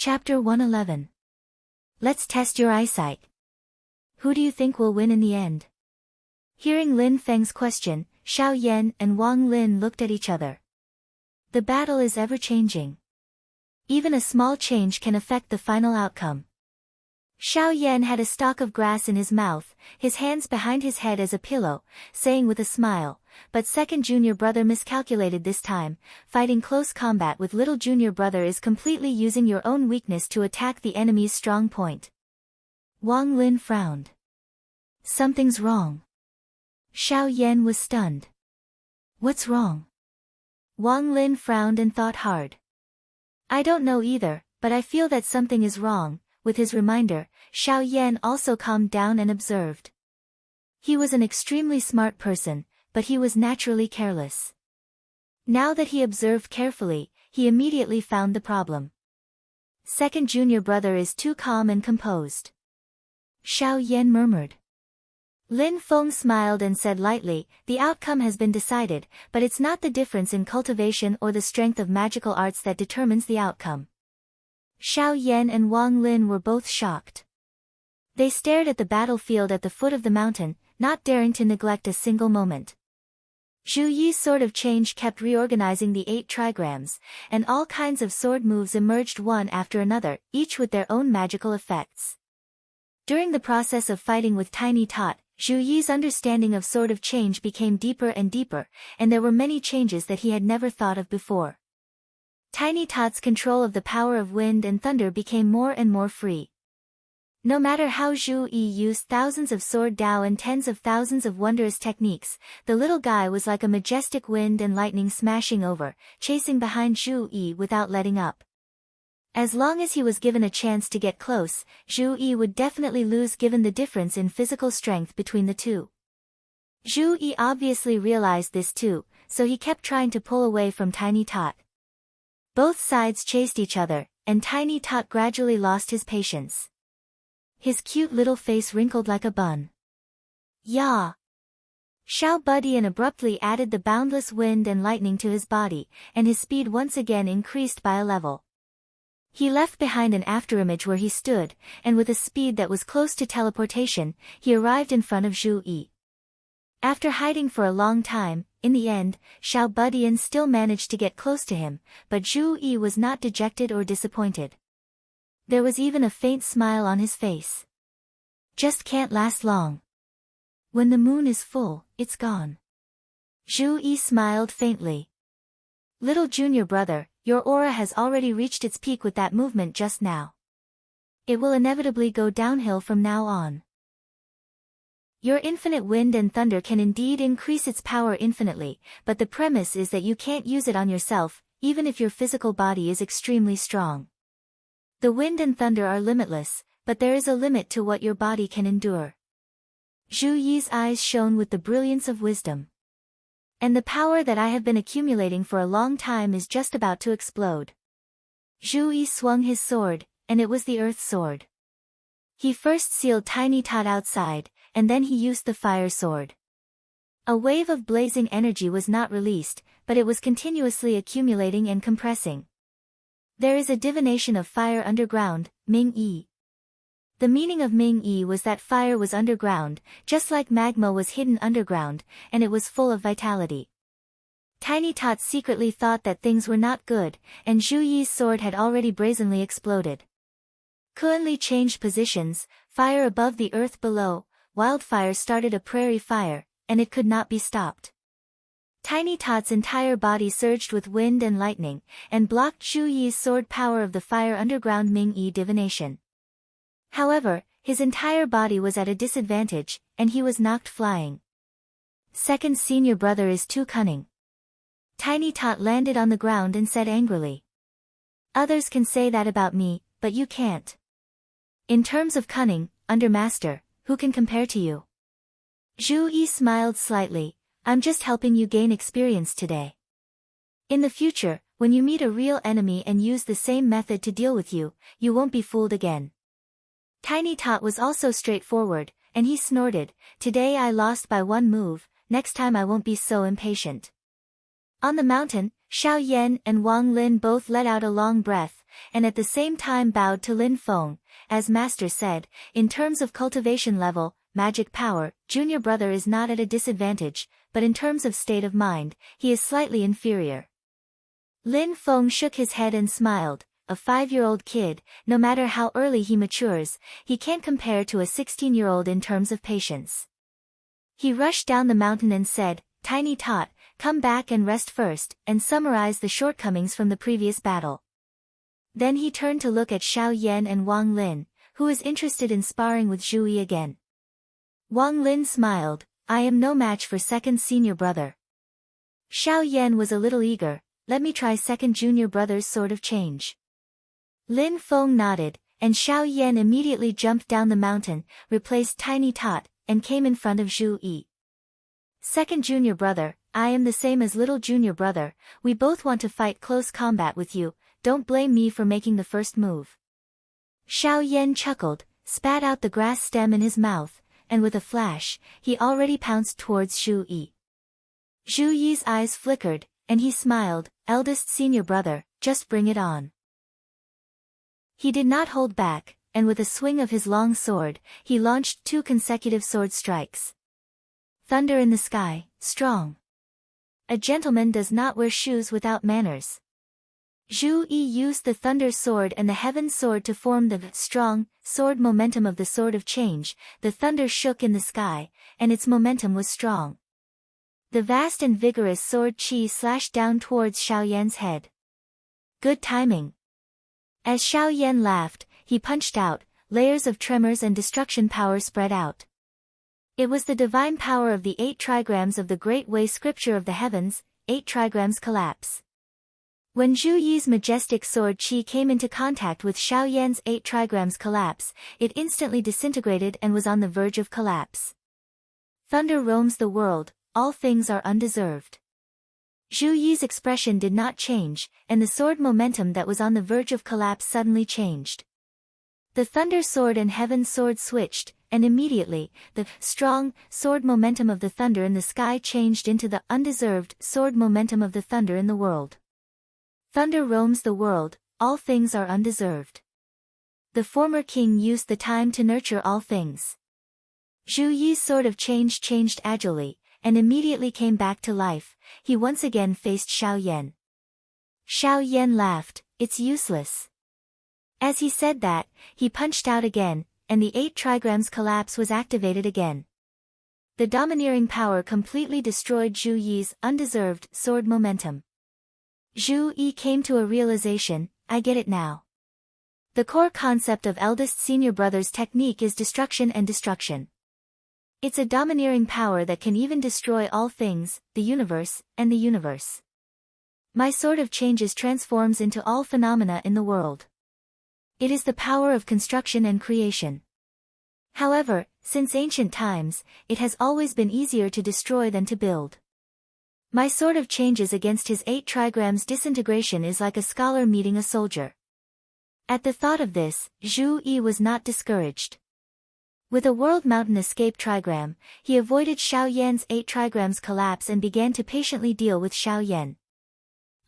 Chapter 111. Let's test your eyesight. Who do you think will win in the end? Hearing Lin Feng's question, Xiao Yan and Wang Lin looked at each other. The battle is ever-changing. Even a small change can affect the final outcome. Xiao Yan had a stalk of grass in his mouth, his hands behind his head as a pillow, saying with a smile, but second junior brother miscalculated this time. Fighting close combat with little junior brother is completely using your own weakness to attack the enemy's strong point. Wang Lin frowned. Something's wrong. Xiao Yan was stunned. What's wrong? Wang Lin frowned and thought hard. I don't know either, but I feel that something is wrong. With his reminder, Xiao Yan also calmed down and observed. He was an extremely smart person, but he was naturally careless. Now that he observed carefully, he immediately found the problem. Second junior brother is too calm and composed. Xiao Yan murmured. Lin Feng smiled and said lightly, the outcome has been decided, but it's not the difference in cultivation or the strength of magical arts that determines the outcome. Xiao Yan and Wang Lin were both shocked. They stared at the battlefield at the foot of the mountain, not daring to neglect a single moment. Zhu Yi's sword of change kept reorganizing the 8 trigrams, and all kinds of sword moves emerged one after another, each with their own magical effects. During the process of fighting with Tiny Tot, Zhu Yi's understanding of sword of change became deeper and deeper, and there were many changes that he had never thought of before. Tiny Tot's control of the power of wind and thunder became more and more free. No matter how Zhu Yi used thousands of sword Dao and tens of thousands of wondrous techniques, the little guy was like a majestic wind and lightning smashing over, chasing behind Zhu Yi without letting up. As long as he was given a chance to get close, Zhu Yi would definitely lose given the difference in physical strength between the two. Zhu Yi obviously realized this too, so he kept trying to pull away from Tiny Tot. Both sides chased each other, and Tiny Tot gradually lost his patience. His cute little face wrinkled like a bun. Yah! Xiao Budian abruptly added the boundless wind and lightning to his body, and his speed once again increased by a level. He left behind an afterimage where he stood, and with a speed that was close to teleportation, he arrived in front of Zhu Yi. After hiding for a long time, in the end, Xiao Budian still managed to get close to him, but Zhu Yi was not dejected or disappointed. There was even a faint smile on his face. Just can't last long. When the moon is full, it's gone. Zhu Yi smiled faintly. Little junior brother, your aura has already reached its peak with that movement just now. It will inevitably go downhill from now on. Your infinite wind and thunder can indeed increase its power infinitely, but the premise is that you can't use it on yourself, even if your physical body is extremely strong. The wind and thunder are limitless, but there is a limit to what your body can endure. Zhu Yi's eyes shone with the brilliance of wisdom. And the power that I have been accumulating for a long time is just about to explode. Zhu Yi swung his sword, and it was the earth sword. He first sealed Tiny Tot outside, and then he used the fire sword. A wave of blazing energy was not released, but it was continuously accumulating and compressing. There is a divination of fire underground, Ming Yi. The meaning of Ming Yi was that fire was underground, just like magma was hidden underground, and it was full of vitality. Tiny Tot secretly thought that things were not good, and Zhu Yi's sword had already brazenly exploded. Kuan-Li changed positions, fire above the earth below. Wildfire started a prairie fire, and it could not be stopped. Tiny Tot's entire body surged with wind and lightning, and blocked Zhu Yi's sword power of the fire underground Ming Yi divination. However, his entire body was at a disadvantage, and he was knocked flying. Second senior brother is too cunning. Tiny Tot landed on the ground and said angrily. Others can say that about me, but you can't. In terms of cunning, Undermaster, who can compare to you? Zhu Yi smiled slightly, I'm just helping you gain experience today. In the future, when you meet a real enemy and use the same method to deal with you, you won't be fooled again. Tiny Tot was also straightforward, and he snorted, today I lost by one move, next time I won't be so impatient. On the mountain, Xiao Yan and Wang Lin both let out a long breath, and at the same time bowed to Lin Feng. As master said, in terms of cultivation level, magic power, junior brother is not at a disadvantage, but in terms of state of mind, he is slightly inferior. Lin Feng shook his head and smiled. A 5-year-old kid, no matter how early he matures, he can't compare to a 16-year-old in terms of patience. He rushed down the mountain and said, "Tiny Tot, come back and rest first, and summarize the shortcomings from the previous battle." Then he turned to look at Xiao Yan and Wang Lin, who is interested in sparring with Zhu Yi again. Wang Lin smiled, "I am no match for second senior brother." Xiao Yan was a little eager, "Let me try second junior brother's sword of change." Lin Feng nodded, and Xiao Yan immediately jumped down the mountain, replaced Tiny Tot, and came in front of Zhu Yi. "Second junior brother, I am the same as little junior brother, we both want to fight close combat with you, don't blame me for making the first move." Xiao Yan chuckled, spat out the grass stem in his mouth, and with a flash, he already pounced towards Zhu Yi. Zhu Yi's eyes flickered, and he smiled, "Eldest senior brother, just bring it on." He did not hold back, and with a swing of his long sword, he launched 2 consecutive sword strikes. Thunder in the sky, strong. A gentleman does not wear shoes without manners. Zhu Yi used the thunder sword and the heaven sword to form the strong sword momentum of the sword of change. The thunder shook in the sky, and its momentum was strong. The vast and vigorous sword chi slashed down towards Xiao Yan's head. Good timing. As Xiao Yan laughed, he punched out, layers of tremors and destruction power spread out. It was the divine power of the 8 trigrams of the Great Way scripture of the heavens, 8 trigrams collapse. When Zhu Yi's majestic sword chi came into contact with Xiao Yan's 8 trigrams collapse, it instantly disintegrated and was on the verge of collapse. Thunder roams the world, all things are undeserved. Zhu Yi's expression did not change, and the sword momentum that was on the verge of collapse suddenly changed. The thunder sword and heaven sword switched, and immediately, the strong sword momentum of the thunder in the sky changed into the undeserved sword momentum of the thunder in the world. Thunder roams the world, all things are undeserved. The former king used the time to nurture all things. Zhu Yi's sword of change changed agilely, and immediately came back to life. He once again faced Xiao Yan. Xiao Yan laughed, "It's useless." As he said that, he punched out again, and the 8 trigrams collapse was activated again. The domineering power completely destroyed Zhu Yi's undeserved sword momentum. Zhu Yi came to a realization, "I get it now." The core concept of eldest senior brother's technique is destruction and destruction. It's a domineering power that can even destroy all things, the universe, and the universe. My sword of changes transforms into all phenomena in the world. It is the power of construction and creation. However, since ancient times, it has always been easier to destroy than to build. My sword of changes against his 8 trigrams disintegration is like a scholar meeting a soldier. At the thought of this, Zhu Yi was not discouraged. With a World Mountain Escape trigram, he avoided Xiao Yan's 8 trigrams collapse and began to patiently deal with Xiao Yan.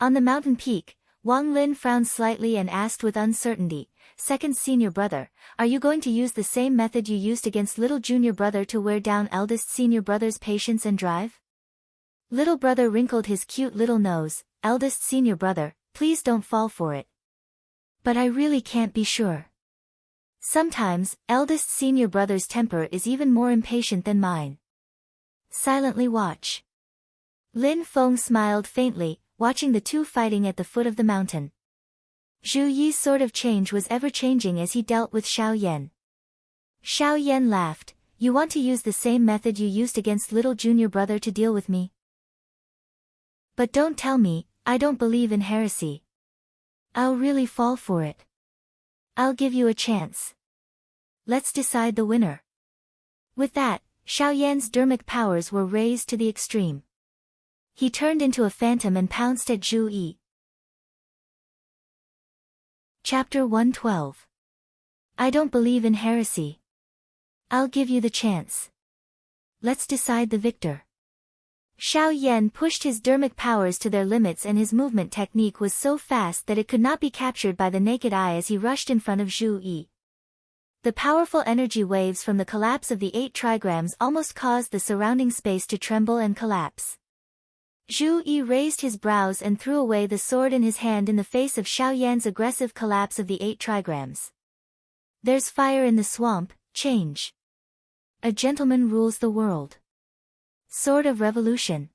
On the mountain peak, Wang Lin frowned slightly and asked with uncertainty, "Second senior brother, are you going to use the same method you used against little junior brother to wear down eldest senior brother's patience and drive?" Little brother wrinkled his cute little nose, "Eldest senior brother, please don't fall for it." "But I really can't be sure. Sometimes, eldest senior brother's temper is even more impatient than mine." Silently watch. Lin Feng smiled faintly, watching the two fighting at the foot of the mountain. Zhu Yi's sword of change was ever-changing as he dealt with Xiao Yan. Xiao Yan laughed, "You want to use the same method you used against little junior brother to deal with me? But don't tell me, I don't believe in heresy. I'll really fall for it. I'll give you a chance. Let's decide the winner." With that, Xiao Yan's dermic powers were raised to the extreme. He turned into a phantom and pounced at Zhu Yi. Chapter 112. I don't believe in heresy. I'll give you the chance. Let's decide the victor. Xiao Yan pushed his dermic powers to their limits, and his movement technique was so fast that it could not be captured by the naked eye as he rushed in front of Zhu Yi. The powerful energy waves from the collapse of the 8 trigrams almost caused the surrounding space to tremble and collapse. Zhu Yi raised his brows and threw away the sword in his hand in the face of Xiao Yan's aggressive collapse of the 8 trigrams. There's fire in the swamp, change. A gentleman rules the world. Sword of Revolution.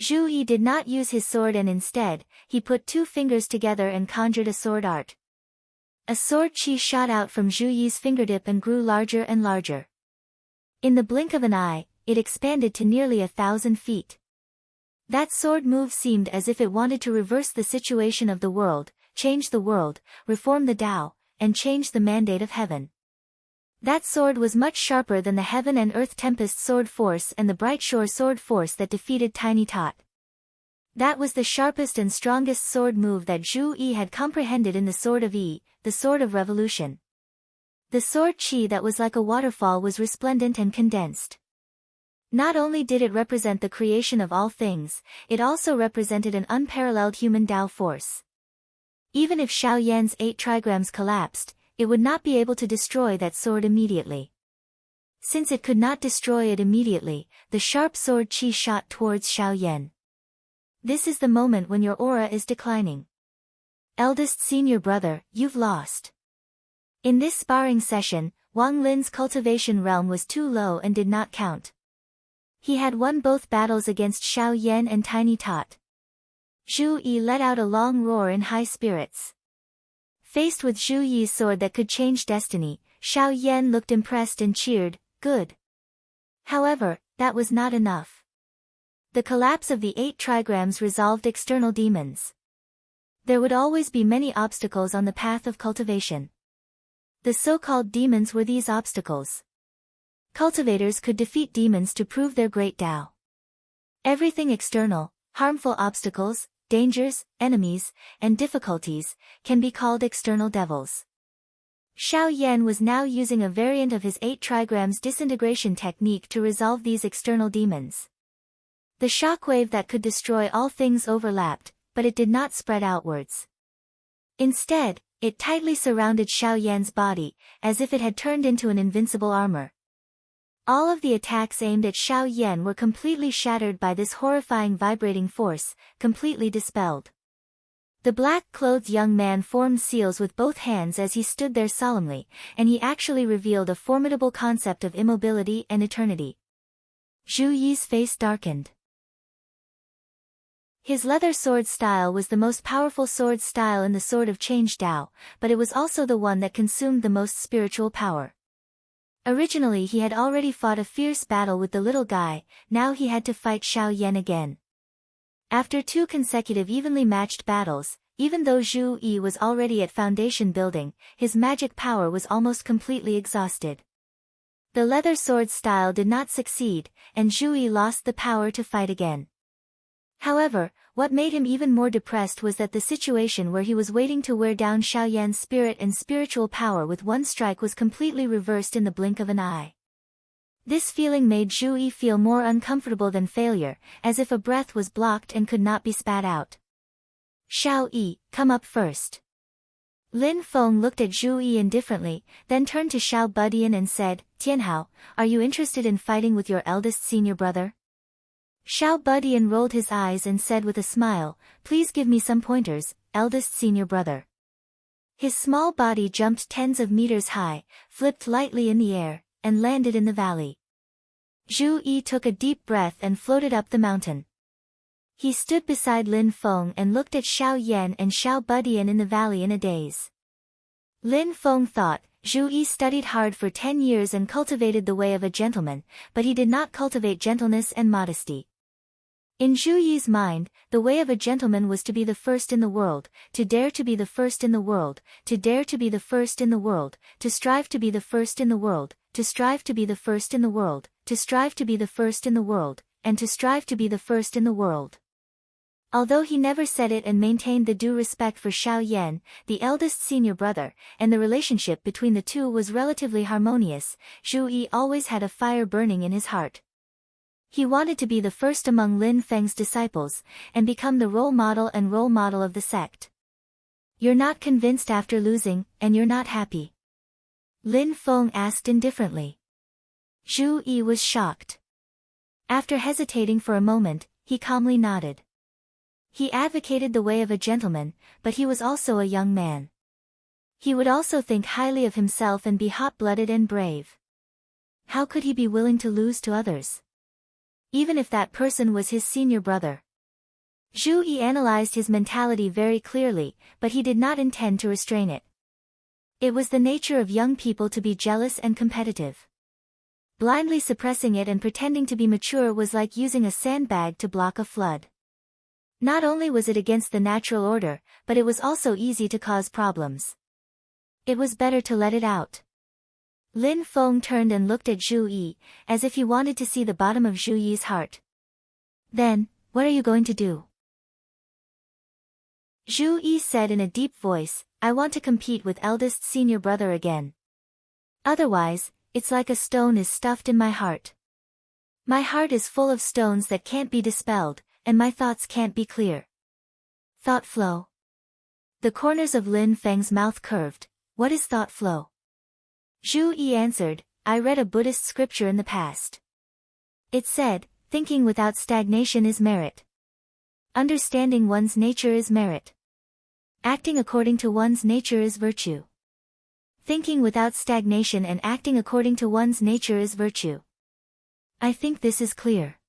Zhu Yi did not use his sword, and instead, he put 2 fingers together and conjured a sword art. A sword chi shot out from Zhu Yi's fingertip and grew larger and larger. In the blink of an eye, it expanded to nearly 1,000 feet. That sword move seemed as if it wanted to reverse the situation of the world, change the world, reform the Tao, and change the mandate of heaven. That sword was much sharper than the Heaven and Earth Tempest sword force and the Bright Shore sword force that defeated Tiny Tot. That was the sharpest and strongest sword move that Zhu Yi had comprehended in the Sword of Yi, the Sword of Revolution. The sword chi that was like a waterfall was resplendent and condensed. Not only did it represent the creation of all things, it also represented an unparalleled human Tao force. Even if Xiao Yan's 8 trigrams collapsed, it would not be able to destroy that sword immediately. Since it could not destroy it immediately, the sharp sword chi shot towards Xiao Yan. This is the moment when your aura is declining. Eldest senior brother, you've lost. In this sparring session, Wang Lin's cultivation realm was too low and did not count. He had won both battles against Xiao Yan and Tiny Tot. Zhu Yi let out a long roar in high spirits. Faced with Zhu Yi's sword that could change destiny, Xiao Yan looked impressed and cheered, good. However, that was not enough. The collapse of the 8 trigrams resolved external demons. There would always be many obstacles on the path of cultivation. The so-called demons were these obstacles. Cultivators could defeat demons to prove their great Tao. Everything external, harmful obstacles, dangers, enemies, and difficulties, can be called external devils. Xiao Yan was now using a variant of his 8 trigrams disintegration technique to resolve these external demons. The shockwave that could destroy all things overlapped, but it did not spread outwards. Instead, it tightly surrounded Xiao Yan's body, as if it had turned into an invincible armor. All of the attacks aimed at Xiao Yan were completely shattered by this horrifying vibrating force, completely dispelled. The black-clothed young man formed seals with both hands as he stood there solemnly, and he actually revealed a formidable concept of immobility and eternity. Zhu Yi's face darkened. His leather sword style was the most powerful sword style in the Sword of Change Tao, but it was also the one that consumed the most spiritual power. Originally he had already fought a fierce battle with the little guy, now he had to fight Xiao Yan again. After 2 consecutive evenly matched battles, even though Zhu Yi was already at foundation building, his magic power was almost completely exhausted. The leather sword style did not succeed, and Zhu Yi lost the power to fight again. However, what made him even more depressed was that the situation where he was waiting to wear down Xiao Yan's spirit and spiritual power with one strike was completely reversed in the blink of an eye. This feeling made Zhu Yi feel more uncomfortable than failure, as if a breath was blocked and could not be spat out. Xiao Yi, come up first. Lin Feng looked at Zhu Yi indifferently, then turned to Xiao Budian and said, Tianhao, are you interested in fighting with your eldest senior brother? Xiao Budian rolled his eyes and said with a smile, please give me some pointers, eldest senior brother. His small body jumped tens of meters high, flipped lightly in the air, and landed in the valley. Zhu Yi took a deep breath and floated up the mountain. He stood beside Lin Feng and looked at Xiao Yan and Xiao Budian in the valley in a daze. Lin Feng thought, Zhu Yi studied hard for 10 years and cultivated the way of a gentleman, but he did not cultivate gentleness and modesty. In Zhu Yi's mind, the way of a gentleman was to be the first in the world, to dare to be the first in the world, to dare to be the first in the world, to strive to be the first in the world, to strive to be the first in the world, to strive to be the first in the world, and to strive to be the first in the world. Although he never said it and maintained the due respect for Xiao Yan, the eldest senior brother, and the relationship between the two was relatively harmonious, Zhu Yi always had a fire burning in his heart. He wanted to be the first among Lin Feng's disciples, and become the role model of the sect. You're not convinced after losing, and you're not happy? Lin Feng asked indifferently. Zhu Yi was shocked. After hesitating for a moment, he calmly nodded. He advocated the way of a gentleman, but he was also a young man. He would also think highly of himself and be hot-blooded and brave. How could he be willing to lose to others? Even if that person was his senior brother. Zhu Yi analyzed his mentality very clearly, but he did not intend to restrain it. It was the nature of young people to be jealous and competitive. Blindly suppressing it and pretending to be mature was like using a sandbag to block a flood. Not only was it against the natural order, but it was also easy to cause problems. It was better to let it out. Lin Feng turned and looked at Zhu Yi, as if he wanted to see the bottom of Zhu Yi's heart. Then, what are you going to do? Zhu Yi said in a deep voice, I want to compete with eldest senior brother again. Otherwise, it's like a stone is stuffed in my heart. My heart is full of stones that can't be dispelled, and my thoughts can't be clear. Thought flow. The corners of Lin Feng's mouth curved. What is thought flow? Zhu Yi answered, I read a Buddhist scripture in the past. It said, thinking without stagnation is merit. Understanding one's nature is merit. Acting according to one's nature is virtue. Thinking without stagnation and acting according to one's nature is virtue. I think this is clear.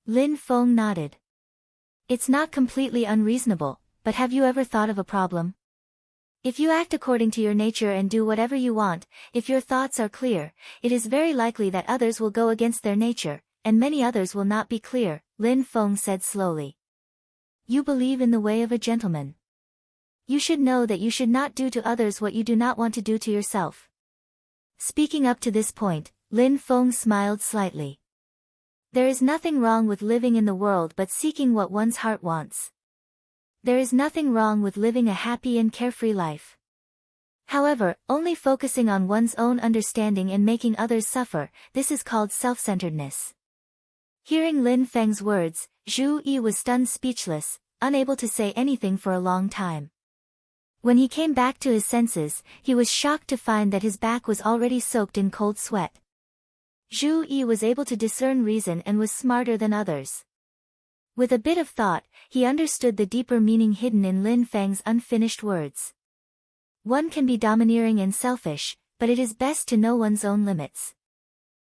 Lin Feng nodded. It's not completely unreasonable, but have you ever thought of a problem? If you act according to your nature and do whatever you want, if your thoughts are clear, it is very likely that others will go against their nature, and many others will not be clear, Lin Feng said slowly. You believe in the way of a gentleman. You should know that you should not do to others what you do not want to do to yourself. Speaking up to this point, Lin Feng smiled slightly. There is nothing wrong with living in the world but seeking what one's heart wants. There is nothing wrong with living a happy and carefree life. However, only focusing on one's own understanding and making others suffer, this is called self-centeredness. Hearing Lin Feng's words, Zhu Yi was stunned speechless, unable to say anything for a long time. When he came back to his senses, he was shocked to find that his back was already soaked in cold sweat. Zhu Yi was able to discern reason and was smarter than others. With a bit of thought, he understood the deeper meaning hidden in Lin Feng's unfinished words. One can be domineering and selfish, but it is best to know one's own limits.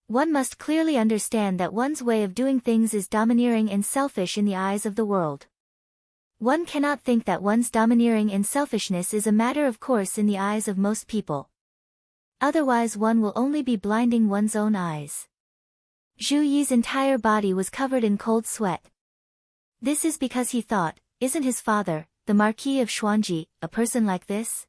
One must clearly understand that one's way of doing things is domineering and selfish in the eyes of the world. One cannot think that one's domineering and selfishness is a matter of course in the eyes of most people. Otherwise one will only be blinding one's own eyes. Zhu Yi's entire body was covered in cold sweat. This is because he thought, isn't his father, the Marquis of Xuanji, a person like this?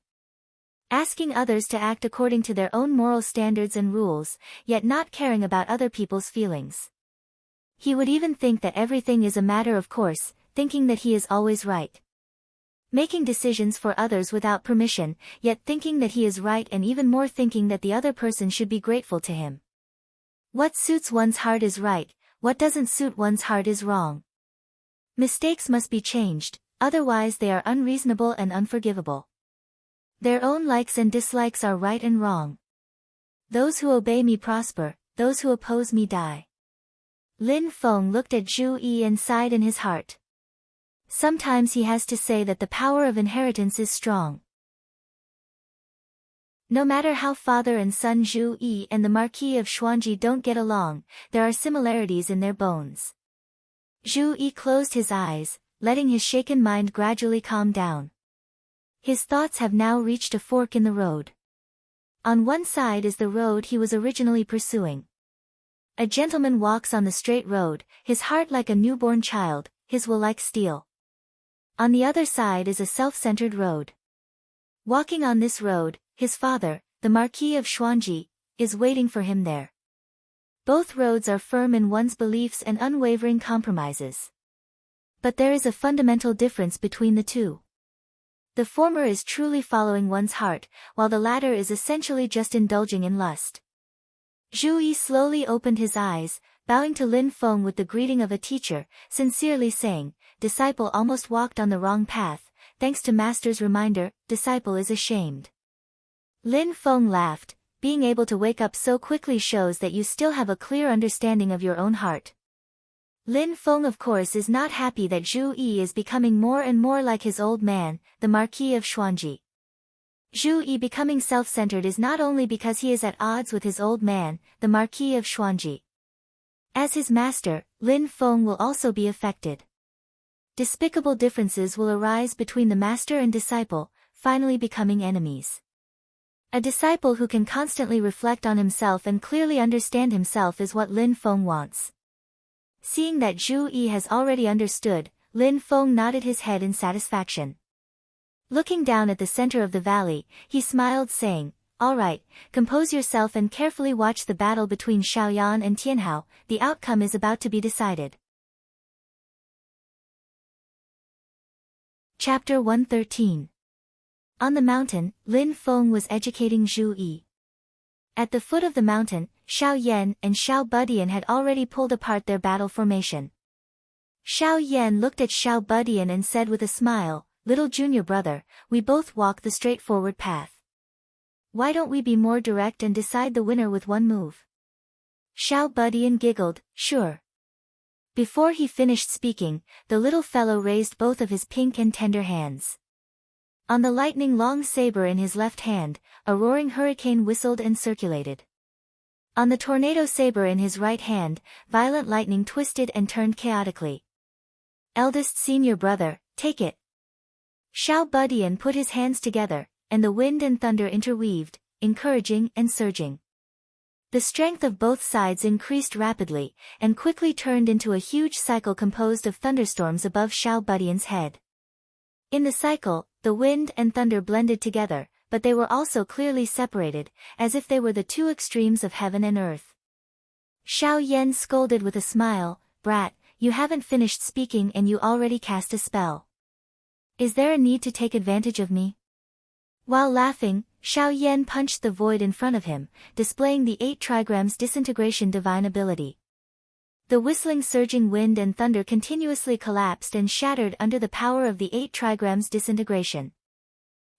Asking others to act according to their own moral standards and rules, yet not caring about other people's feelings. He would even think that everything is a matter of course, thinking that he is always right. Making decisions for others without permission, yet thinking that he is right and even more thinking that the other person should be grateful to him. What suits one's heart is right, what doesn't suit one's heart is wrong. Mistakes must be changed, otherwise they are unreasonable and unforgivable. Their own likes and dislikes are right and wrong. Those who obey me prosper, those who oppose me die. Lin Feng looked at Zhu Yi and sighed in his heart. Sometimes he has to say that the power of inheritance is strong. No matter how father and son Zhu Yi and the Marquis of Xuanji don't get along, there are similarities in their bones. Zhu Yi closed his eyes, letting his shaken mind gradually calm down. His thoughts have now reached a fork in the road. On one side is the road he was originally pursuing. A gentleman walks on the straight road, his heart like a newborn child, his will like steel. On the other side is a self-centered road. Walking on this road, his father, the Marquis of Xuanji, is waiting for him there. Both roads are firm in one's beliefs and unwavering compromises. But there is a fundamental difference between the two. The former is truly following one's heart, while the latter is essentially just indulging in lust. Zhu Yi slowly opened his eyes, bowing to Lin Feng with the greeting of a teacher, sincerely saying, "Disciple almost walked on the wrong path, thanks to master's reminder, disciple is ashamed." Lin Feng laughed, "Being able to wake up so quickly shows that you still have a clear understanding of your own heart." Lin Feng of course is not happy that Zhu Yi is becoming more and more like his old man, the Marquis of Xuanji. Zhu Yi becoming self-centered is not only because he is at odds with his old man, the Marquis of Xuanji. As his master, Lin Feng will also be affected. Despicable differences will arise between the master and disciple, finally becoming enemies. A disciple who can constantly reflect on himself and clearly understand himself is what Lin Feng wants. Seeing that Zhu Yi has already understood, Lin Feng nodded his head in satisfaction. Looking down at the center of the valley, he smiled saying, "All right, compose yourself and carefully watch the battle between Xiaoyan and Tianhao, the outcome is about to be decided." Chapter 113. On the mountain, Lin Feng was educating Zhu Yi. At the foot of the mountain, Xiao Yan and Xiao Budian had already pulled apart their battle formation. Xiao Yan looked at Xiao Budian and said with a smile, "Little junior brother, we both walk the straightforward path. Why don't we be more direct and decide the winner with one move?" Xiao Budian giggled, "Sure." Before he finished speaking, the little fellow raised both of his pink and tender hands. On the lightning-long saber in his left hand, a roaring hurricane whistled and circulated. On the tornado saber in his right hand, violent lightning twisted and turned chaotically. "Eldest senior brother, take it." Xiao Budian put his hands together, and the wind and thunder interweaved, encouraging and surging. The strength of both sides increased rapidly, and quickly turned into a huge cycle composed of thunderstorms above Xiao Budian's head. In the cycle, the wind and thunder blended together, but they were also clearly separated, as if they were the two extremes of heaven and earth. Xiao Yan scolded with a smile, "Brat, you haven't finished speaking and you already cast a spell. Is there a need to take advantage of me?" While laughing, Xiao Yan punched the void in front of him, displaying the 8 trigrams disintegration divine ability. The whistling surging wind and thunder continuously collapsed and shattered under the power of the 8 trigrams disintegration.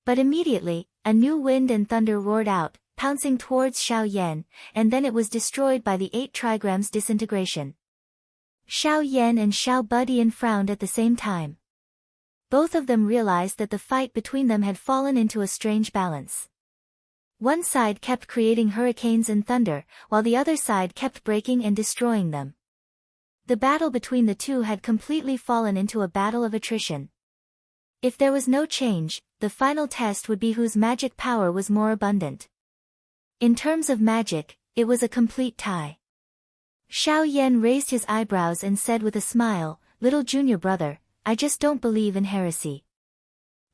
But immediately, a new wind and thunder roared out, pouncing towards Xiao Yan, and then it was destroyed by the 8 trigrams disintegration. Xiao Yan and Xiao Budian frowned at the same time. Both of them realized that the fight between them had fallen into a strange balance. One side kept creating hurricanes and thunder, while the other side kept breaking and destroying them. The battle between the two had completely fallen into a battle of attrition. If there was no change, the final test would be whose magic power was more abundant. In terms of magic, it was a complete tie. Xiao Yan raised his eyebrows and said with a smile, "Little junior brother, I just don't believe in heresy."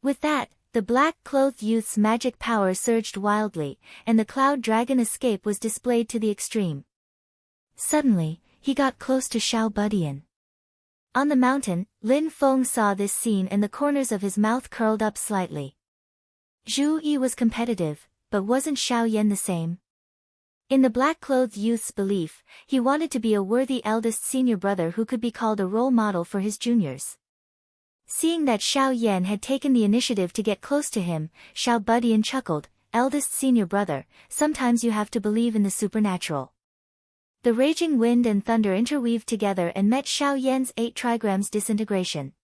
With that, the black-clothed youth's magic power surged wildly, and the cloud dragon escape was displayed to the extreme. Suddenly, he got close to Xiao Budian. On the mountain, Lin Feng saw this scene and the corners of his mouth curled up slightly. Zhu Yi was competitive, but wasn't Xiao Yan the same? In the black-clothed youth's belief, he wanted to be a worthy eldest senior brother who could be called a role model for his juniors. Seeing that Xiao Yan had taken the initiative to get close to him, Xiao Budian chuckled, "Eldest senior brother, sometimes you have to believe in the supernatural." The raging wind and thunder interweaved together and met Xiao Yan's 8 trigrams disintegration.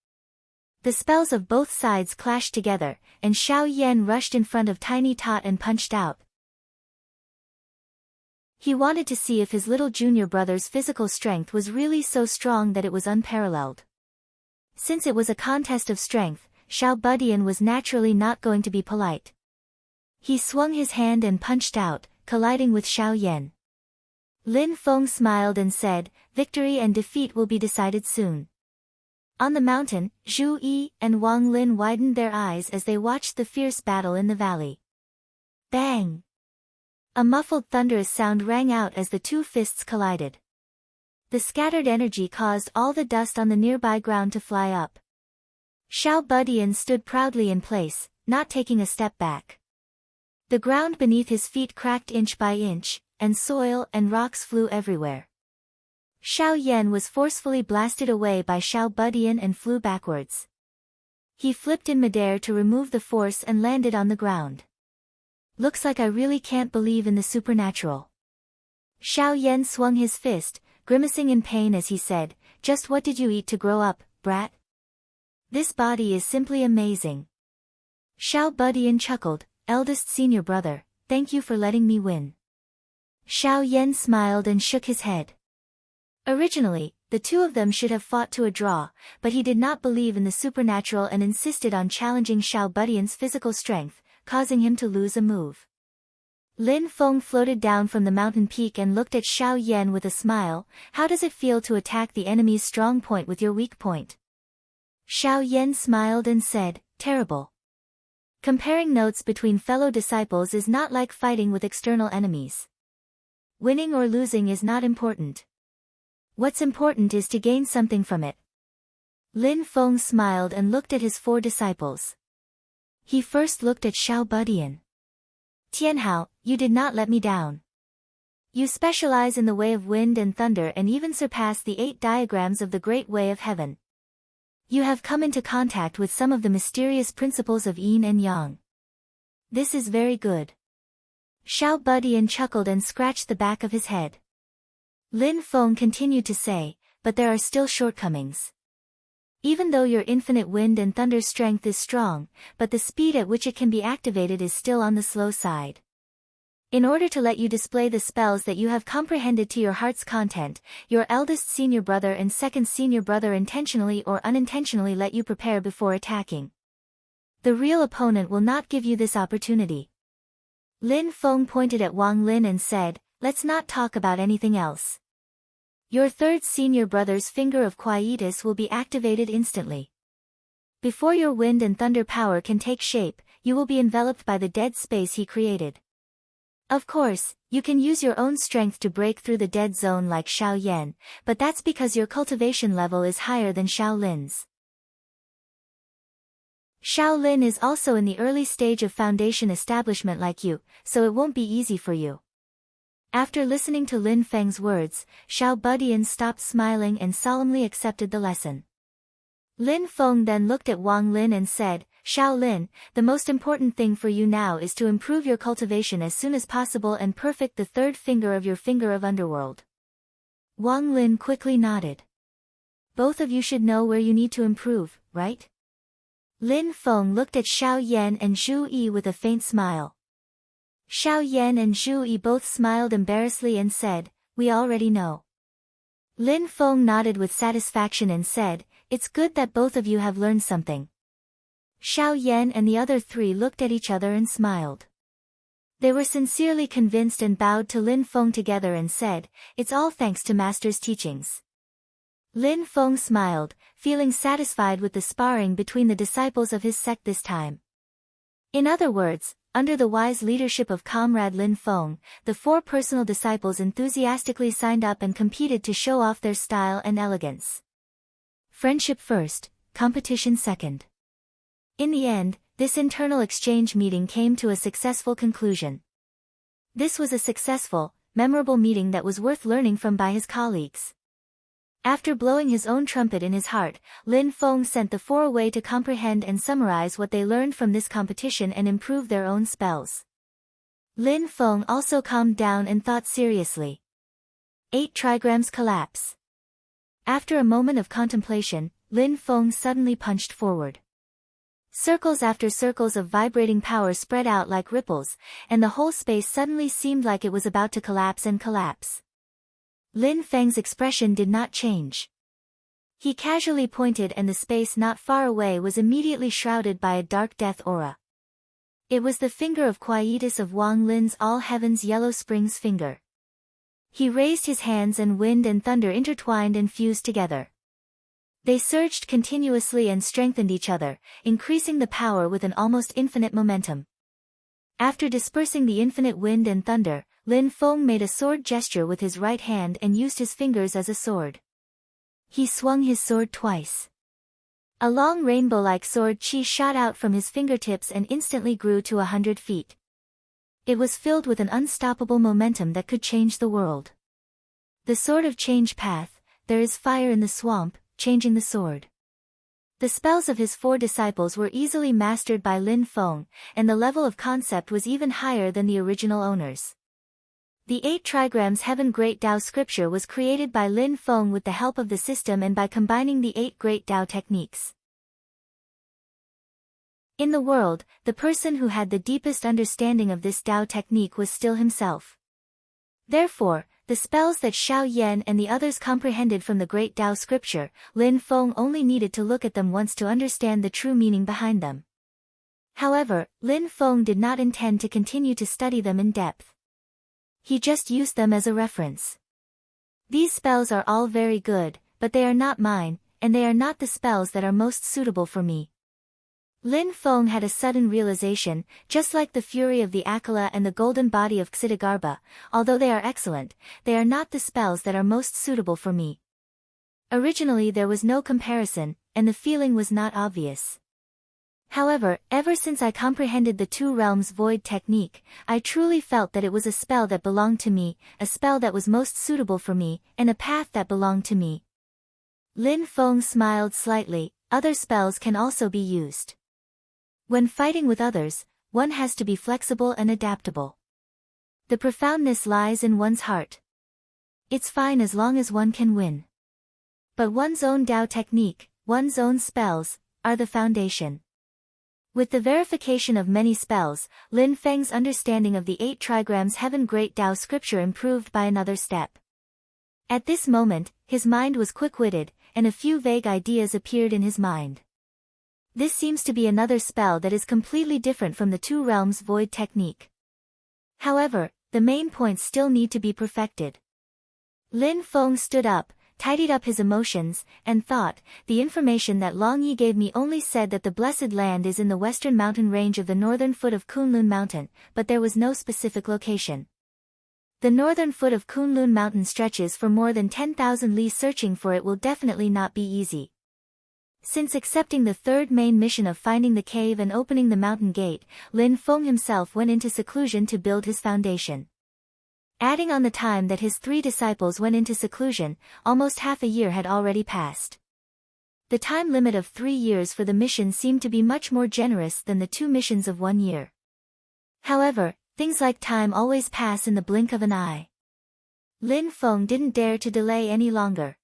The spells of both sides clashed together, and Xiao Yan rushed in front of Tiny Tot and punched out. He wanted to see if his little junior brother's physical strength was really so strong that it was unparalleled. Since it was a contest of strength, Xiao Budian was naturally not going to be polite. He swung his hand and punched out, colliding with Xiao Yan. Lin Feng smiled and said, "Victory and defeat will be decided soon." On the mountain, Zhu Yi and Wang Lin widened their eyes as they watched the fierce battle in the valley. Bang! A muffled thunderous sound rang out as the two fists collided. The scattered energy caused all the dust on the nearby ground to fly up. Xiao Budian stood proudly in place, not taking a step back. The ground beneath his feet cracked inch by inch, and soil and rocks flew everywhere. Xiao Yan was forcefully blasted away by Xiao Budian and flew backwards. He flipped in midair to remove the force and landed on the ground. Looks like I really can't believe in the supernatural. Xiao Yan swung his fist, grimacing in pain as he said, "Just what did you eat to grow up, brat? This body is simply amazing." Xiao Budian chuckled, "Eldest senior brother, thank you for letting me win." Xiao Yan smiled and shook his head. Originally, the two of them should have fought to a draw, but he did not believe in the supernatural and insisted on challenging Xiao Budian's physical strength, causing him to lose a move. Lin Feng floated down from the mountain peak and looked at Xiao Yan with a smile. "How does it feel to attack the enemy's strong point with your weak point?" Xiao Yan smiled and said, "Terrible. Comparing notes between fellow disciples is not like fighting with external enemies. Winning or losing is not important. What's important is to gain something from it." Lin Feng smiled and looked at his 4 disciples. He first looked at Xiao Budian. "Tianhao, you did not let me down. You specialize in the way of wind and thunder and even surpass the 8 diagrams of the Great Way of Heaven. You have come into contact with some of the mysterious principles of yin and yang. This is very good." Xiao Budian chuckled and scratched the back of his head. Lin Feng continued to say, "But there are still shortcomings. Even though your infinite wind and thunder strength is strong, but the speed at which it can be activated is still on the slow side. In order to let you display the spells that you have comprehended to your heart's content, your eldest senior brother and second senior brother intentionally or unintentionally let you prepare before attacking. The real opponent will not give you this opportunity." Lin Feng pointed at Wang Lin and said, "Let's not talk about anything else. Your third senior brother's finger of quietus will be activated instantly. Before your wind and thunder power can take shape, you will be enveloped by the dead space he created. Of course, you can use your own strength to break through the dead zone like Xiao Yan, but that's because your cultivation level is higher than Xiao Lin's. Xiao Lin is also in the early stage of foundation establishment like you, so it won't be easy for you." After listening to Lin Feng's words, Xiao Budian stopped smiling and solemnly accepted the lesson. Lin Feng then looked at Wang Lin and said, "Xiao Lin, the most important thing for you now is to improve your cultivation as soon as possible and perfect the 3rd finger of your finger of underworld." Wang Lin quickly nodded. "Both of you should know where you need to improve, right?" Lin Feng looked at Xiao Yan and Zhu Yi with a faint smile. Xiao Yan and Zhu Yi both smiled embarrassedly and said, "We already know." Lin Feng nodded with satisfaction and said, "It's good that both of you have learned something." Xiao Yan and the other 3 looked at each other and smiled. They were sincerely convinced and bowed to Lin Feng together and said, "It's all thanks to Master's teachings." Lin Feng smiled, feeling satisfied with the sparring between the disciples of his sect this time. In other words, under the wise leadership of Comrade Lin Feng, the 4 personal disciples enthusiastically signed up and competed to show off their style and elegance. Friendship first, competition second. In the end, this internal exchange meeting came to a successful conclusion. This was a successful, memorable meeting that was worth learning from by his colleagues. After blowing his own trumpet in his heart, Lin Feng sent the 4 away to comprehend and summarize what they learned from this competition and improve their own spells. Lin Feng also calmed down and thought seriously. 8 trigrams collapse. After a moment of contemplation, Lin Feng suddenly punched forward. Circles after circles of vibrating power spread out like ripples, and the whole space suddenly seemed like it was about to collapse and collapse. Lin Feng's expression did not change. He casually pointed and the space not far away was immediately shrouded by a dark death aura. It was the finger of quietus of Wang Lin's All Heaven's Yellow Springs finger. He raised his hands and wind and thunder intertwined and fused together. They surged continuously and strengthened each other, increasing the power with an almost infinite momentum. After dispersing the infinite wind and thunder, Lin Feng made a sword gesture with his right hand and used his fingers as a sword. He swung his sword twice. A long rainbow-like sword chi shot out from his fingertips and instantly grew to 100 feet. It was filled with an unstoppable momentum that could change the world. The Sword of Change Path, there is fire in the swamp, changing the sword. The spells of his 4 disciples were easily mastered by Lin Feng, and the level of concept was even higher than the original owners. The 8 trigrams Heaven Great Tao scripture was created by Lin Feng with the help of the system and by combining the 8 Great Tao techniques. In the world, the person who had the deepest understanding of this Tao technique was still himself. Therefore, the spells that Xiao Yan and the others comprehended from the Great Tao scripture, Lin Feng only needed to look at them once to understand the true meaning behind them. However, Lin Feng did not intend to continue to study them in depth. He just used them as a reference. These spells are all very good, but they are not mine, and they are not the spells that are most suitable for me. Lin Feng had a sudden realization, just like the fury of the Akala and the golden body of Ksitigarbha, although they are excellent, they are not the spells that are most suitable for me. Originally there was no comparison, and the feeling was not obvious. However, ever since I comprehended the 2 realms void technique, I truly felt that it was a spell that belonged to me, a spell that was most suitable for me, and a path that belonged to me. Lin Feng smiled slightly. Other spells can also be used. When fighting with others, one has to be flexible and adaptable. The profoundness lies in one's heart. It's fine as long as one can win. But one's own Tao technique, one's own spells, are the foundation. With the verification of many spells, Lin Feng's understanding of the 8 trigrams Heaven Great Tao scripture improved by another step. At this moment, his mind was quick-witted, and a few vague ideas appeared in his mind. This seems to be another spell that is completely different from the 2 realms void technique. However, the main points still need to be perfected. Lin Feng stood up, tidied up his emotions, and thought, the information that Long Yi gave me only said that the Blessed Land is in the western mountain range of the northern foot of Kunlun Mountain, but there was no specific location. The northern foot of Kunlun Mountain stretches for more than 10,000 li. Searching for it will definitely not be easy. Since accepting the 3rd main mission of finding the cave and opening the mountain gate, Lin Feng himself went into seclusion to build his foundation. Adding on the time that his 3 disciples went into seclusion, almost half a year had already passed. The time limit of 3 years for the mission seemed to be much more generous than the 2 missions of 1 year. However, things like time always pass in the blink of an eye. Lin Feng didn't dare to delay any longer.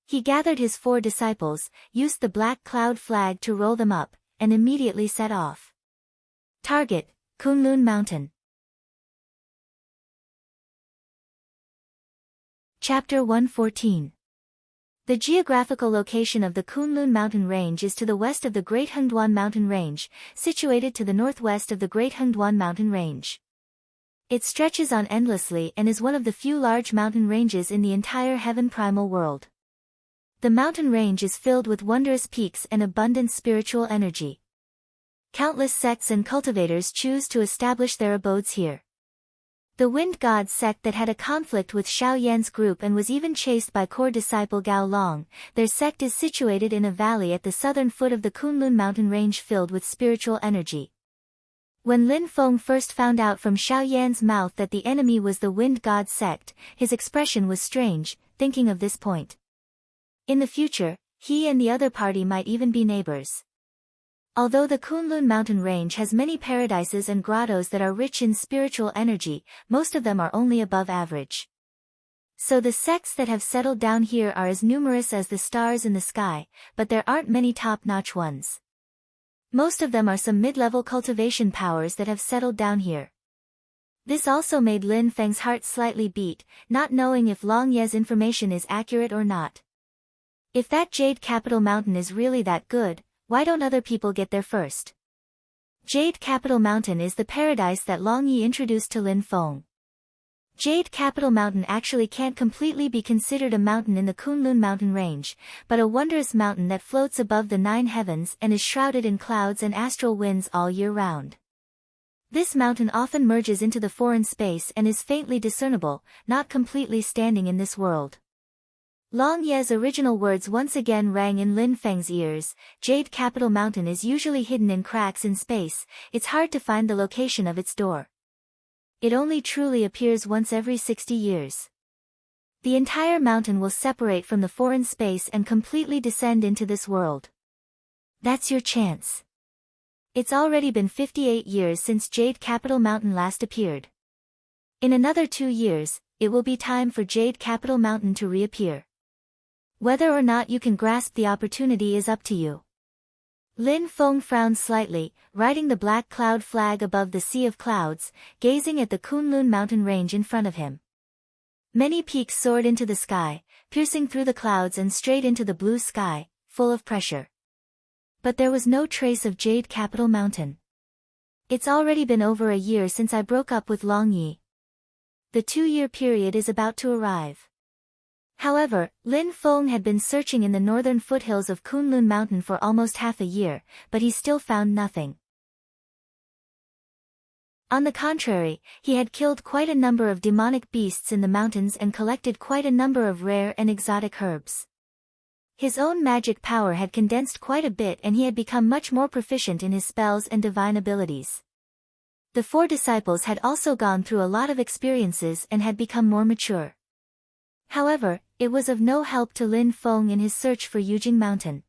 He gathered his 4 disciples, used the black cloud flag to roll them up, and immediately set off. Target, Kunlun Mountain. Chapter 114. The geographical location of the Kunlun Mountain Range is to the west of the Great Hengduan Mountain Range, situated to the northwest of the Great Hengduan Mountain Range. It stretches on endlessly and is one of the few large mountain ranges in the entire heaven primal world. The mountain range is filled with wondrous peaks and abundant spiritual energy. Countless sects and cultivators choose to establish their abodes here. The Wind God sect that had a conflict with Xiao Yan's group and was even chased by core disciple Gao Long, their sect is situated in a valley at the southern foot of the Kunlun mountain range filled with spiritual energy. When Lin Feng first found out from Xiao Yan's mouth that the enemy was the Wind God sect, his expression was strange, thinking of this point. In the future, he and the other party might even be neighbors. Although the Kunlun mountain range has many paradises and grottos that are rich in spiritual energy, most of them are only above average. So the sects that have settled down here are as numerous as the stars in the sky, but there aren't many top-notch ones. Most of them are some mid-level cultivation powers that have settled down here. This also made Lin Feng's heart slightly beat, not knowing if Long Ye's information is accurate or not. If that Jade Capital Mountain is really that good, why don't other people get there first? Jade Capital Mountain is the paradise that Long Yi introduced to Lin Feng. Jade Capital Mountain actually can't completely be considered a mountain in the Kunlun mountain range, but a wondrous mountain that floats above the 9 heavens and is shrouded in clouds and astral winds all year round. This mountain often merges into the foreign space and is faintly discernible, not completely standing in this world. Long Ye's original words once again rang in Lin Feng's ears. Jade Capital Mountain is usually hidden in cracks in space, it's hard to find the location of its door. It only truly appears once every 60 years. The entire mountain will separate from the foreign space and completely descend into this world. That's your chance. It's already been 58 years since Jade Capital Mountain last appeared. In another 2 years, it will be time for Jade Capital Mountain to reappear. Whether or not you can grasp the opportunity is up to you. Lin Feng frowned slightly, riding the black cloud flag above the sea of clouds, gazing at the Kunlun mountain range in front of him. Many peaks soared into the sky, piercing through the clouds and straight into the blue sky, full of pressure. But there was no trace of Jade Capital Mountain. It's already been over a year since I broke up with Long Yi. The 2-year period is about to arrive. However, Lin Feng had been searching in the northern foothills of Kunlun Mountain for almost half a year, but he still found nothing. On the contrary, he had killed quite a number of demonic beasts in the mountains and collected quite a number of rare and exotic herbs. His own magic power had condensed quite a bit and he had become much more proficient in his spells and divine abilities. The 4 disciples had also gone through a lot of experiences and had become more mature. However, it was of no help to Lin Feng in his search for Yujing Mountain.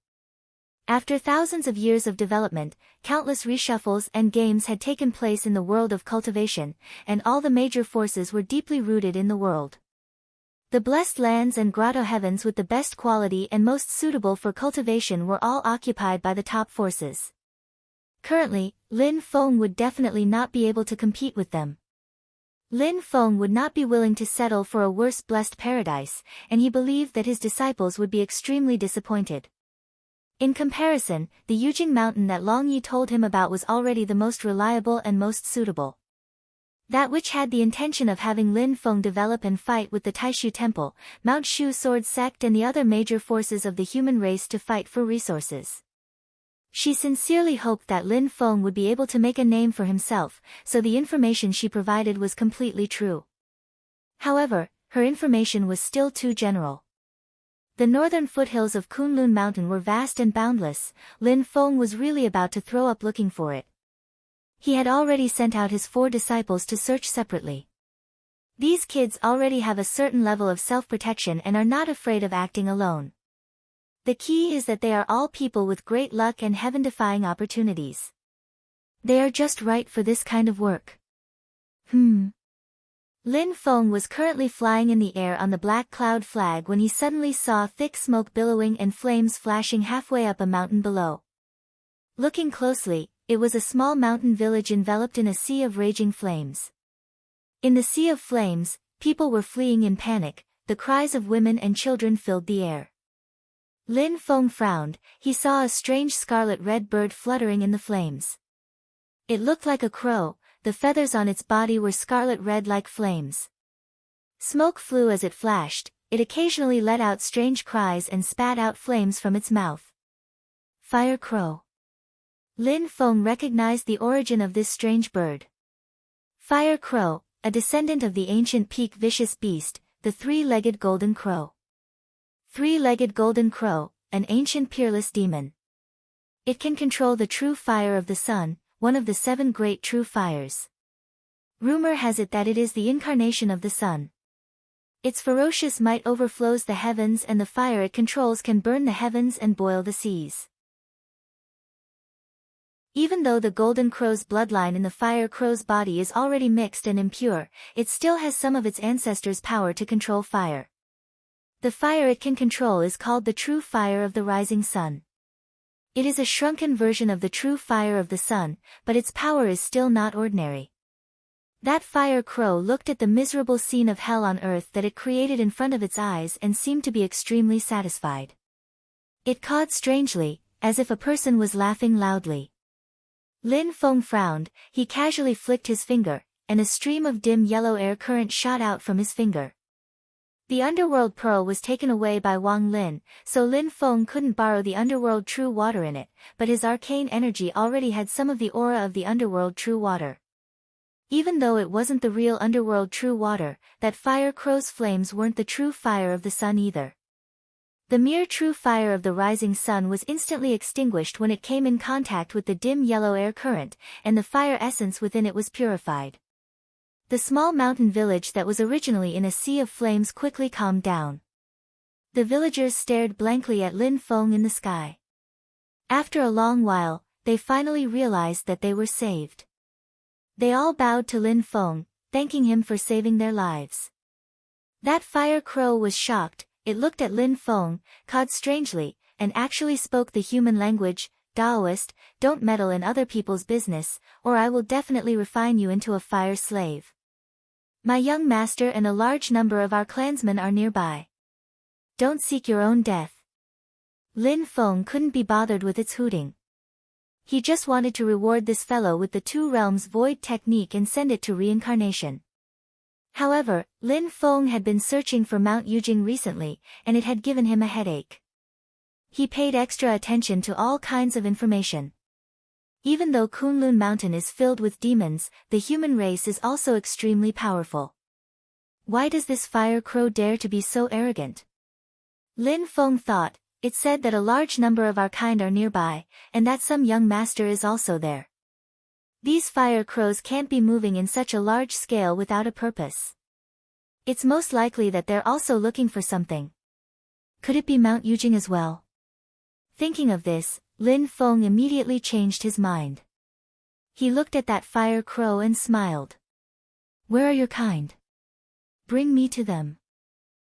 After thousands of years of development, countless reshuffles and games had taken place in the world of cultivation, and all the major forces were deeply rooted in the world. The blessed lands and grotto heavens with the best quality and most suitable for cultivation were all occupied by the top forces. Currently, Lin Feng would definitely not be able to compete with them. Lin Feng would not be willing to settle for a worse blessed paradise, and he believed that his disciples would be extremely disappointed. In comparison, the Yujing Mountain that Long Yi told him about was already the most reliable and most suitable. That which had the intention of having Lin Feng develop and fight with the Taishu Temple, Mount Shu Sword Sect and the other major forces of the human race to fight for resources. She sincerely hoped that Lin Feng would be able to make a name for himself, so the information she provided was completely true. However, her information was still too general. The northern foothills of Kunlun Mountain were vast and boundless. Lin Feng was really about to throw up looking for it. He had already sent out his 4 disciples to search separately. These kids already have a certain level of self-protection and are not afraid of acting alone. The key is that they are all people with great luck and heaven-defying opportunities. They are just right for this kind of work. Lin Feng was currently flying in the air on the black cloud flag when he suddenly saw thick smoke billowing and flames flashing halfway up a mountain below. Looking closely, it was a small mountain village enveloped in a sea of raging flames. In the sea of flames, people were fleeing in panic, the cries of women and children filled the air. Lin Feng frowned, he saw a strange scarlet-red bird fluttering in the flames. It looked like a crow, the feathers on its body were scarlet-red like flames. Smoke flew as it flashed, it occasionally let out strange cries and spat out flames from its mouth. Fire crow. Lin Feng recognized the origin of this strange bird. Fire crow, a descendant of the ancient peak vicious beast, the 3-legged golden crow. 3-legged golden crow, an ancient peerless demon. It can control the true fire of the sun, one of the 7 great true fires. Rumor has it that it is the incarnation of the sun. Its ferocious might overflows the heavens and the fire it controls can burn the heavens and boil the seas. Even though the golden crow's bloodline in the fire crow's body is already mixed and impure, it still has some of its ancestors' power to control fire. The fire it can control is called the true fire of the rising sun. It is a shrunken version of the true fire of the sun, but its power is still not ordinary. That fire crow looked at the miserable scene of hell on earth that it created in front of its eyes and seemed to be extremely satisfied. It cawed strangely, as if a person was laughing loudly. Lin Feng frowned, he casually flicked his finger, and a stream of dim yellow air current shot out from his finger. The underworld pearl was taken away by Wang Lin, so Lin Feng couldn't borrow the underworld true water in it, but his arcane energy already had some of the aura of the underworld true water. Even though it wasn't the real underworld true water, that fire crow's flames weren't the true fire of the sun either. The mere true fire of the rising sun was instantly extinguished when it came in contact with the dim yellow air current, and the fire essence within it was purified. The small mountain village that was originally in a sea of flames quickly calmed down. The villagers stared blankly at Lin Feng in the sky. After a long while, they finally realized that they were saved. They all bowed to Lin Feng, thanking him for saving their lives. That fire crow was shocked. It looked at Lin Feng, cawed strangely, and actually spoke the human language. Daoist, don't meddle in other people's business, or I will definitely refine you into a fire slave. My young master and a large number of our clansmen are nearby. Don't seek your own death. Lin Feng couldn't be bothered with its hooting. He just wanted to reward this fellow with the Two Realms Void technique and send it to reincarnation. However, Lin Feng had been searching for Mount Yujing recently, and it had given him a headache. He paid extra attention to all kinds of information. Even though Kunlun Mountain is filled with demons, the human race is also extremely powerful. Why does this fire crow dare to be so arrogant? Lin Feng thought. It said that a large number of our kind are nearby, and that some young master is also there. These fire crows can't be moving in such a large scale without a purpose. It's most likely that they're also looking for something. Could it be Mount Yujing as well? Thinking of this, Lin Feng immediately changed his mind. He looked at that fire crow and smiled. Where are your kind? Bring me to them.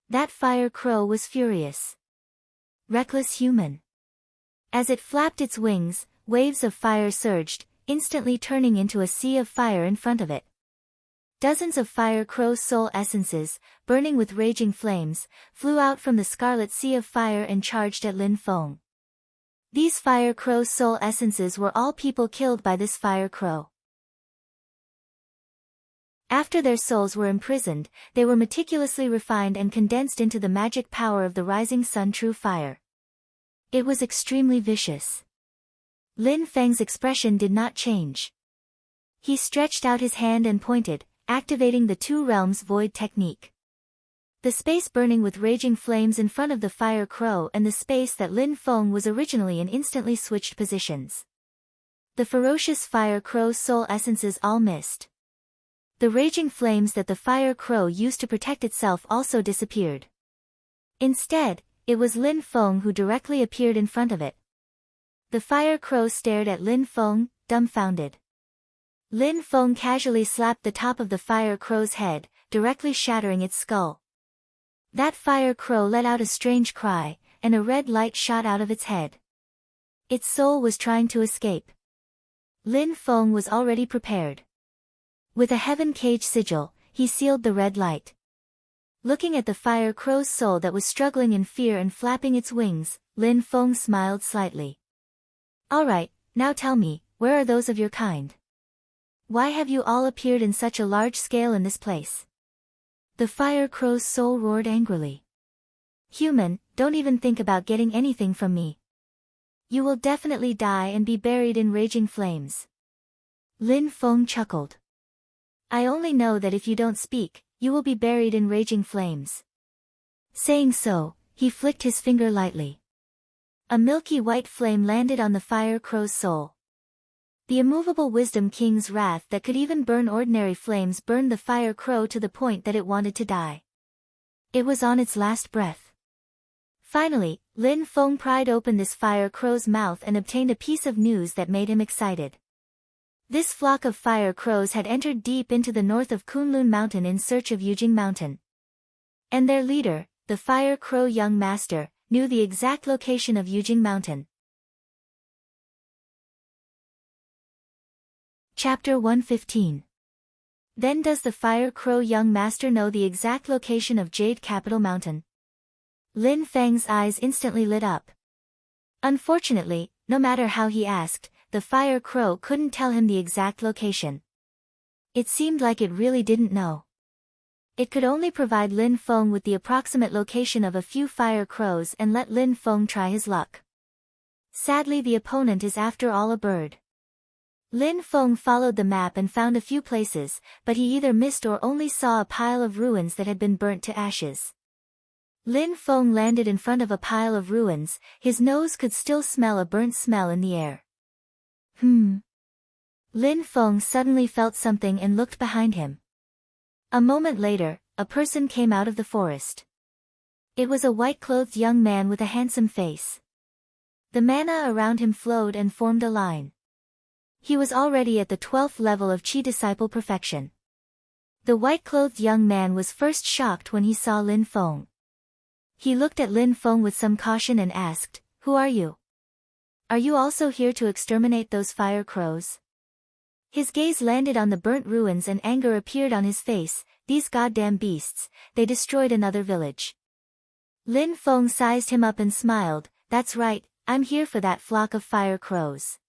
That fire crow was furious. Reckless human. As it flapped its wings, waves of fire surged, instantly turning into a sea of fire in front of it. Dozens of fire crow soul essences, burning with raging flames, flew out from the scarlet sea of fire and charged at Lin Feng. These fire crow soul essences were all people killed by this fire crow. After their souls were imprisoned, they were meticulously refined and condensed into the magic power of the rising sun true fire. It was extremely vicious. Lin Feng's expression did not change. He stretched out his hand and pointed, activating the Two Realms Void technique. The space burning with raging flames in front of the fire crow and the space that Lin Feng was originally in instantly switched positions. The ferocious fire crow's soul essences all missed. The raging flames that the fire crow used to protect itself also disappeared. Instead, it was Lin Feng who directly appeared in front of it. The fire crow stared at Lin Feng, dumbfounded. Lin Feng casually slapped the top of the fire crow's head, directly shattering its skull. That fire crow let out a strange cry, and a red light shot out of its head. Its soul was trying to escape. Lin Feng was already prepared. With a heaven cage sigil, he sealed the red light. Looking at the fire crow's soul that was struggling in fear and flapping its wings, Lin Feng smiled slightly. All right, now tell me, where are those of your kind? Why have you all appeared in such a large scale in this place? The fire crow's soul roared angrily. Human, don't even think about getting anything from me. You will definitely die and be buried in raging flames. Lin Feng chuckled. I only know that if you don't speak, you will be buried in raging flames. Saying so, he flicked his finger lightly. A milky white flame landed on the fire crow's soul. The immovable Wisdom King's wrath that could even burn ordinary flames burned the fire crow to the point that it wanted to die. It was on its last breath. Finally, Lin Feng pried open this fire crow's mouth and obtained a piece of news that made him excited. This flock of fire crows had entered deep into the north of Kunlun Mountain in search of Yujing Mountain. And their leader, the fire crow young master, knew the exact location of Yujing Mountain. Chapter 115. Then does the fire crow young master know the exact location of Jade Capital Mountain? Lin Feng's eyes instantly lit up. Unfortunately, no matter how he asked, the fire crow couldn't tell him the exact location. It seemed like it really didn't know. It could only provide Lin Feng with the approximate location of a few fire crows and let Lin Feng try his luck. Sadly, the opponent is after all a bird. Lin Feng followed the map and found a few places, but he either missed or only saw a pile of ruins that had been burnt to ashes. Lin Feng landed in front of a pile of ruins, his nose could still smell a burnt smell in the air. Lin Feng suddenly felt something and looked behind him. A moment later, a person came out of the forest. It was a white-clothed young man with a handsome face. The mana around him flowed and formed a line. He was already at the 12th level of Chi disciple perfection. The white-clothed young man was first shocked when he saw Lin Feng. He looked at Lin Feng with some caution and asked, "Who are you? Are you also here to exterminate those fire crows?" His gaze landed on the burnt ruins and anger appeared on his face. "These goddamn beasts, they destroyed another village." Lin Feng sized him up and smiled, "That's right, I'm here for that flock of fire crows."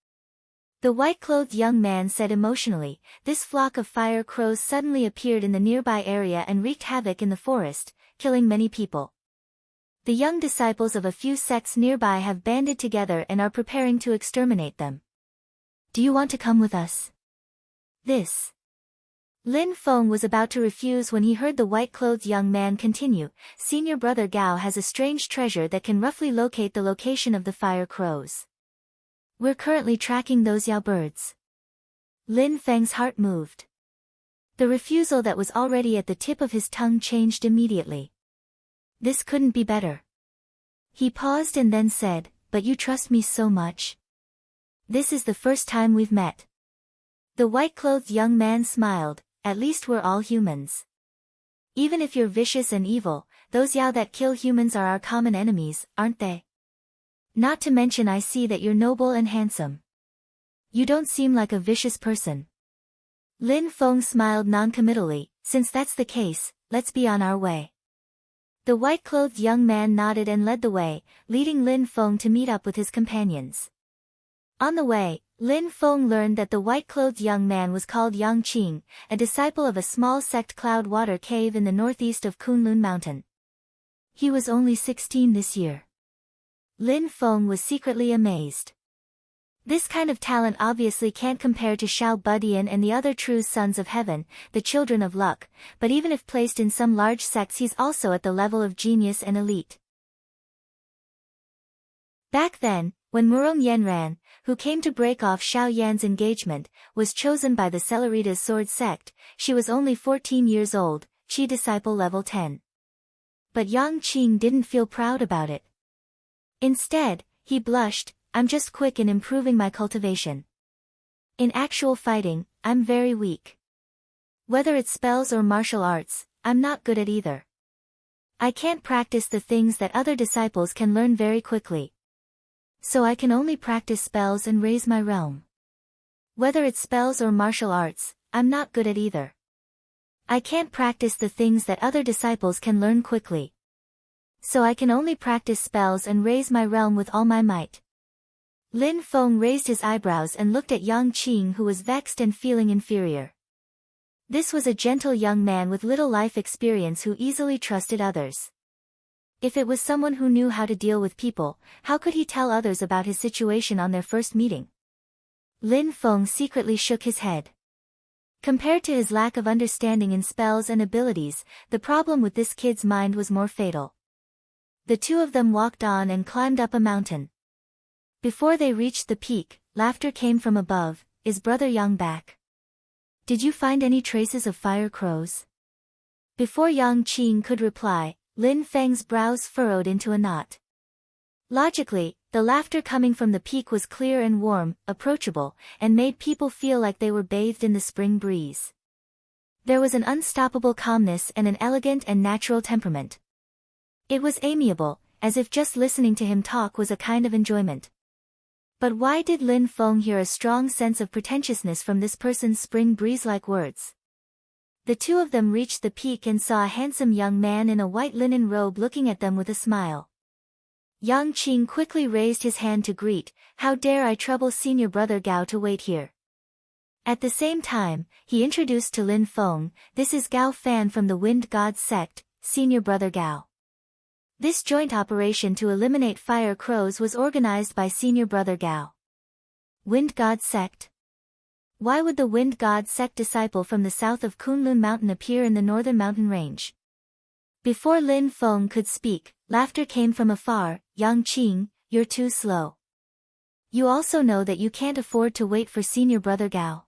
The white-clothed young man said emotionally, "This flock of fire crows suddenly appeared in the nearby area and wreaked havoc in the forest, killing many people. The young disciples of a few sects nearby have banded together and are preparing to exterminate them. Do you want to come with us?" Lin Feng was about to refuse when he heard the white-clothed young man continue, "Senior Brother Gao has a strange treasure that can roughly locate the location of the fire crows. We're currently tracking those Yao birds." Lin Feng's heart moved. The refusal that was already at the tip of his tongue changed immediately. This couldn't be better. He paused and then said, "But you trust me so much? This is the first time we've met." The white-clothed young man smiled, "At least we're all humans. Even if you're vicious and evil, those Yao that kill humans are our common enemies, aren't they? Not to mention I see that you're noble and handsome. You don't seem like a vicious person." Lin Feng smiled noncommittally, "Since that's the case, let's be on our way." The white-clothed young man nodded and led the way, leading Lin Feng to meet up with his companions. On the way, Lin Feng learned that the white-clothed young man was called Yang Qing, a disciple of a small sect Cloud Water Cave in the northeast of Kunlun Mountain. He was only 16 this year. Lin Feng was secretly amazed. This kind of talent obviously can't compare to Xiao Budian and the other true sons of heaven, the children of luck, but even if placed in some large sects he's also at the level of genius and elite. Back then, when Murong Yanran, who came to break off Xiao Yan's engagement, was chosen by the Celeritas Sword sect, she was only 14 years old, Chi disciple level 10. But Yang Qing didn't feel proud about it. Instead, he blushed, "I'm just quick in improving my cultivation. In actual fighting, I'm very weak. Whether it's spells or martial arts, I'm not good at either. I can't practice the things that other disciples can learn very quickly. So I can only practice spells and raise my realm. Whether it's spells or martial arts, I'm not good at either. I can't practice the things that other disciples can learn quickly. So I can only practice spells and raise my realm with all my might." Lin Feng raised his eyebrows and looked at Yang Qing, who was vexed and feeling inferior. This was a gentle young man with little life experience who easily trusted others. If it was someone who knew how to deal with people, how could he tell others about his situation on their first meeting? Lin Feng secretly shook his head. Compared to his lack of understanding in spells and abilities, the problem with this kid's mind was more fatal. The two of them walked on and climbed up a mountain. Before they reached the peak, laughter came from above. "Is Brother Yang back? Did you find any traces of fire crows?" Before Yang Qing could reply, Lin Feng's brows furrowed into a knot. Logically, the laughter coming from the peak was clear and warm, approachable, and made people feel like they were bathed in the spring breeze. There was an unstoppable calmness and an elegant and natural temperament. It was amiable, as if just listening to him talk was a kind of enjoyment. But why did Lin Feng hear a strong sense of pretentiousness from this person's spring breeze-like words? The two of them reached the peak and saw a handsome young man in a white linen robe looking at them with a smile. Yang Qing quickly raised his hand to greet, "How dare I trouble Senior Brother Gao to wait here?" At the same time, he introduced to Lin Feng, "This is Gao Fan from the Wind God sect, Senior Brother Gao." This joint operation to eliminate fire crows was organized by Senior Brother Gao. Wind God sect? Why would the Wind God sect disciple from the south of Kunlun Mountain appear in the northern mountain range? Before Lin Feng could speak, laughter came from afar. "Yang Qing, you're too slow. You also know that you can't afford to wait for Senior Brother Gao."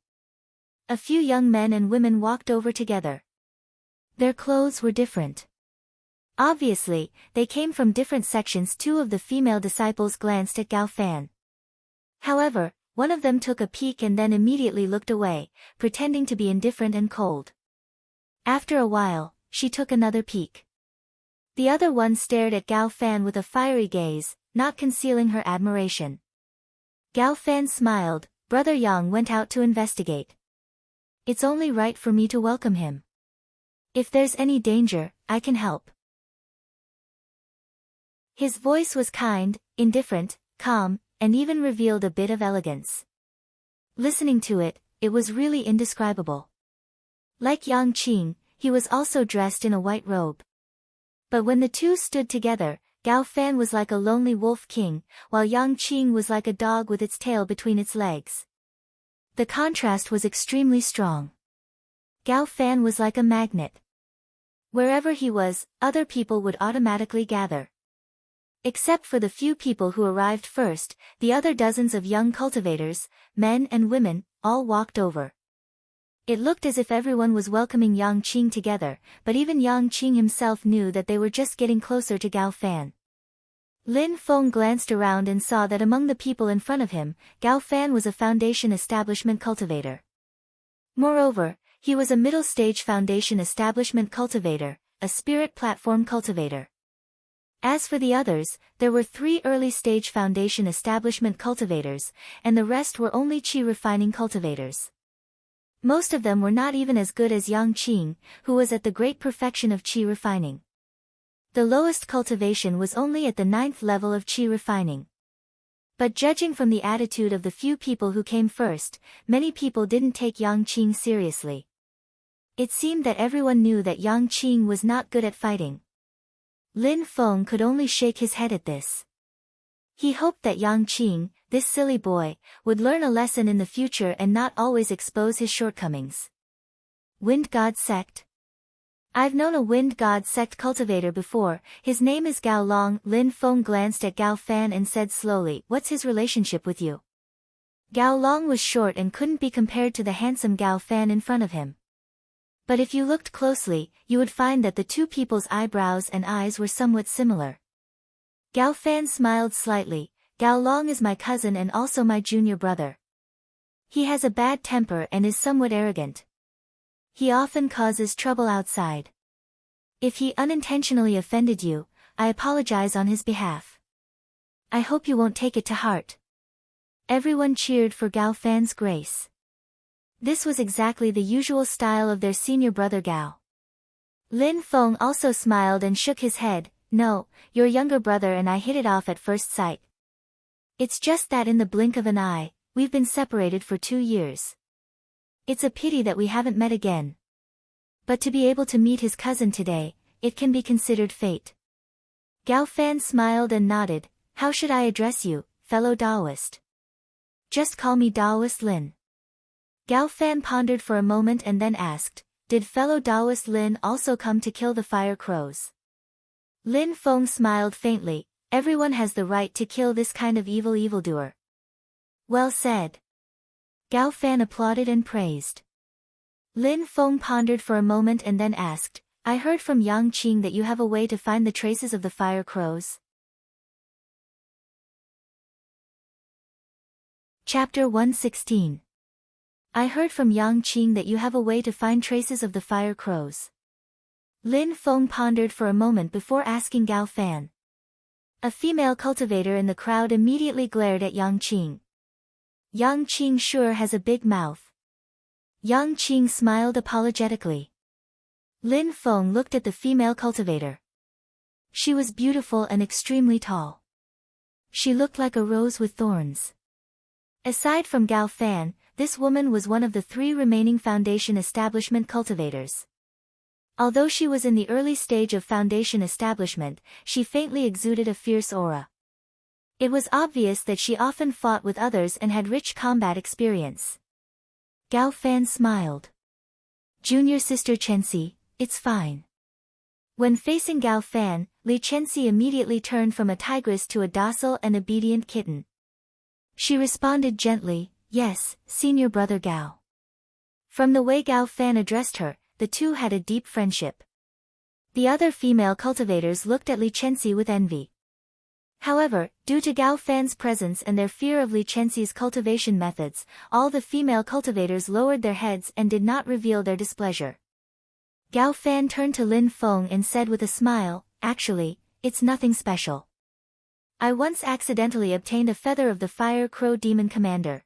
A few young men and women walked over together. Their clothes were different. Obviously, they came from different sections. Two of the female disciples glanced at Gao Fan. However, one of them took a peek and then immediately looked away, pretending to be indifferent and cold. After a while, she took another peek. The other one stared at Gao Fan with a fiery gaze, not concealing her admiration. Gao Fan smiled. Brother Yang went out to investigate. It's only right for me to welcome him. If there's any danger, I can help. His voice was kind, indifferent, calm, and even revealed a bit of elegance. Listening to it, it was really indescribable. Like Yang Qing, he was also dressed in a white robe. But when the two stood together, Gao Fan was like a lonely wolf king, while Yang Qing was like a dog with its tail between its legs. The contrast was extremely strong. Gao Fan was like a magnet. Wherever he was, other people would automatically gather. Except for the few people who arrived first, the other dozens of young cultivators, men and women, all walked over. It looked as if everyone was welcoming Yang Qing together, but even Yang Qing himself knew that they were just getting closer to Gao Fan. Lin Feng glanced around and saw that among the people in front of him, Gao Fan was a foundation establishment cultivator. Moreover, he was a middle-stage foundation establishment cultivator, a spirit platform cultivator. As for the others, there were 3 early-stage foundation establishment cultivators, and the rest were only qi refining cultivators. Most of them were not even as good as Yang Qing, who was at the great perfection of qi refining. The lowest cultivation was only at the 9th level of qi refining. But judging from the attitude of the few people who came first, many people didn't take Yang Qing seriously. It seemed that everyone knew that Yang Qing was not good at fighting. Lin Feng could only shake his head at this. He hoped that Yang Qing, this silly boy, would learn a lesson in the future and not always expose his shortcomings. Wind God Sect. I've known a Wind God Sect cultivator before. His name is Gao Long. Lin Feng glanced at Gao Fan and said slowly, "What's his relationship with you?" Gao Long was short and couldn't be compared to the handsome Gao Fan in front of him. But if you looked closely, you would find that the two people's eyebrows and eyes were somewhat similar. Gao Fan smiled slightly. Gao Long is my cousin and also my junior brother. He has a bad temper and is somewhat arrogant. He often causes trouble outside. If he unintentionally offended you, I apologize on his behalf. I hope you won't take it to heart. Everyone cheered for Gao Fan's grace. This was exactly the usual style of their senior brother Gao. Lin Feng also smiled and shook his head. "No, your younger brother and I hit it off at first sight. It's just that in the blink of an eye, we've been separated for 2 years. It's a pity that we haven't met again. But to be able to meet his cousin today, it can be considered fate." Gao Fan smiled and nodded. "How should I address you, fellow Taoist?" "Just call me Taoist Lin." Gao Fan pondered for a moment and then asked, "Did fellow Taoist Lin also come to kill the fire crows?" Lin Feng smiled faintly. "Everyone has the right to kill this kind of evildoer." "Well said." Gao Fan applauded and praised. Lin Feng pondered for a moment and then asked, "I heard from Yang Qing that you have a way to find the traces of the fire crows?" Chapter 116. I heard from Yang Qing that you have a way to find traces of the fire crows. Lin Feng pondered for a moment before asking Gao Fan. A female cultivator in the crowd immediately glared at Yang Qing. "Yang Qing sure has a big mouth." Yang Qing smiled apologetically. Lin Feng looked at the female cultivator. She was beautiful and extremely tall. She looked like a rose with thorns. Aside from Gao Fan, this woman was one of the 3 remaining foundation establishment cultivators. Although she was in the early stage of foundation establishment, she faintly exuded a fierce aura. It was obvious that she often fought with others and had rich combat experience. Gao Fan smiled. "Junior sister Chenxi, it's fine." When facing Gao Fan, Li Chenxi immediately turned from a tigress to a docile and obedient kitten. She responded gently, "Yes, senior brother Gao." From the way Gao Fan addressed her, the two had a deep friendship. The other female cultivators looked at Li Chenxi with envy. However, due to Gao Fan's presence and their fear of Li Chenxi's cultivation methods, all the female cultivators lowered their heads and did not reveal their displeasure. Gao Fan turned to Lin Feng and said with a smile, "Actually, it's nothing special. I once accidentally obtained a feather of the Fire Crow Demon Commander.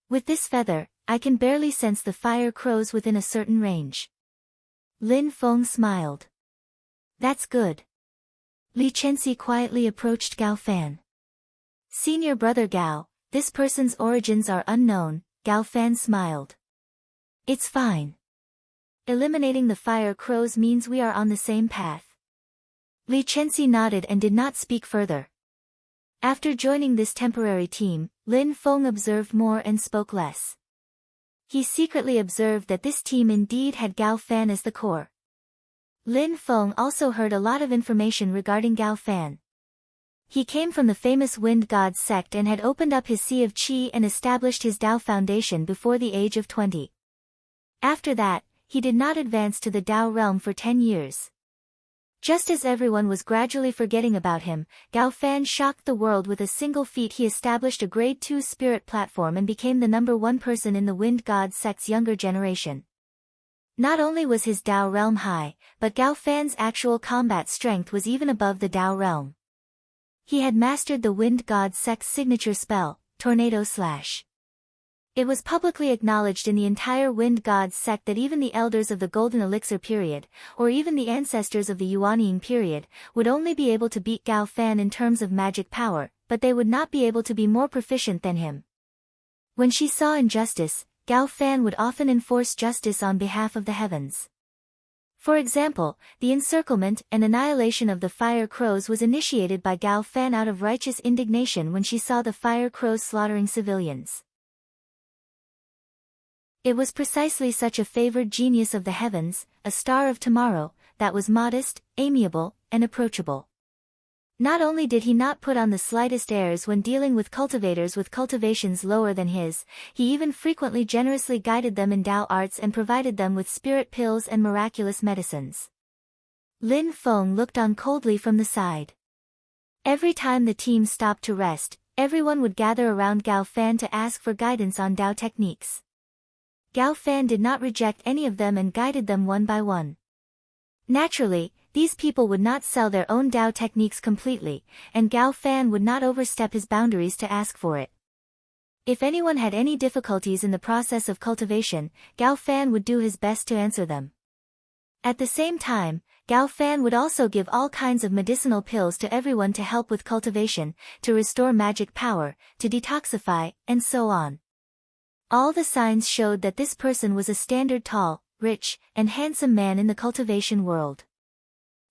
With this feather, I can barely sense the fire crows within a certain range." Lin Feng smiled. "That's good." Li Chenxi quietly approached Gao Fan. "Senior brother Gao, this person's origins are unknown," Gao Fan smiled. "It's fine. Eliminating the fire crows means we are on the same path." Li Chenxi nodded and did not speak further. After joining this temporary team, Lin Feng observed more and spoke less. He secretly observed that this team indeed had Gao Fan as the core. Lin Feng also heard a lot of information regarding Gao Fan. He came from the famous Wind God sect and had opened up his Sea of Qi and established his Tao foundation before the age of 20. After that, he did not advance to the Tao realm for 10 years. Just as everyone was gradually forgetting about him, Gao Fan shocked the world with a single feat. He established a grade 2 spirit platform and became the #1 person in the Wind God sect's younger generation. Not only was his Tao realm high, but Gao Fan's actual combat strength was even above the Tao realm. He had mastered the Wind God sect's signature spell, Tornado Slash. It was publicly acknowledged in the entire Wind God sect that even the elders of the Golden Elixir period, or even the ancestors of the Yuanying period, would only be able to beat Gao Fan in terms of magic power, but they would not be able to be more proficient than him. When she saw injustice, Gao Fan would often enforce justice on behalf of the heavens. For example, the encirclement and annihilation of the fire crows was initiated by Gao Fan out of righteous indignation when she saw the fire crows slaughtering civilians. It was precisely such a favored genius of the heavens, a star of tomorrow, that was modest, amiable, and approachable. Not only did he not put on the slightest airs when dealing with cultivators with cultivations lower than his, he even frequently generously guided them in Tao arts and provided them with spirit pills and miraculous medicines. Lin Feng looked on coldly from the side. Every time the team stopped to rest, everyone would gather around Gao Fan to ask for guidance on Tao techniques. Gao Fan did not reject any of them and guided them one by one. Naturally, these people would not sell their own Tao techniques completely, and Gao Fan would not overstep his boundaries to ask for it. If anyone had any difficulties in the process of cultivation, Gao Fan would do his best to answer them. At the same time, Gao Fan would also give all kinds of medicinal pills to everyone to help with cultivation, to restore magic power, to detoxify, and so on. All the signs showed that this person was a standard tall, rich, and handsome man in the cultivation world.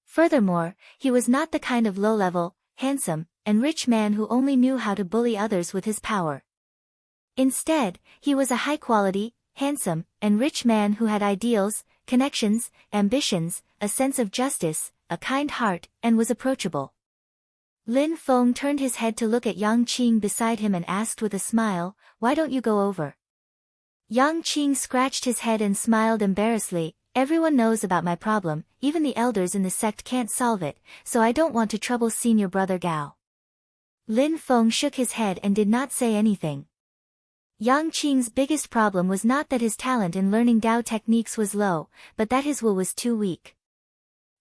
Furthermore, he was not the kind of low-level, handsome, and rich man who only knew how to bully others with his power. Instead, he was a high-quality, handsome, and rich man who had ideals, connections, ambitions, a sense of justice, a kind heart, and was approachable. Lin Feng turned his head to look at Yang Qing beside him and asked with a smile, "Why don't you go over?" Yang Qing scratched his head and smiled embarrassedly. "Everyone knows about my problem, even the elders in the sect can't solve it, so I don't want to trouble senior brother Gao." Lin Feng shook his head and did not say anything. Yang Qing's biggest problem was not that his talent in learning Tao techniques was low, but that his will was too weak.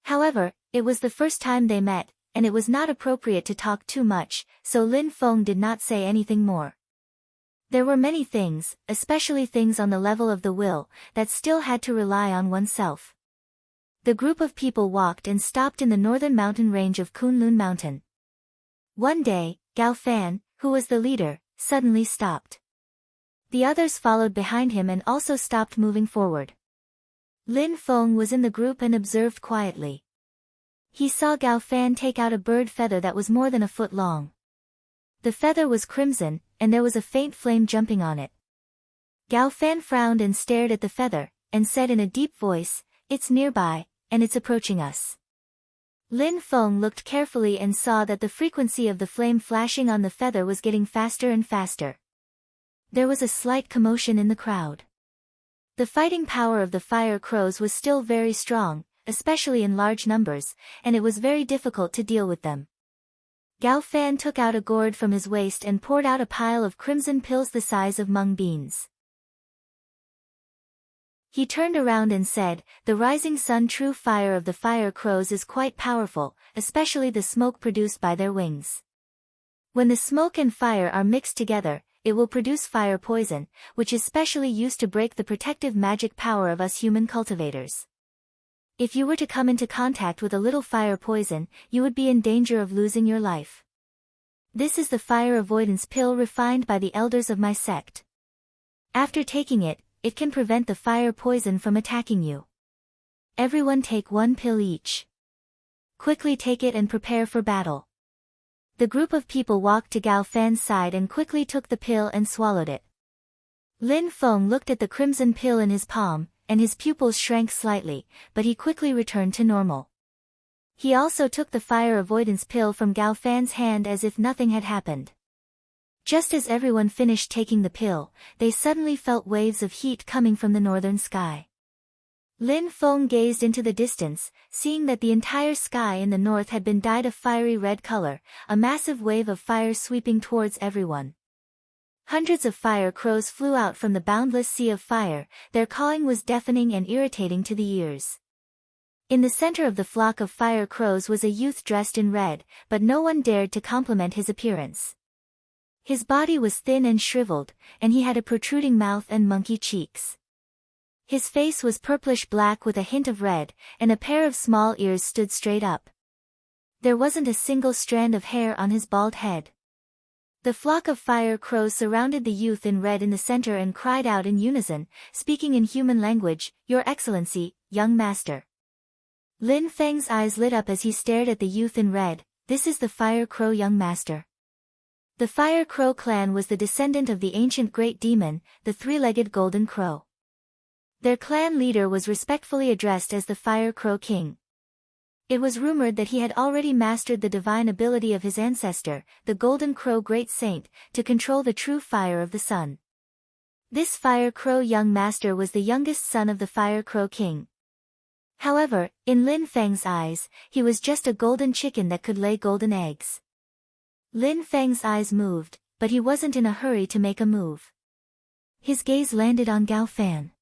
However, it was the first time they met, and it was not appropriate to talk too much, so Lin Feng did not say anything more. There were many things, especially things on the level of the will, that still had to rely on oneself. The group of people walked and stopped in the northern mountain range of Kunlun Mountain. One day, Gao Fan, who was the leader, suddenly stopped. The others followed behind him and also stopped moving forward. Lin Feng was in the group and observed quietly. He saw Gao Fan take out a bird feather that was more than a foot long. The feather was crimson, and there was a faint flame jumping on it. Gao Fan frowned and stared at the feather, and said in a deep voice, "It's nearby, and it's approaching us." Lin Feng looked carefully and saw that the frequency of the flame flashing on the feather was getting faster and faster. There was a slight commotion in the crowd. The fighting power of the fire crows was still very strong, especially in large numbers, and it was very difficult to deal with them. Gao Fan took out a gourd from his waist and poured out a pile of crimson pills the size of mung beans. He turned around and said, "The rising sun true fire of the fire crows is quite powerful, especially the smoke produced by their wings. When the smoke and fire are mixed together, it will produce fire poison, which is specially used to break the protective magic power of us human cultivators. If you were to come into contact with a little fire poison, you would be in danger of losing your life. This is the fire avoidance pill refined by the elders of my sect. After taking it, it can prevent the fire poison from attacking you. Everyone take one pill each. Quickly take it and prepare for battle." The group of people walked to Gao Fan's side and quickly took the pill and swallowed it. Lin Feng looked at the crimson pill in his palm, and his pupils shrank slightly, but he quickly returned to normal. He also took the fire avoidance pill from Gao Fan's hand as if nothing had happened. Just as everyone finished taking the pill, they suddenly felt waves of heat coming from the northern sky. Lin Feng gazed into the distance, seeing that the entire sky in the north had been dyed a fiery red color, a massive wave of fire sweeping towards everyone. Hundreds of fire crows flew out from the boundless sea of fire, their cawing was deafening and irritating to the ears. In the center of the flock of fire crows was a youth dressed in red, but no one dared to compliment his appearance. His body was thin and shriveled, and he had a protruding mouth and monkey cheeks. His face was purplish-black with a hint of red, and a pair of small ears stood straight up. There wasn't a single strand of hair on his bald head. The flock of fire crows surrounded the youth in red in the center and cried out in unison, speaking in human language, "Your Excellency, young master." Lin Feng's eyes lit up as he stared at the youth in red. "This is the fire crow young master." The fire crow clan was the descendant of the ancient great demon, the three-legged golden crow. Their clan leader was respectfully addressed as the fire crow king. It was rumored that he had already mastered the divine ability of his ancestor, the Golden Crow Great Saint, to control the true fire of the sun. This Fire Crow young master was the youngest son of the Fire Crow King. However, in Lin Feng's eyes, he was just a golden chicken that could lay golden eggs. Lin Feng's eyes moved, but he wasn't in a hurry to make a move. His gaze landed on Gao Fan.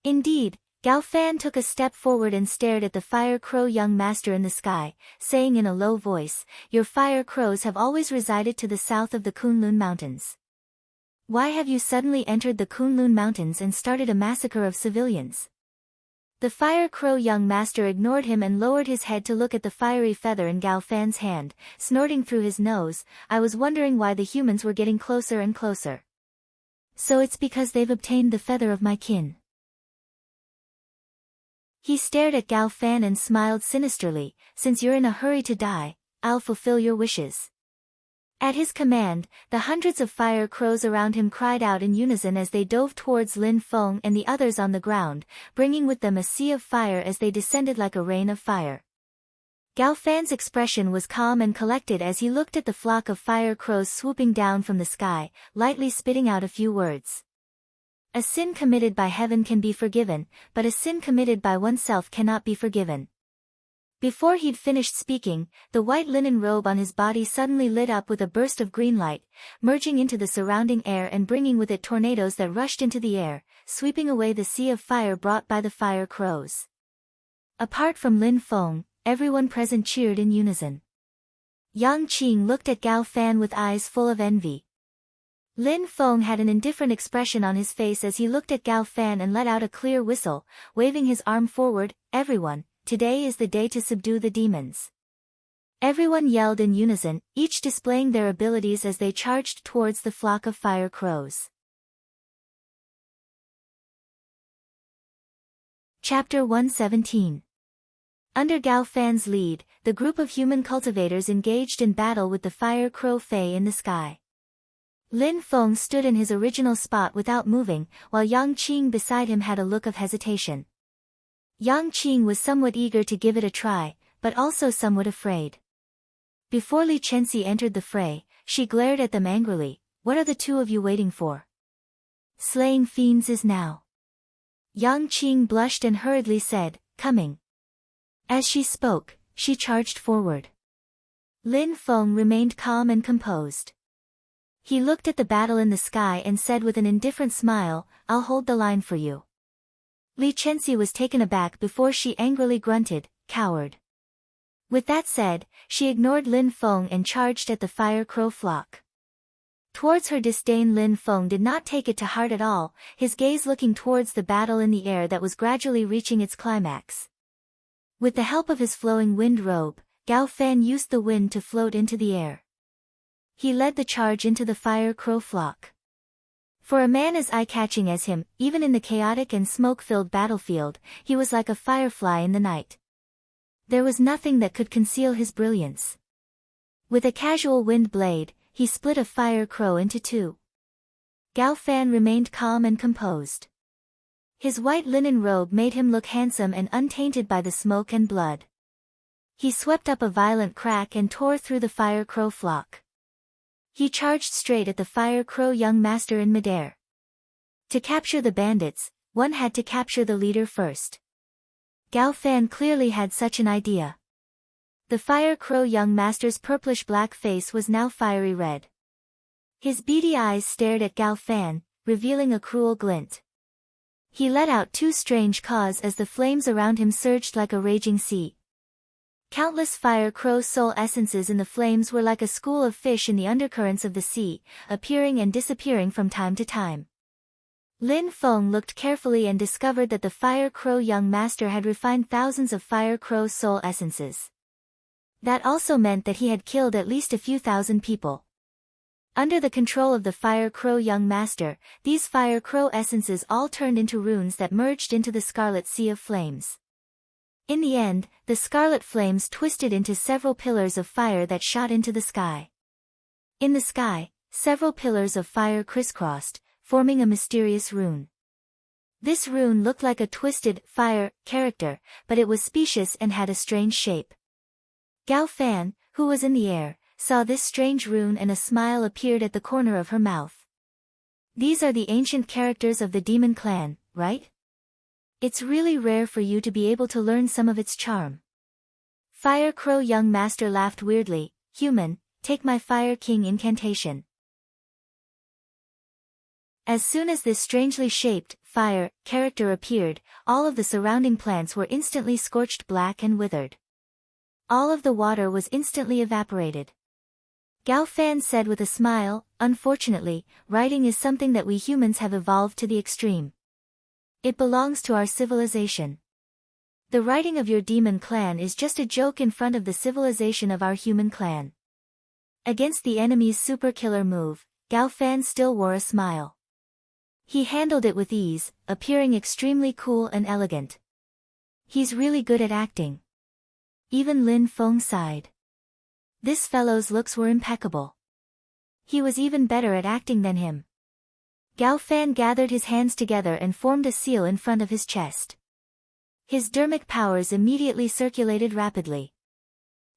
Indeed, Gao Fan took a step forward and stared at the Fire Crow young master in the sky, saying in a low voice, "Your fire crows have always resided to the south of the Kunlun Mountains. Why have you suddenly entered the Kunlun Mountains and started a massacre of civilians?" The Fire Crow young master ignored him and lowered his head to look at the fiery feather in Gao Fan's hand, snorting through his nose. "I was wondering why the humans were getting closer and closer. So it's because they've obtained the feather of my kin." He stared at Gao Fan and smiled sinisterly, "Since you're in a hurry to die, I'll fulfill your wishes." At his command, the hundreds of fire crows around him cried out in unison as they dove towards Lin Feng and the others on the ground, bringing with them a sea of fire as they descended like a rain of fire. Gao Fan's expression was calm and collected as he looked at the flock of fire crows swooping down from the sky, lightly spitting out a few words. A sin committed by heaven can be forgiven, but a sin committed by oneself cannot be forgiven. Before he'd finished speaking, the white linen robe on his body suddenly lit up with a burst of green light, merging into the surrounding air and bringing with it tornadoes that rushed into the air, sweeping away the sea of fire brought by the fire crows. Apart from Lin Feng, everyone present cheered in unison. Yang Qing looked at Gao Fan with eyes full of envy. Lin Feng had an indifferent expression on his face as he looked at Gao Fan and let out a clear whistle, waving his arm forward. "Everyone, today is the day to subdue the demons." Everyone yelled in unison, each displaying their abilities as they charged towards the flock of fire crows. Chapter 117. Under Gao Fan's lead, the group of human cultivators engaged in battle with the fire crow Fei in the sky. Lin Feng stood in his original spot without moving, while Yang Qing beside him had a look of hesitation. Yang Qing was somewhat eager to give it a try, but also somewhat afraid. Before Li Chenxi entered the fray, she glared at them angrily. "What are the two of you waiting for? Slaying fiends is now." Yang Qing blushed and hurriedly said, "Coming." As she spoke, she charged forward. Lin Feng remained calm and composed. He looked at the battle in the sky and said with an indifferent smile, "I'll hold the line for you." Li Chenxi was taken aback before she angrily grunted, "Coward." With that said, she ignored Lin Feng and charged at the fire crow flock. Towards her disdain, Lin Feng did not take it to heart at all, his gaze looking towards the battle in the air that was gradually reaching its climax. With the help of his flowing wind robe, Gao Fan used the wind to float into the air. He led the charge into the fire crow flock. For a man as eye-catching as him, even in the chaotic and smoke-filled battlefield, he was like a firefly in the night. There was nothing that could conceal his brilliance. With a casual wind blade, he split a fire crow into two. Gao Fan remained calm and composed. His white linen robe made him look handsome and untainted by the smoke and blood. He swept up a violent crack and tore through the fire crow flock. He charged straight at the fire crow young master in midair. To capture the bandits, one had to capture the leader first. Gao Fan clearly had such an idea. The fire crow young master's purplish-black face was now fiery red. His beady eyes stared at Gao Fan, revealing a cruel glint. He let out two strange caws as the flames around him surged like a raging sea. Countless fire crow soul essences in the flames were like a school of fish in the undercurrents of the sea, appearing and disappearing from time to time. Lin Feng looked carefully and discovered that the fire crow young master had refined thousands of fire crow soul essences. That also meant that he had killed at least a few thousand people. Under the control of the fire crow young master, these fire crow essences all turned into runes that merged into the scarlet sea of flames. In the end, the scarlet flames twisted into several pillars of fire that shot into the sky. In the sky, several pillars of fire crisscrossed, forming a mysterious rune. This rune looked like a twisted, fire, character, but it was specious and had a strange shape. Gao Fan, who was in the air, saw this strange rune and a smile appeared at the corner of her mouth. These are the ancient characters of the demon clan, right? It's really rare for you to be able to learn some of its charm. Fire Crow young master laughed weirdly, "Human, take my Fire King incantation." As soon as this strangely shaped, fire, character appeared, all of the surrounding plants were instantly scorched black and withered. All of the water was instantly evaporated. Gao Fan said with a smile, "Unfortunately, writing is something that we humans have evolved to the extreme. It belongs to our civilization. The writing of your demon clan is just a joke in front of the civilization of our human clan." Against the enemy's super killer move, Gao Fan still wore a smile. He handled it with ease, appearing extremely cool and elegant. He's really good at acting. Even Lin Feng sighed. This fellow's looks were impeccable. He was even better at acting than him. Gao Fan gathered his hands together and formed a seal in front of his chest. His dermic powers immediately circulated rapidly.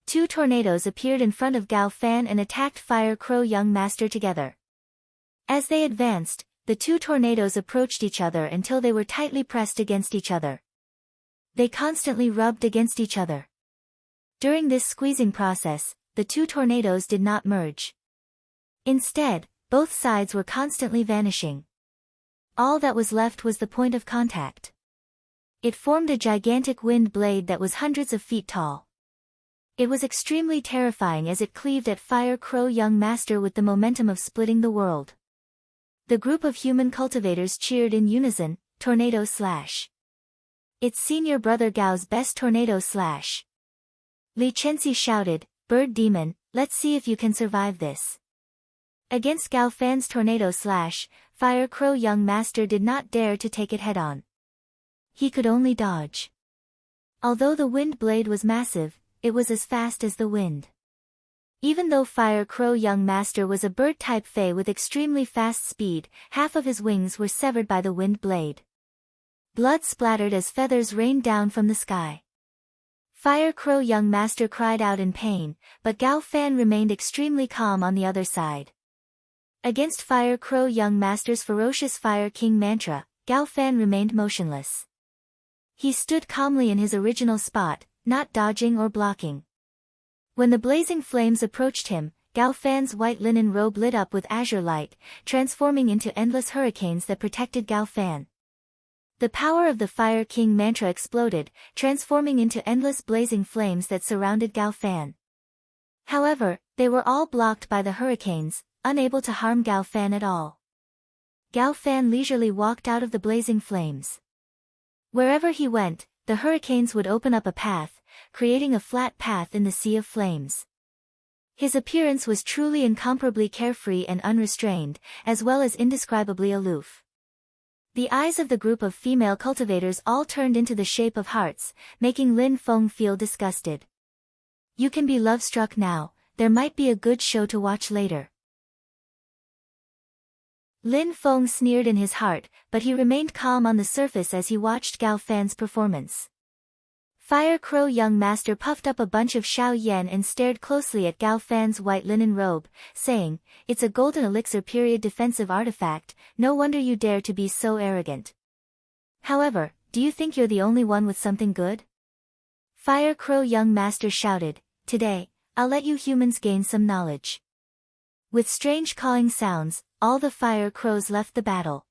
Two tornadoes appeared in front of Gao Fan and attacked Fire Crow young master together. As they advanced, the two tornadoes approached each other until they were tightly pressed against each other. They constantly rubbed against each other. During this squeezing process, the two tornadoes did not merge. Instead, both sides were constantly vanishing. All that was left was the point of contact. It formed a gigantic wind blade that was hundreds of feet tall. It was extremely terrifying as it cleaved at Fire Crow young master with the momentum of splitting the world. The group of human cultivators cheered in unison, "Tornado slash." "It's senior brother Gao's best tornado slash." Li Chenxi shouted, "Bird demon, let's see if you can survive this." Against Gao Fan's tornado slash, Fire Crow young master did not dare to take it head-on. He could only dodge. Although the wind blade was massive, it was as fast as the wind. Even though Fire Crow young master was a bird-type fae with extremely fast speed, half of his wings were severed by the wind blade. Blood splattered as feathers rained down from the sky. Fire Crow young master cried out in pain, but Gao Fan remained extremely calm on the other side. Against Fire Crow young master's ferocious Fire King mantra, Gao Fan remained motionless. He stood calmly in his original spot, not dodging or blocking. When the blazing flames approached him, Gao Fan's white linen robe lit up with azure light, transforming into endless hurricanes that protected Gao Fan. The power of the Fire King mantra exploded, transforming into endless blazing flames that surrounded Gao Fan. However, they were all blocked by the hurricanes, unable to harm Gao Fan at all. Gao Fan leisurely walked out of the blazing flames. Wherever he went, the hurricanes would open up a path, creating a flat path in the sea of flames. His appearance was truly incomparably carefree and unrestrained, as well as indescribably aloof. The eyes of the group of female cultivators all turned into the shape of hearts, making Lin Feng feel disgusted. You can be love-struck now, there might be a good show to watch later. Lin Feng sneered in his heart, but he remained calm on the surface as he watched Gao Fan's performance. Fire Crow Young Master puffed up a bunch of Xiao Yen and stared closely at Gao Fan's white linen robe, saying, "It's a golden elixir period defensive artifact, no wonder you dare to be so arrogant. However, do you think you're the only one with something good?" Fire Crow Young Master shouted, "Today, I'll let you humans gain some knowledge." With strange cawing sounds, all the Fire Crows left the battle.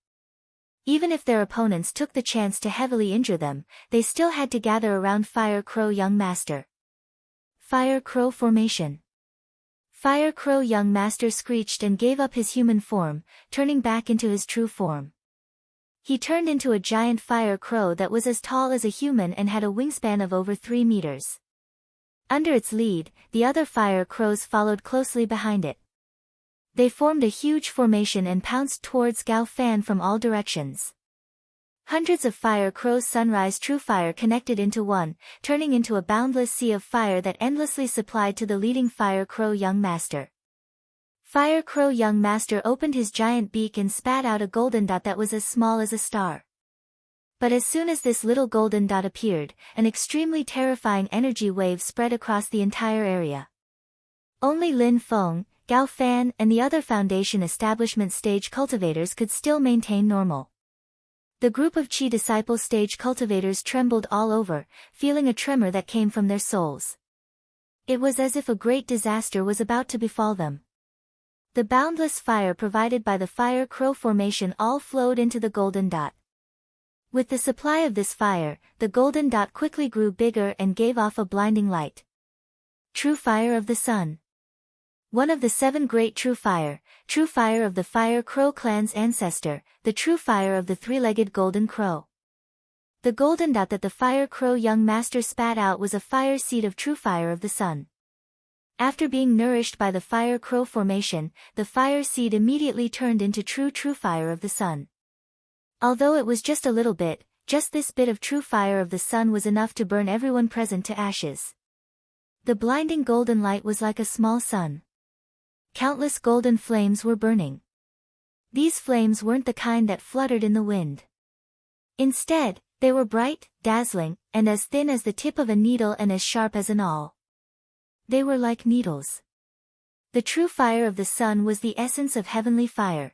Even if their opponents took the chance to heavily injure them, they still had to gather around Fire Crow Young Master. Fire Crow Formation. Fire Crow Young Master screeched and gave up his human form, turning back into his true form. He turned into a giant fire crow that was as tall as a human and had a wingspan of over 3 meters. Under its lead, the other fire crows followed closely behind it. They formed a huge formation and pounced towards Gao Fan from all directions. Hundreds of fire crows Sunrise True Fire connected into one, turning into a boundless sea of fire that endlessly supplied to the leading Fire Crow Young Master. Fire Crow Young Master opened his giant beak and spat out a golden dot that was as small as a star. But as soon as this little golden dot appeared, an extremely terrifying energy wave spread across the entire area. Only Lin Feng, Gao Fan and the other Foundation Establishment stage cultivators could still maintain normal. The group of Qi Disciple stage cultivators trembled all over, feeling a tremor that came from their souls. It was as if a great disaster was about to befall them. The boundless fire provided by the Fire Crow Formation all flowed into the golden dot. With the supply of this fire, the golden dot quickly grew bigger and gave off a blinding light. True Fire of the Sun. One of the 7 great True Fire of the Fire Crow clan's ancestor, the True Fire of the 3-legged Golden Crow. The golden dot that the Fire Crow Young Master spat out was a fire seed of True Fire of the Sun. After being nourished by the Fire Crow Formation, the fire seed immediately turned into True Fire of the Sun. Although it was just a little bit, just this bit of True Fire of the Sun was enough to burn everyone present to ashes. The blinding golden light was like a small sun. Countless golden flames were burning. These flames weren't the kind that fluttered in the wind. Instead, they were bright, dazzling, and as thin as the tip of a needle and as sharp as an awl. They were like needles. The True Fire of the Sun was the essence of heavenly fire.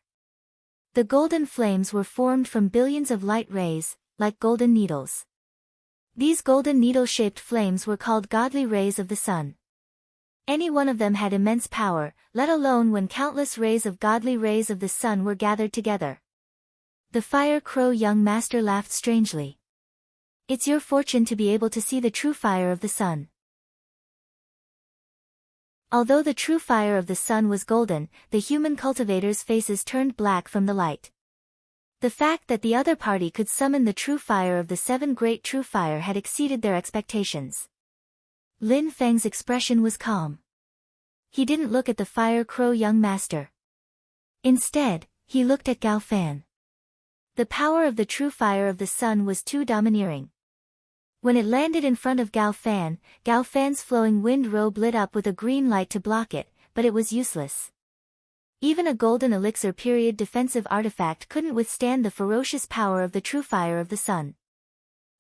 The golden flames were formed from billions of light rays, like golden needles. These golden needle-shaped flames were called godly rays of the sun. Any one of them had immense power, let alone when countless rays of godly rays of the sun were gathered together. The Fire Crow Young Master laughed strangely. It's your fortune to be able to see the true fire of the sun. Although the true fire of the sun was golden, the human cultivators' faces turned black from the light. The fact that the other party could summon the true fire of the 7 great true fire had exceeded their expectations. Lin Feng's expression was calm. He didn't look at the Fire Crow Young Master. Instead, he looked at Gao Fan. The power of the true fire of the sun was too domineering. When it landed in front of Gao Fan's flowing wind robe lit up with a green light to block it, but it was useless. Even a golden elixir period defensive artifact couldn't withstand the ferocious power of the true fire of the sun.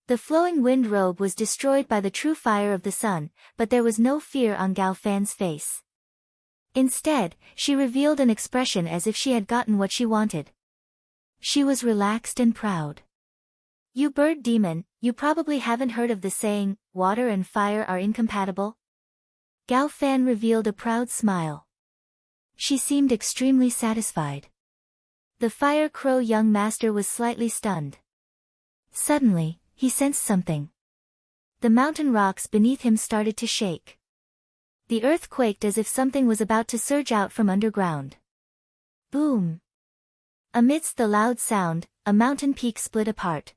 The flowing wind robe was destroyed by the true fire of the sun, but there was no fear on Gao Fan's face. Instead, she revealed an expression as if she had gotten what she wanted. She was relaxed and proud. You bird demon, You probably haven't heard of the saying, water and fire are incompatible? Gao Fan revealed a proud smile. She seemed extremely satisfied. The Fire Crow young master was slightly stunned. Suddenly, he sensed something. The mountain rocks beneath him started to shake. The earth quaked as if something was about to surge out from underground. Boom! Amidst the loud sound, a mountain peak split apart.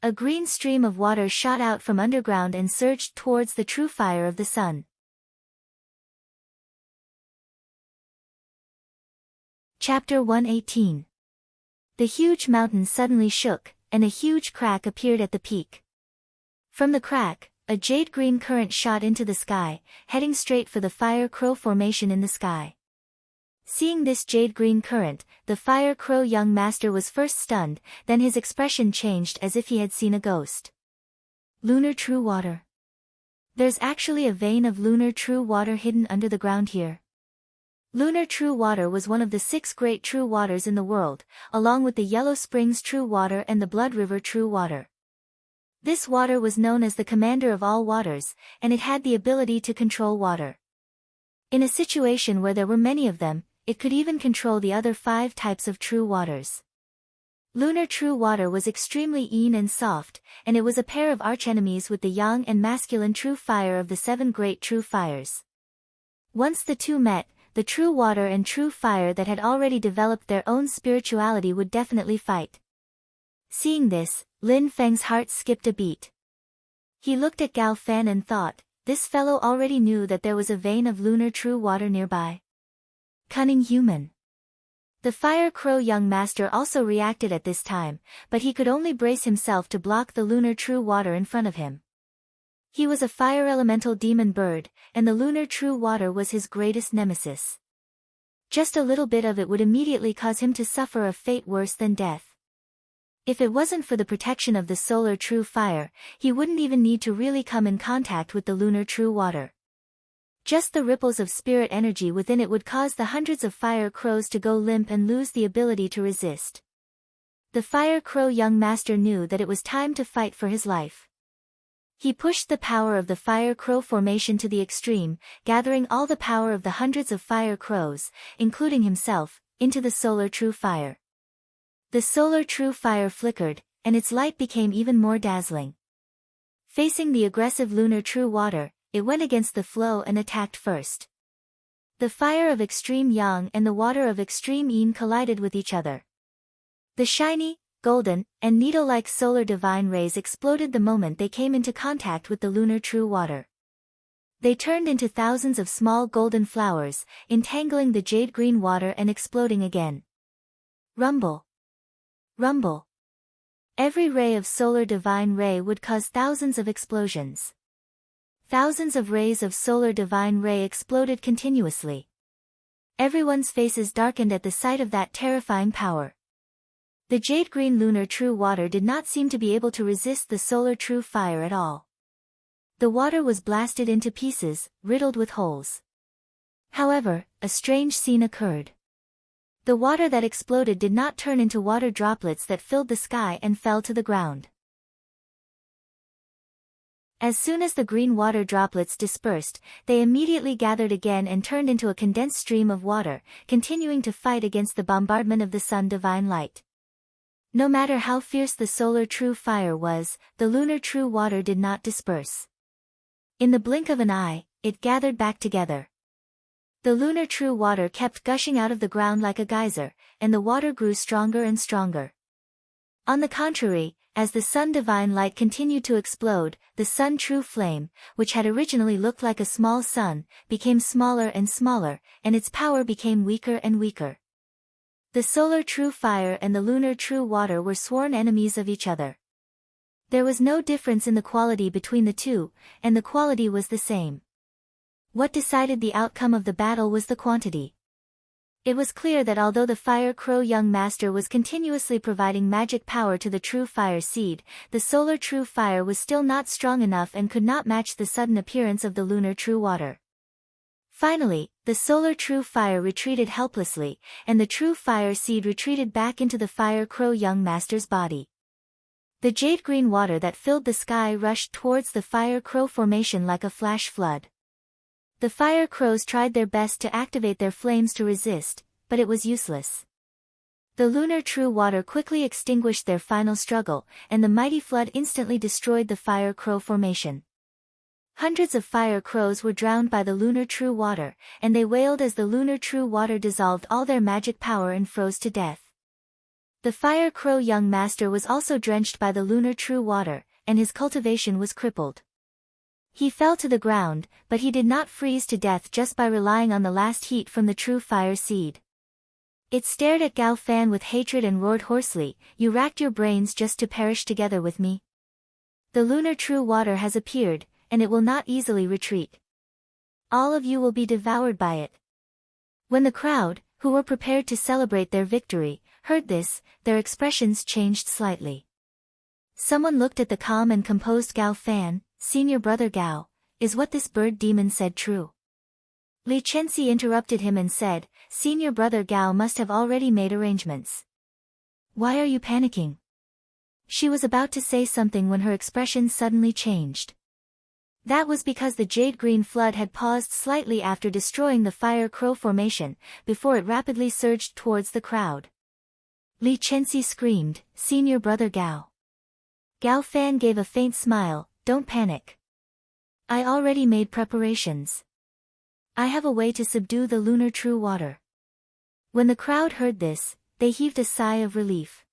A green stream of water shot out from underground and surged towards the true fire of the sun. Chapter 118. The huge mountain suddenly shook, and a huge crack appeared at the peak. From the crack, a jade-green current shot into the sky, heading straight for the Fire Crow formation in the sky. Seeing this jade-green current, the Fire Crow young master was first stunned, then his expression changed as if he had seen a ghost. Lunar true water. There's actually a vein of lunar true water hidden under the ground here. Lunar true water was one of the 6 great true waters in the world, along with the Yellow Springs true water and the Blood River true water. This water was known as the commander of all waters, and it had the ability to control water. In a situation where there were many of them, it could even control the other 5 types of true waters. Lunar true water was extremely keen and soft, and it was a pair of archenemies with the yang and masculine true fire of the 7 great true fires. Once the two met, the true water and true fire that had already developed their own spirituality would definitely fight. Seeing this, Lin Feng's heart skipped a beat. He looked at Gao Fan and thought, this fellow already knew that there was a vein of lunar true water nearby. Cunning human. The Fire Crow young master also reacted at this time, but he could only brace himself to block the lunar true water in front of him. He was a fire elemental demon bird, and the lunar true water was his greatest nemesis. Just a little bit of it would immediately cause him to suffer a fate worse than death. If it wasn't for the protection of the solar true fire, he wouldn't even need to really come in contact with the lunar true water. Just the ripples of spirit energy within it would cause the hundreds of Fire Crows to go limp and lose the ability to resist. The Fire Crow young master knew that it was time to fight for his life. He pushed the power of the Fire Crow formation to the extreme, gathering all the power of the hundreds of Fire Crows, including himself, into the solar true fire. The solar true fire flickered, and its light became even more dazzling. Facing the aggressive lunar true water, it went against the flow and attacked first. The fire of extreme yang and the water of extreme yin collided with each other. The shiny, golden, and needle-like solar divine rays exploded the moment they came into contact with the lunar true water. They turned into thousands of small golden flowers, entangling the jade-green water and exploding again. Rumble. Rumble. Every ray of solar divine ray would cause thousands of explosions. Thousands of rays of solar divine ray exploded continuously. Everyone's faces darkened at the sight of that terrifying power. The jade-green lunar true water did not seem to be able to resist the solar true fire at all. The water was blasted into pieces, riddled with holes. However, a strange scene occurred. The water that exploded did not turn into water droplets that filled the sky and fell to the ground. As soon as the green water droplets dispersed, they immediately gathered again and turned into a condensed stream of water, continuing to fight against the bombardment of the sun divine light. No matter how fierce the solar true fire was, the lunar true water did not disperse. In the blink of an eye, it gathered back together. The lunar true water kept gushing out of the ground like a geyser, and the water grew stronger and stronger. On the contrary, as the sun divine light continued to explode, the sun true flame, which had originally looked like a small sun, became smaller and smaller, and its power became weaker and weaker. The solar true fire and the lunar true water were sworn enemies of each other. There was no difference in the quality between the two, and the quality was the same. What decided the outcome of the battle was the quantity. It was clear that although the Fire Crow young master was continuously providing magic power to the true fire seed, the solar true fire was still not strong enough and could not match the sudden appearance of the lunar true water. Finally, the solar true fire retreated helplessly, and the true fire seed retreated back into the Fire Crow young master's body. The jade-green water that filled the sky rushed towards the fire crow formation like a flash flood. The fire crows tried their best to activate their flames to resist, but it was useless. The lunar true water quickly extinguished their final struggle, and the mighty flood instantly destroyed the fire crow formation. Hundreds of fire crows were drowned by the lunar true water, and they wailed as the lunar true water dissolved all their magic power and froze to death. The fire crow young master was also drenched by the lunar true water, and his cultivation was crippled. He fell to the ground, but he did not freeze to death just by relying on the last heat from the true fire seed. It stared at Gao Fan with hatred and roared hoarsely, "You racked your brains just to perish together with me? The lunar true water has appeared, and it will not easily retreat. All of you will be devoured by it." When the crowd, who were prepared to celebrate their victory, heard this, their expressions changed slightly. Someone looked at the calm and composed Gao Fan. "Senior brother Gao, is what this bird demon said true?" Li Chenxi interrupted him and said, "Senior brother Gao must have already made arrangements. Why are you panicking?" She was about to say something when her expression suddenly changed. That was because the jade-green flood had paused slightly after destroying the fire crow formation, before it rapidly surged towards the crowd. Li Chenxi screamed, "Senior brother Gao." Gao Fan gave a faint smile, "Don't panic. I already made preparations. I have a way to subdue the lunar true water." When the crowd heard this, they heaved a sigh of relief.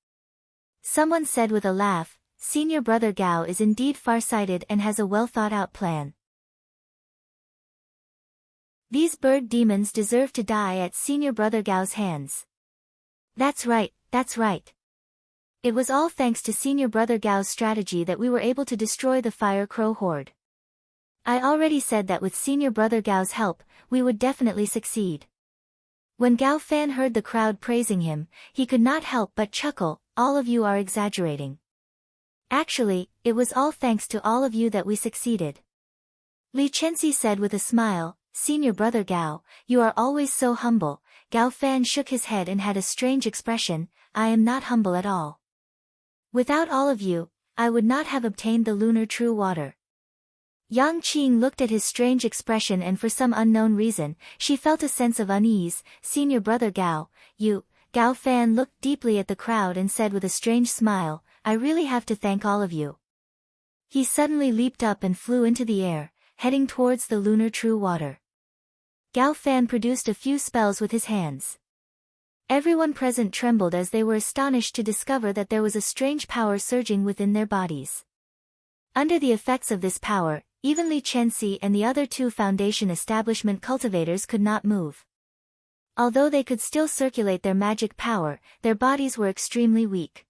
Someone said with a laugh, "Senior brother Gao is indeed far-sighted and has a well-thought-out plan. These bird demons deserve to die at Senior brother Gao's hands." That's right, that's right. It was all thanks to Senior brother Gao's strategy that we were able to destroy the fire crow horde. I already said that with Senior brother Gao's help, we would definitely succeed. When Gao Fan heard the crowd praising him, he could not help but chuckle, "All of you are exaggerating. Actually, it was all thanks to all of you that we succeeded." Li Chenxi said with a smile, "Senior brother Gao, you are always so humble." Gao Fan shook his head and had a strange expression, "I am not humble at all. Without all of you, I would not have obtained the lunar true water." Yang Qing looked at his strange expression and for some unknown reason, she felt a sense of unease. "Senior brother Gao, you..." Gao Fan looked deeply at the crowd and said with a strange smile, "I really have to thank all of you." He suddenly leaped up and flew into the air, heading towards the lunar true water. Gao Fan produced a few spells with his hands. Everyone present trembled as they were astonished to discover that there was a strange power surging within their bodies. Under the effects of this power, even Li Chenxi and the other two Foundation establishment cultivators could not move. Although they could still circulate their magic power, their bodies were extremely weak.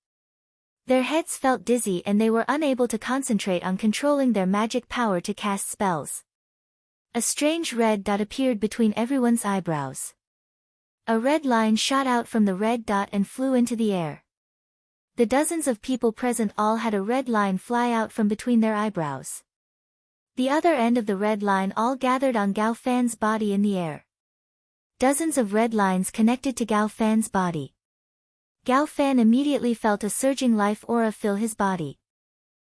Their heads felt dizzy and they were unable to concentrate on controlling their magic power to cast spells. A strange red dot appeared between everyone's eyebrows. A red line shot out from the red dot and flew into the air. The dozens of people present all had a red line fly out from between their eyebrows. The other end of the red line all gathered on Gao Fan's body in the air. Dozens of red lines connected to Gao Fan's body. Gao Fan immediately felt a surging life aura fill his body.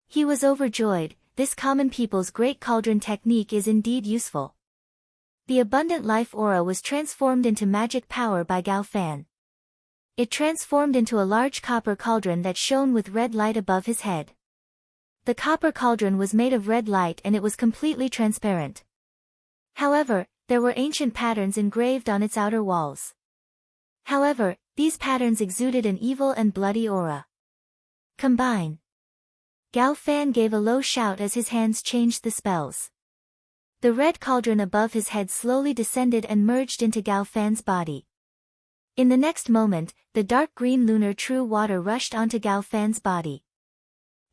He was overjoyed. This common people's great cauldron technique is indeed useful. The abundant life aura was transformed into magic power by Gao Fan. It transformed into a large copper cauldron that shone with red light above his head. The copper cauldron was made of red light and it was completely transparent. However, there were ancient patterns engraved on its outer walls. However, these patterns exuded an evil and bloody aura. Combine. Gao Fan gave a low shout as his hands changed the spells. The red cauldron above his head slowly descended and merged into Gao Fan's body. In the next moment, the dark green lunar true water rushed onto Gao Fan's body.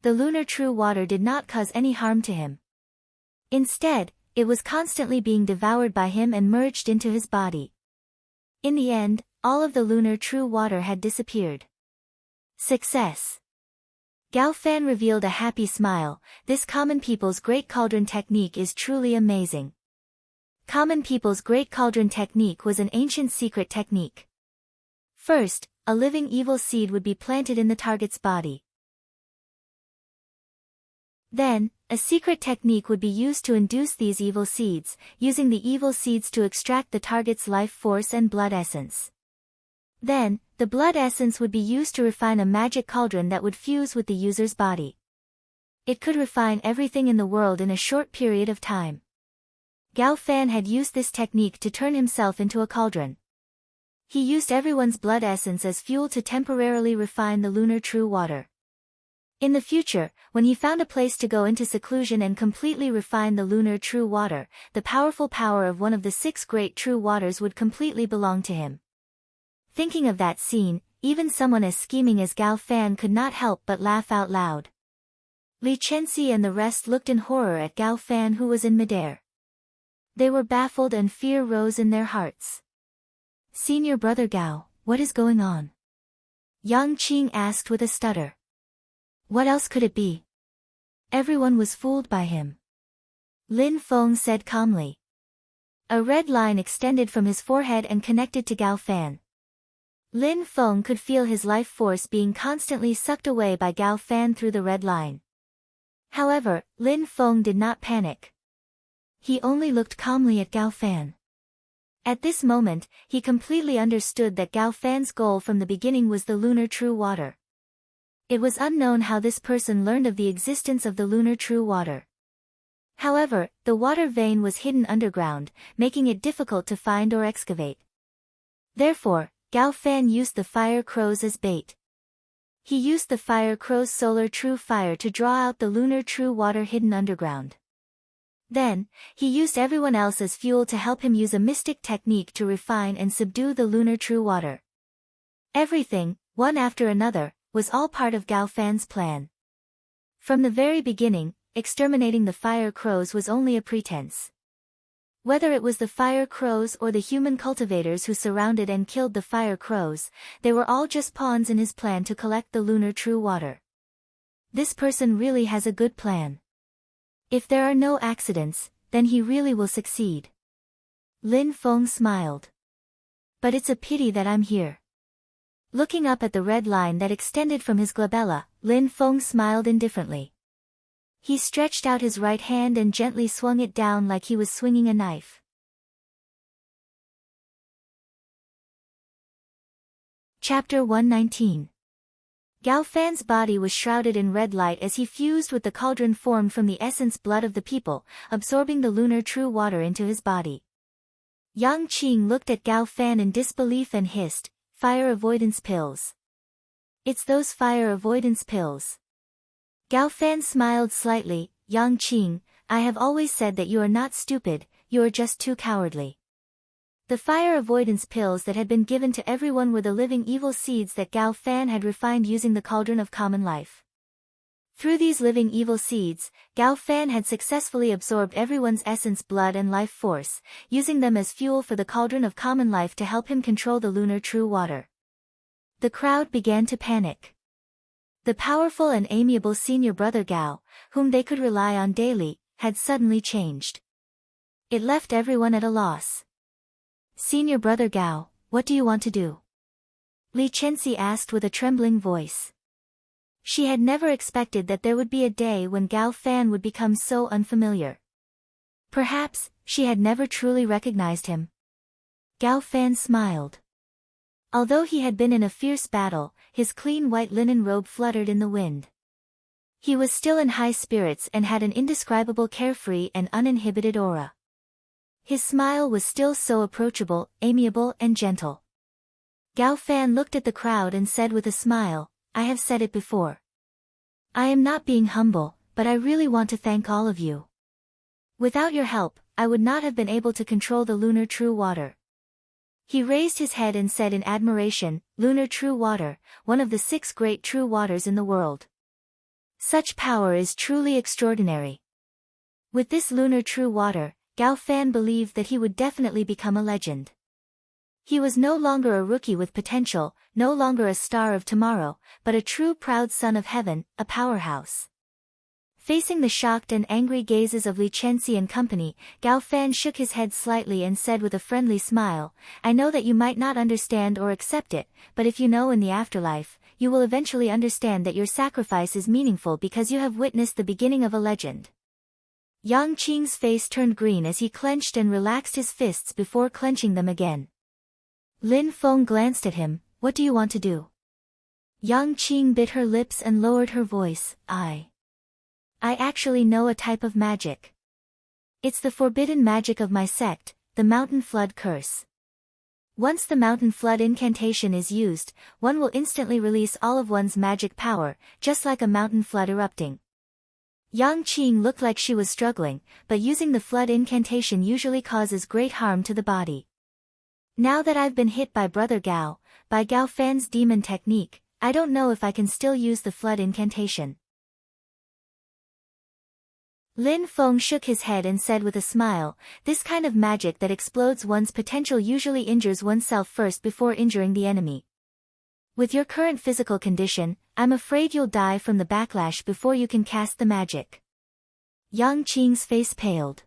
The lunar true water did not cause any harm to him. Instead, it was constantly being devoured by him and merged into his body. In the end, all of the lunar true water had disappeared. Success! Gao Fan revealed a happy smile. This common people's great cauldron technique is truly amazing. Common people's great cauldron technique was an ancient secret technique. First, a living evil seed would be planted in the target's body. Then, a secret technique would be used to induce these evil seeds, using the evil seeds to extract the target's life force and blood essence. Then, the blood essence would be used to refine a magic cauldron that would fuse with the user's body. It could refine everything in the world in a short period of time. Gao Fan had used this technique to turn himself into a cauldron. He used everyone's blood essence as fuel to temporarily refine the lunar true water. In the future, when he found a place to go into seclusion and completely refine the lunar true water, the powerful power of one of the 6 great true waters would completely belong to him. Thinking of that scene, even someone as scheming as Gao Fan could not help but laugh out loud. Li Chenxi and the rest looked in horror at Gao Fan, who was in midair. They were baffled and fear rose in their hearts. "Senior brother Gao, what is going on?" Yang Qing asked with a stutter. "What else could it be? Everyone was fooled by him." Lin Feng said calmly. A red line extended from his forehead and connected to Gao Fan. Lin Feng could feel his life force being constantly sucked away by Gao Fan through the red line. However, Lin Feng did not panic. He only looked calmly at Gao Fan. At this moment, he completely understood that Gao Fan's goal from the beginning was the lunar true water. It was unknown how this person learned of the existence of the lunar true water. However, the water vein was hidden underground, making it difficult to find or excavate. Therefore, Gao Fan used the fire crows as bait. He used the fire crow's solar true fire to draw out the lunar true water hidden underground. Then, he used everyone else as fuel to help him use a mystic technique to refine and subdue the lunar true water. Everything, one after another, was all part of Gao Fan's plan. From the very beginning, exterminating the fire crows was only a pretense. Whether it was the fire crows or the human cultivators who surrounded and killed the fire crows, they were all just pawns in his plan to collect the lunar true water. This person really has a good plan. If there are no accidents, then he really will succeed. Lin Feng smiled. But it's a pity that I'm here. Looking up at the red line that extended from his glabella, Lin Feng smiled indifferently. He stretched out his right hand and gently swung it down like he was swinging a knife. Chapter 119. Gao Fan's body was shrouded in red light as he fused with the cauldron formed from the essence blood of the people, absorbing the lunar true water into his body. Yang Qing looked at Gao Fan in disbelief and hissed, "Fire avoidance pills. It's those fire avoidance pills." Gao Fan smiled slightly. "Yang Qing, I have always said that you are not stupid, you are just too cowardly." The fire avoidance pills that had been given to everyone were the living evil seeds that Gao Fan had refined using the cauldron of common life. Through these living evil seeds, Gao Fan had successfully absorbed everyone's essence blood and life force, using them as fuel for the cauldron of common life to help him control the lunar true water. The crowd began to panic. The powerful and amiable senior brother Gao, whom they could rely on daily, had suddenly changed. It left everyone at a loss. "Senior brother Gao, what do you want to do?" Li Chenxi asked with a trembling voice. She had never expected that there would be a day when Gao Fan would become so unfamiliar. Perhaps, she had never truly recognized him. Gao Fan smiled. Although he had been in a fierce battle, his clean white linen robe fluttered in the wind. He was still in high spirits and had an indescribable carefree and uninhibited aura. His smile was still so approachable, amiable and gentle. Gao Fan looked at the crowd and said with a smile, "I have said it before. I am not being humble, but I really want to thank all of you. Without your help, I would not have been able to control the lunar true water." He raised his head and said in admiration, "Lunar true water, one of the 6 great true waters in the world. Such power is truly extraordinary." With this lunar true water, Gao Fan believed that he would definitely become a legend. He was no longer a rookie with potential, no longer a star of tomorrow, but a true proud son of heaven, a powerhouse. Facing the shocked and angry gazes of Li Chenxi and company, Gao Fan shook his head slightly and said with a friendly smile, "I know that you might not understand or accept it, but if you know in the afterlife, you will eventually understand that your sacrifice is meaningful because you have witnessed the beginning of a legend. Yang Qing's face turned green as he clenched and relaxed his fists before clenching them again. Lin Feng glanced at him. What do you want to do? Yang Qing bit her lips and lowered her voice. I actually know a type of magic. It's the forbidden magic of my sect, the Mountain Flood Curse. Once the Mountain Flood incantation is used, one will instantly release all of one's magic power, just like a mountain flood erupting. Yang Qing looked like she was struggling, but using the flood incantation usually causes great harm to the body. Now that I've been hit by Brother Gao, by Gao Fan's demon technique, I don't know if I can still use the flood incantation. Lin Feng shook his head and said with a smile, this kind of magic that explodes one's potential usually injures oneself first before injuring the enemy. With your current physical condition, I'm afraid you'll die from the backlash before you can cast the magic. Yang Qing's face paled.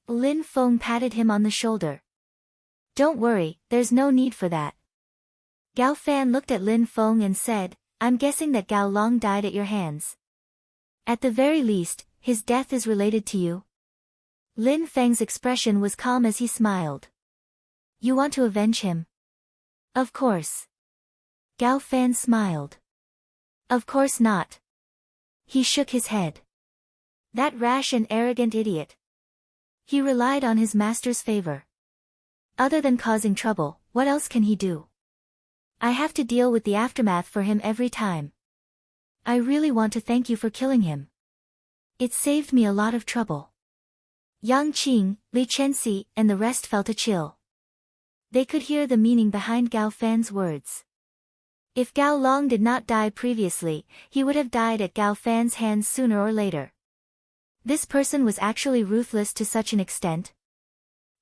Lin Feng patted him on the shoulder. Don't worry, there's no need for that. Gao Fan looked at Lin Feng and said, I'm guessing that Gao Long died at your hands. At the very least, his death is related to you. Lin Feng's expression was calm as he smiled. You want to avenge him? Of course. Gao Fan smiled. Of course not. He shook his head. That rash and arrogant idiot. He relied on his master's favor. Other than causing trouble, what else can he do? I have to deal with the aftermath for him every time. I really want to thank you for killing him. It saved me a lot of trouble. Yang Qing, Li Chenxi, and the rest felt a chill. They could hear the meaning behind Gao Fan's words. If Gao Long did not die previously, he would have died at Gao Fan's hands sooner or later. This person was actually ruthless to such an extent.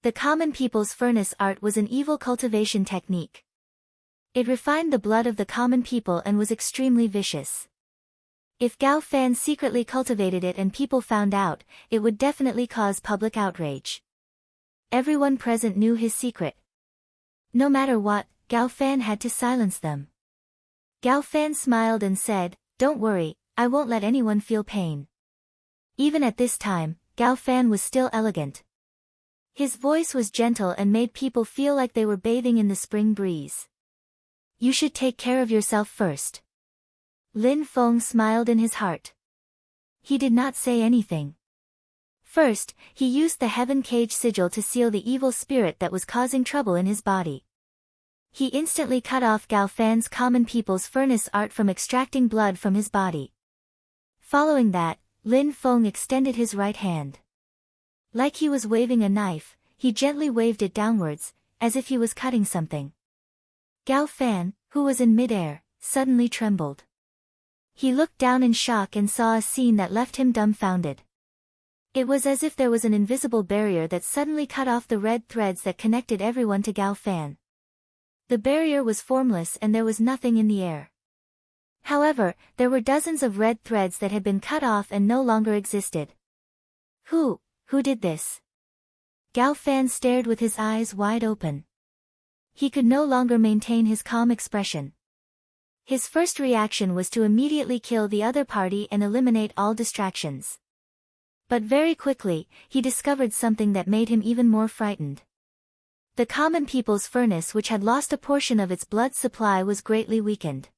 The common people's furnace art was an evil cultivation technique. It refined the blood of the common people and was extremely vicious. If Gao Fan secretly cultivated it and people found out, it would definitely cause public outrage. Everyone present knew his secret. No matter what, Gao Fan had to silence them. Gao Fan smiled and said, Don't worry, I won't let anyone feel pain. Even at this time, Gao Fan was still elegant. His voice was gentle and made people feel like they were bathing in the spring breeze. You should take care of yourself first. Lin Feng smiled in his heart. He did not say anything. First, he used the Heaven Cage sigil to seal the evil spirit that was causing trouble in his body. He instantly cut off Gao Fan's common people's furnace art from extracting blood from his body. Following that, Lin Feng extended his right hand. Like he was waving a knife, he gently waved it downwards, as if he was cutting something. Gao Fan, who was in midair, suddenly trembled. He looked down in shock and saw a scene that left him dumbfounded. It was as if there was an invisible barrier that suddenly cut off the red threads that connected everyone to Gao Fan. The barrier was formless and there was nothing in the air. However, there were dozens of red threads that had been cut off and no longer existed. Who did this? Gao Fan stared with his eyes wide open. He could no longer maintain his calm expression. His first reaction was to immediately kill the other party and eliminate all distractions. But very quickly, he discovered something that made him even more frightened. The common people's furnace, which had lost a portion of its blood supply, was greatly weakened.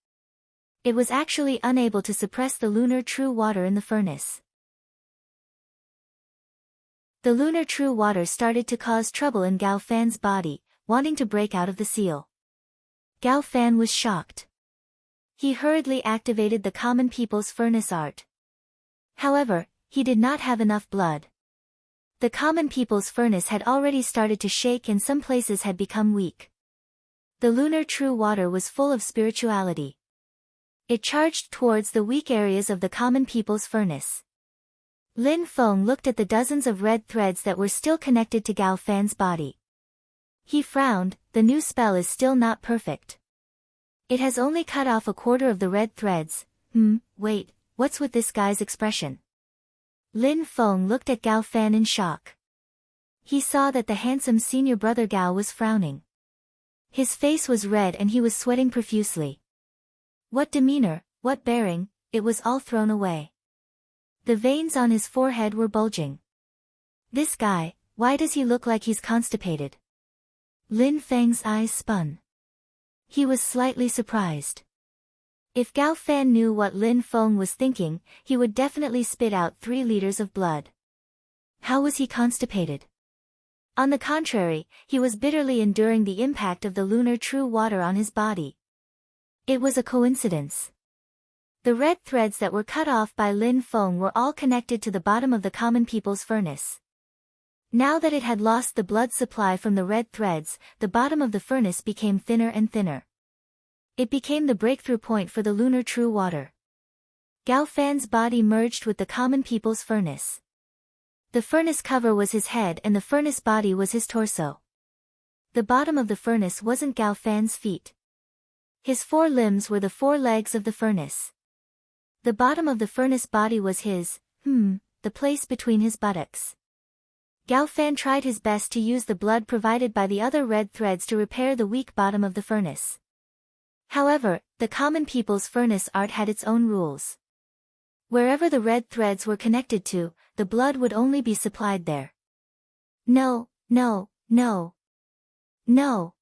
It was actually unable to suppress the lunar true water in the furnace. The lunar true water started to cause trouble in Gao Fan's body, wanting to break out of the seal. Gao Fan was shocked. He hurriedly activated the common people's furnace art. However, he did not have enough blood. The common people's furnace had already started to shake and some places had become weak. The lunar true water was full of spirituality. It charged towards the weak areas of the common people's furnace. Lin Feng looked at the dozens of red threads that were still connected to Gao Fan's body. He frowned. The new spell is still not perfect. It has only cut off a quarter of the red threads. Wait, what's with this guy's expression? Lin Feng looked at Gao Fan in shock. He saw that the handsome senior brother Gao was frowning. His face was red and he was sweating profusely. What demeanor, what bearing, it was all thrown away. The veins on his forehead were bulging. This guy, why does he look like he's constipated? Lin Feng's eyes spun. He was slightly surprised. If Gao Fan knew what Lin Feng was thinking, he would definitely spit out 3 liters of blood. How was he constipated? On the contrary, he was bitterly enduring the impact of the lunar true water on his body. It was a coincidence. The red threads that were cut off by Lin Feng were all connected to the bottom of the common people's furnace. Now that it had lost the blood supply from the red threads, the bottom of the furnace became thinner and thinner. It became the breakthrough point for the lunar true water. Gao Fan's body merged with the common people's furnace. The furnace cover was his head and the furnace body was his torso. The bottom of the furnace wasn't Gao Fan's feet. His 4 limbs were the 4 legs of the furnace. The bottom of the furnace body was his, the place between his buttocks. Gao Fan tried his best to use the blood provided by the other red threads to repair the weak bottom of the furnace. However, the common people's furnace art had its own rules. Wherever the red threads were connected to, the blood would only be supplied there. No, no, no. No.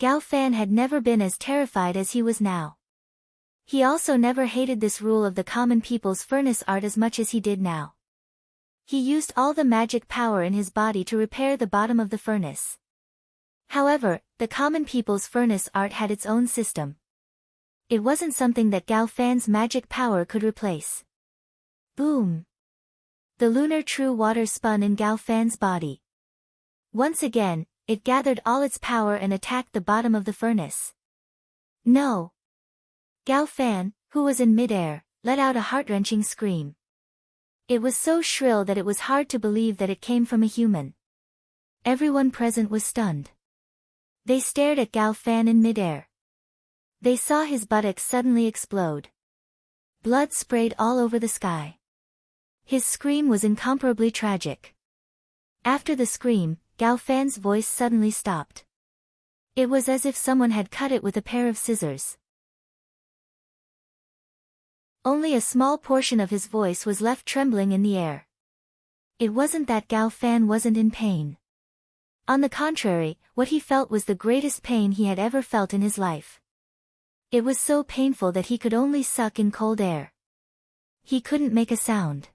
Gao Fan had never been as terrified as he was now. He also never hated this rule of the common people's furnace art as much as he did now. He used all the magic power in his body to repair the bottom of the furnace. However, the common people's furnace art had its own system. It wasn't something that Gao Fan's magic power could replace. Boom! The lunar true water spun in Gao Fan's body. Once again, it gathered all its power and attacked the bottom of the furnace. No! Gao Fan, who was in midair, let out a heart-wrenching scream. It was so shrill that it was hard to believe that it came from a human. Everyone present was stunned. They stared at Gao Fan in midair. They saw his buttocks suddenly explode. Blood sprayed all over the sky. His scream was incomparably tragic. After the scream, Gao Fan's voice suddenly stopped. It was as if someone had cut it with a pair of scissors. Only a small portion of his voice was left trembling in the air. It wasn't that Gao Fan wasn't in pain. On the contrary, what he felt was the greatest pain he had ever felt in his life. It was so painful that he could only suck in cold air. He couldn't make a sound.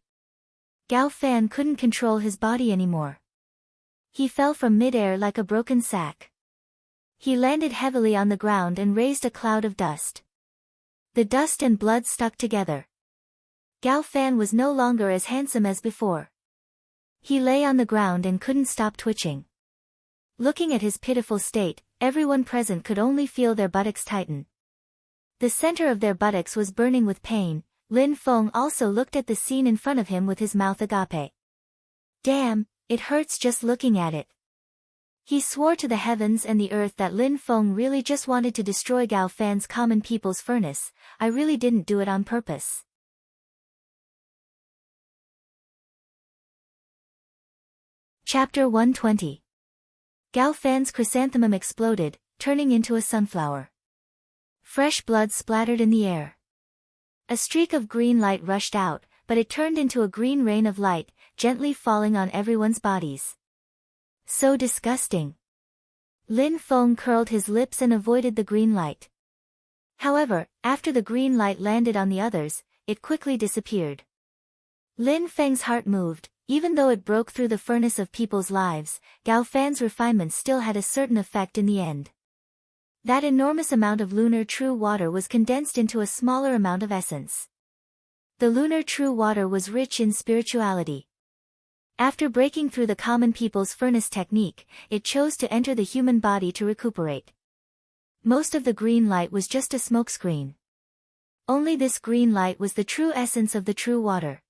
Gao Fan couldn't control his body anymore. He fell from midair like a broken sack. He landed heavily on the ground and raised a cloud of dust. The dust and blood stuck together. Gao Fan was no longer as handsome as before. He lay on the ground and couldn't stop twitching. Looking at his pitiful state, everyone present could only feel their buttocks tighten. The center of their buttocks was burning with pain. Lin Feng also looked at the scene in front of him with his mouth agape. Damn, it hurts just looking at it. He swore to the heavens and the earth that Lin Feng really just wanted to destroy Gao Fan's common people's furnace. I really didn't do it on purpose. Chapter 120. Gao Fan's chrysanthemum exploded, turning into a sunflower. Fresh blood splattered in the air. A streak of green light rushed out, but it turned into a green rain of light, gently falling on everyone's bodies. So disgusting. Lin Feng curled his lips and avoided the green light. However, after the green light landed on the others, it quickly disappeared. Lin Feng's heart moved. Even though it broke through the furnace of people's lives, Gao Fan's refinement still had a certain effect in the end. That enormous amount of lunar true water was condensed into a smaller amount of essence. The lunar true water was rich in spirituality. After breaking through the common people's furnace technique, it chose to enter the human body to recuperate. Most of the green light was just a smokescreen. Only this green light was the true essence of the true water.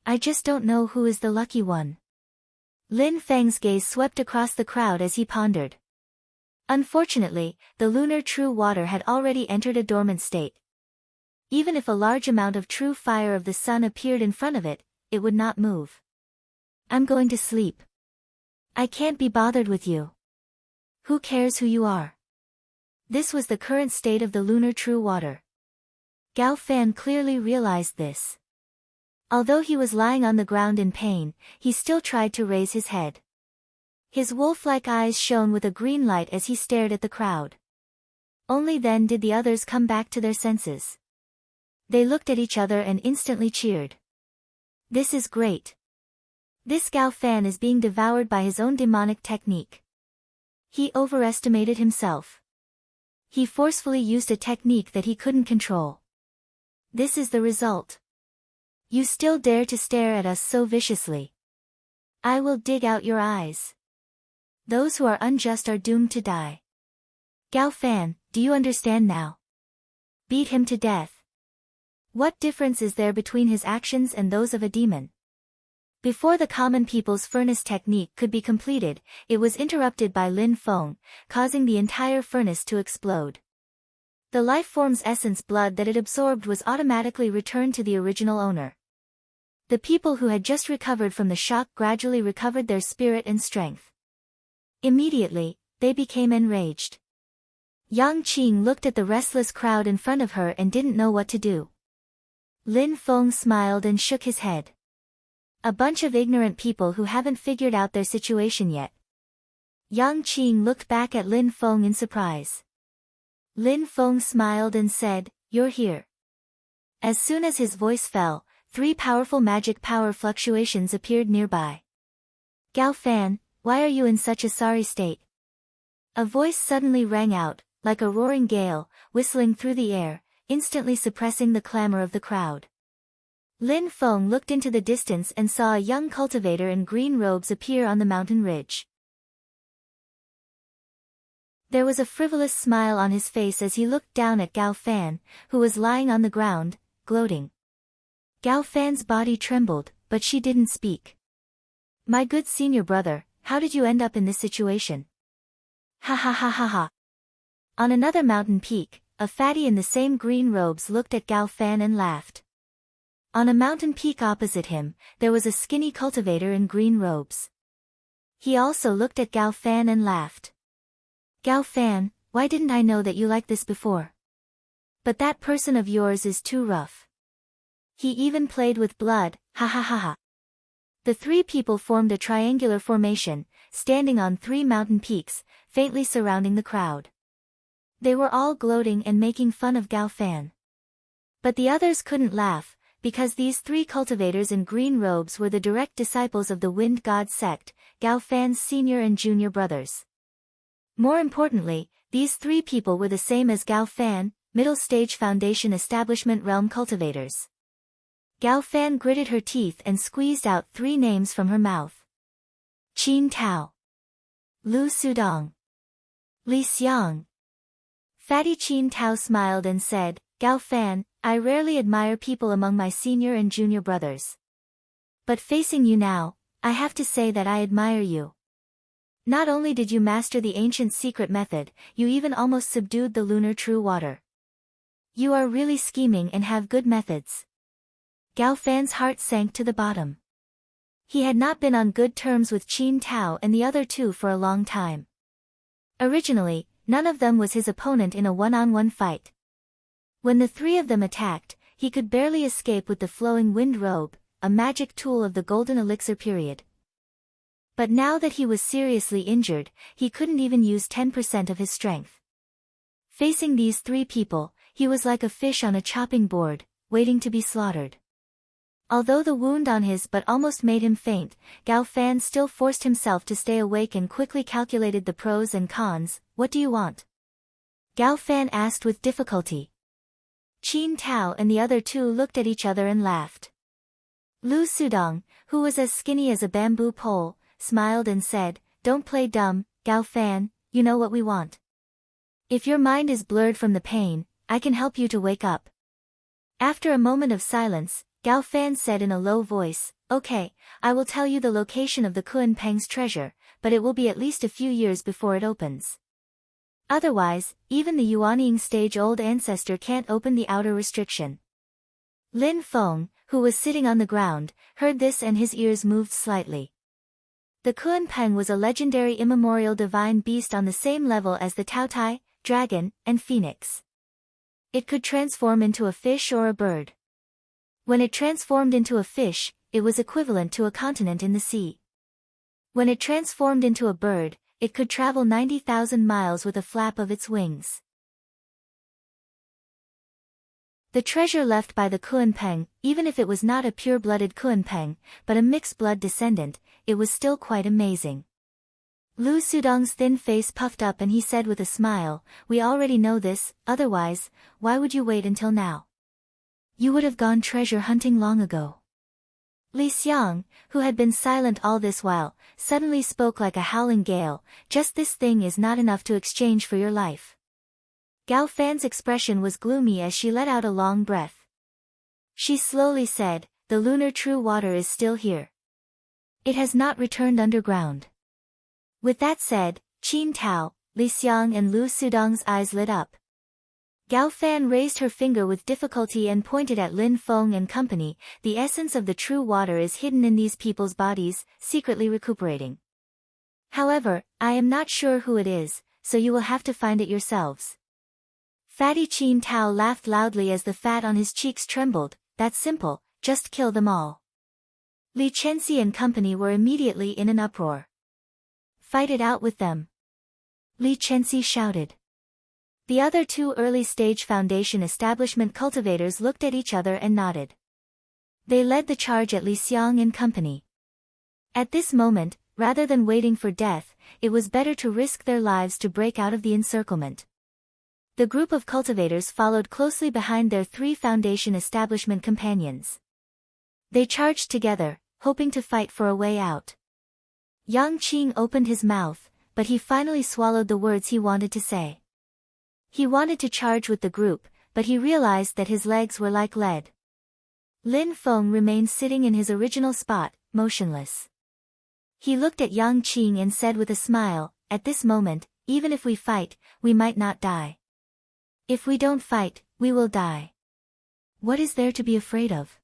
I just don't know who is the lucky one. Lin Feng's gaze swept across the crowd as he pondered. Unfortunately, the lunar true water had already entered a dormant state. Even if a large amount of true fire of the sun appeared in front of it, it would not move. I'm going to sleep. I can't be bothered with you. Who cares who you are? This was the current state of the lunar true water. Gao Fan clearly realized this. Although he was lying on the ground in pain, he still tried to raise his head. His wolf-like eyes shone with a green light as he stared at the crowd. Only then did the others come back to their senses. They looked at each other and instantly cheered. This is great. This Gao Fan is being devoured by his own demonic technique. He overestimated himself. He forcefully used a technique that he couldn't control. This is the result. You still dare to stare at us so viciously. I will dig out your eyes. Those who are unjust are doomed to die. Gao Fan, do you understand now? Beat him to death. What difference is there between his actions and those of a demon? Before the common people's furnace technique could be completed, it was interrupted by Lin Feng, causing the entire furnace to explode. The life form's essence blood that it absorbed was automatically returned to the original owner. The people who had just recovered from the shock gradually recovered their spirit and strength. Immediately, they became enraged. Yang Qing looked at the restless crowd in front of her and didn't know what to do. Lin Feng smiled and shook his head. A bunch of ignorant people who haven't figured out their situation yet. Yang Qing looked back at Lin Feng in surprise. Lin Feng smiled and said, "You're here." As soon as his voice fell, 3 powerful magic power fluctuations appeared nearby. Gao Fan, why are you in such a sorry state? A voice suddenly rang out, like a roaring gale, whistling through the air, instantly suppressing the clamor of the crowd. Lin Feng looked into the distance and saw a young cultivator in green robes appear on the mountain ridge. There was a frivolous smile on his face as he looked down at Gao Fan, who was lying on the ground, gloating. Gao Fan's body trembled, but she didn't speak. My good senior brother, how did you end up in this situation? Ha ha ha ha ha. On another mountain peak, a fatty in the same green robes looked at Gao Fan and laughed. On a mountain peak opposite him, there was a skinny cultivator in green robes. He also looked at Gao Fan and laughed. Gao Fan, why didn't I know that you liked this before? But that person of yours is too rough. He even played with blood, ha ha ha ha. The 3 people formed a triangular formation, standing on 3 mountain peaks, faintly surrounding the crowd. They were all gloating and making fun of Gao Fan. But the others couldn't laugh, because these 3 cultivators in green robes were the direct disciples of the Wind God sect, Gao Fan's senior and junior brothers. More importantly, these 3 people were the same as Gao Fan, middle stage foundation establishment realm cultivators. Gao Fan gritted her teeth and squeezed out 3 names from her mouth. Qin Tao, Lu Sudong, Li Xiang. Fatty Qin Tao smiled and said, Gao Fan, I rarely admire people among my senior and junior brothers. But facing you now, I have to say that I admire you. Not only did you master the ancient secret method, you even almost subdued the lunar true water. You are really scheming and have good methods. Gao Fan's heart sank to the bottom. He had not been on good terms with Qin Tao and the other 2 for a long time. Originally, none of them was his opponent in a one-on-one fight. When the 3 of them attacked, he could barely escape with the flowing wind robe, a magic tool of the golden elixir period. But now that he was seriously injured, he couldn't even use 10% of his strength. Facing these 3 people, he was like a fish on a chopping board, waiting to be slaughtered. Although the wound on his butt almost made him faint, Gao Fan still forced himself to stay awake and quickly calculated the pros and cons. What do you want? Gao Fan asked with difficulty. Qin Tao and the other 2 looked at each other and laughed. Lu Sudong, who was as skinny as a bamboo pole, smiled and said, Don't play dumb, Gao Fan, you know what we want. If your mind is blurred from the pain, I can help you to wake up. After a moment of silence, Gao Fan said in a low voice, Okay, I will tell you the location of the Kunpeng's treasure, but it will be at least a few years before it opens. Otherwise, even the Yuanying stage-old ancestor can't open the outer restriction. Lin Feng, who was sitting on the ground, heard this and his ears moved slightly. The Kuanpeng was a legendary immemorial divine beast on the same level as the Taotai, dragon, and phoenix. It could transform into a fish or a bird. When it transformed into a fish, it was equivalent to a continent in the sea. When it transformed into a bird, it could travel 90,000 miles with a flap of its wings. The treasure left by the Kuanpeng, even if it was not a pure-blooded Kuanpeng, but a mixed-blood descendant, it was still quite amazing. Lu Sudong's thin face puffed up and he said with a smile, "We already know this, otherwise, why would you wait until now? You would have gone treasure hunting long ago." Li Xiang, who had been silent all this while, suddenly spoke like a howling gale, "Just this thing is not enough to exchange for your life." Gao Fan's expression was gloomy as she let out a long breath. She slowly said, "The lunar true water is still here. It has not returned underground." With that said, Qin Tao, Li Xiang and Lu Sudong's eyes lit up. Gao Fan raised her finger with difficulty and pointed at Lin Feng and company. "The essence of the true water is hidden in these people's bodies, secretly recuperating. However, I am not sure who it is, so you will have to find it yourselves." Fatty Qin Tao laughed loudly as the fat on his cheeks trembled. "That's simple, just kill them all." Li Chenxi and company were immediately in an uproar. "Fight it out with them," Li Chenxi shouted. The other two early-stage Foundation establishment cultivators looked at each other and nodded. They led the charge at Li Xiang and company. At this moment, rather than waiting for death, it was better to risk their lives to break out of the encirclement. The group of cultivators followed closely behind their three Foundation establishment companions. They charged together, hoping to fight for a way out. Yang Qing opened his mouth, but he finally swallowed the words he wanted to say. He wanted to charge with the group, but he realized that his legs were like lead. Lin Feng remained sitting in his original spot, motionless. He looked at Yang Qing and said with a smile, "At this moment, even if we fight, we might not die. If we don't fight, we will die. What is there to be afraid of?"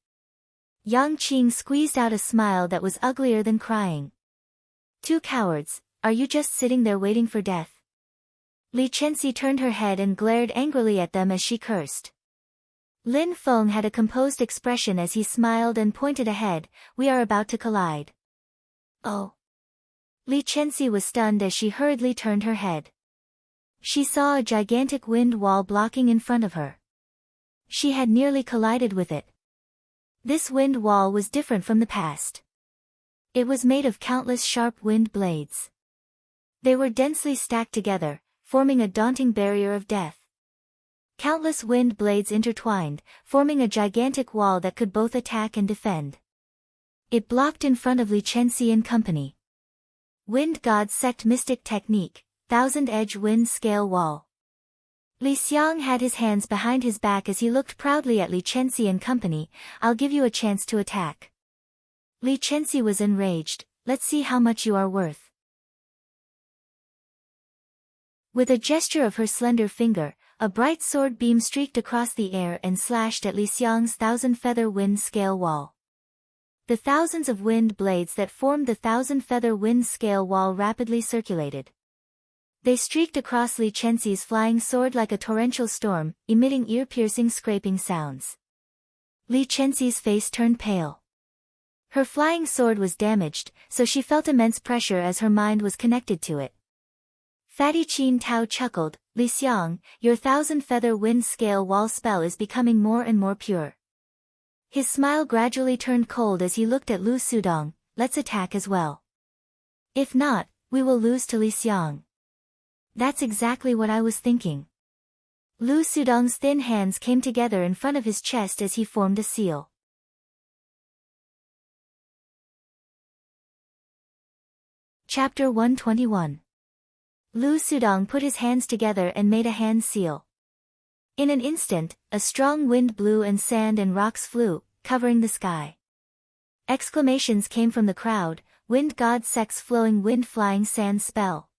Yang Qing squeezed out a smile that was uglier than crying. "Two cowards, are you just sitting there waiting for death?" Li Chenxi turned her head and glared angrily at them as she cursed. Lin Feng had a composed expression as he smiled and pointed ahead. "We are about to collide." "Oh." Li Chenxi was stunned as she hurriedly turned her head. She saw a gigantic wind wall blocking in front of her. She had nearly collided with it. This wind wall was different from the past. It was made of countless sharp wind blades. They were densely stacked together, forming a daunting barrier of death. Countless wind blades intertwined, forming a gigantic wall that could both attack and defend. It blocked in front of Li Chenxi and company. Wind God Sect Mystic Technique, Thousand-Edge Wind Scale Wall. Li Xiang had his hands behind his back as he looked proudly at Li Chenxi and company. "I'll give you a chance to attack." Li Chenxi was enraged. "Let's see how much you are worth." With a gesture of her slender finger, a bright sword beam streaked across the air and slashed at Li Xiang's thousand-feather wind scale wall. The thousands of wind blades that formed the thousand-feather wind scale wall rapidly circulated. They streaked across Li Chenxi's flying sword like a torrential storm, emitting ear-piercing scraping sounds. Li Chenxi's face turned pale. Her flying sword was damaged, so she felt immense pressure as her mind was connected to it. Fatty Qin Tao chuckled. "Li Xiang, your thousand-feather wind scale wall spell is becoming more and more pure." His smile gradually turned cold as he looked at Lu Sudong. "Let's attack as well. If not, we will lose to Li Xiang." "That's exactly what I was thinking." Lu Sudong's thin hands came together in front of his chest as he formed a seal. Chapter 121. Lu Sudong put his hands together and made a hand seal. In an instant, a strong wind blew and sand and rocks flew, covering the sky. Exclamations came from the crowd. Wind God Sect's flowing wind flying sand spell.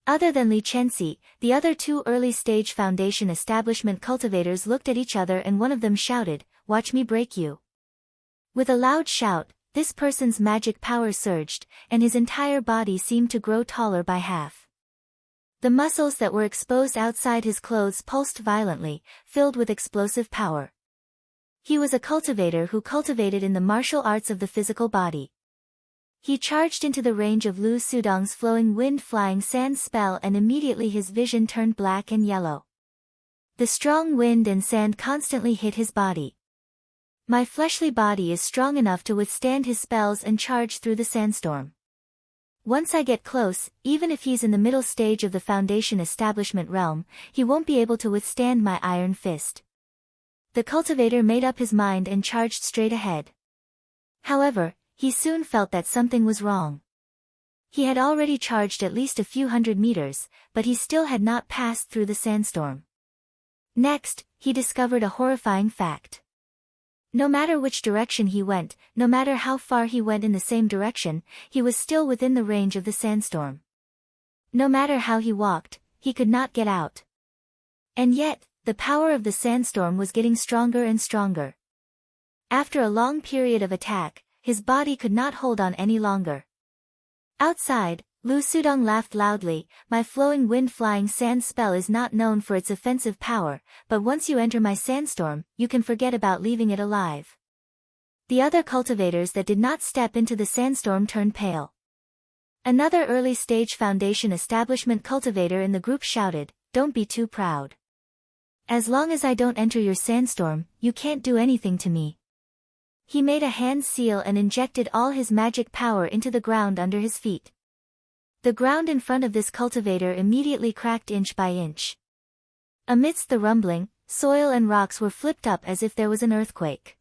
Other than Li Chenxi, the other two early-stage Foundation establishment cultivators looked at each other and one of them shouted, "Watch me break you." With a loud shout, this person's magic power surged, and his entire body seemed to grow taller by half. The muscles that were exposed outside his clothes pulsed violently, filled with explosive power. He was a cultivator who cultivated in the martial arts of the physical body. He charged into the range of Lu Sudong's flowing wind-flying sand spell, and immediately his vision turned black and yellow. The strong wind and sand constantly hit his body. My fleshly body is strong enough to withstand his spells and charge through the sandstorm. Once I get close, even if he's in the middle stage of the Foundation Establishment realm, he won't be able to withstand my iron fist. The cultivator made up his mind and charged straight ahead. However, he soon felt that something was wrong. He had already charged at least a few hundred meters, but he still had not passed through the sandstorm. Next, he discovered a horrifying fact. No matter which direction he went, no matter how far he went in the same direction, he was still within the range of the sandstorm. No matter how he walked, he could not get out. And yet, the power of the sandstorm was getting stronger and stronger. After a long period of attack, his body could not hold on any longer. Outside, Lu Sudong laughed loudly. My flowing wind-flying sand spell is not known for its offensive power, but once you enter my sandstorm, you can forget about leaving it alive. The other cultivators that did not step into the sandstorm turned pale. Another early-stage Foundation Establishment cultivator in the group shouted, "Don't be too proud. As long as I don't enter your sandstorm, you can't do anything to me." He made a hand seal and injected all his magic power into the ground under his feet. The ground in front of this cultivator immediately cracked inch by inch. Amidst the rumbling, soil and rocks were flipped up as if there was an earthquake.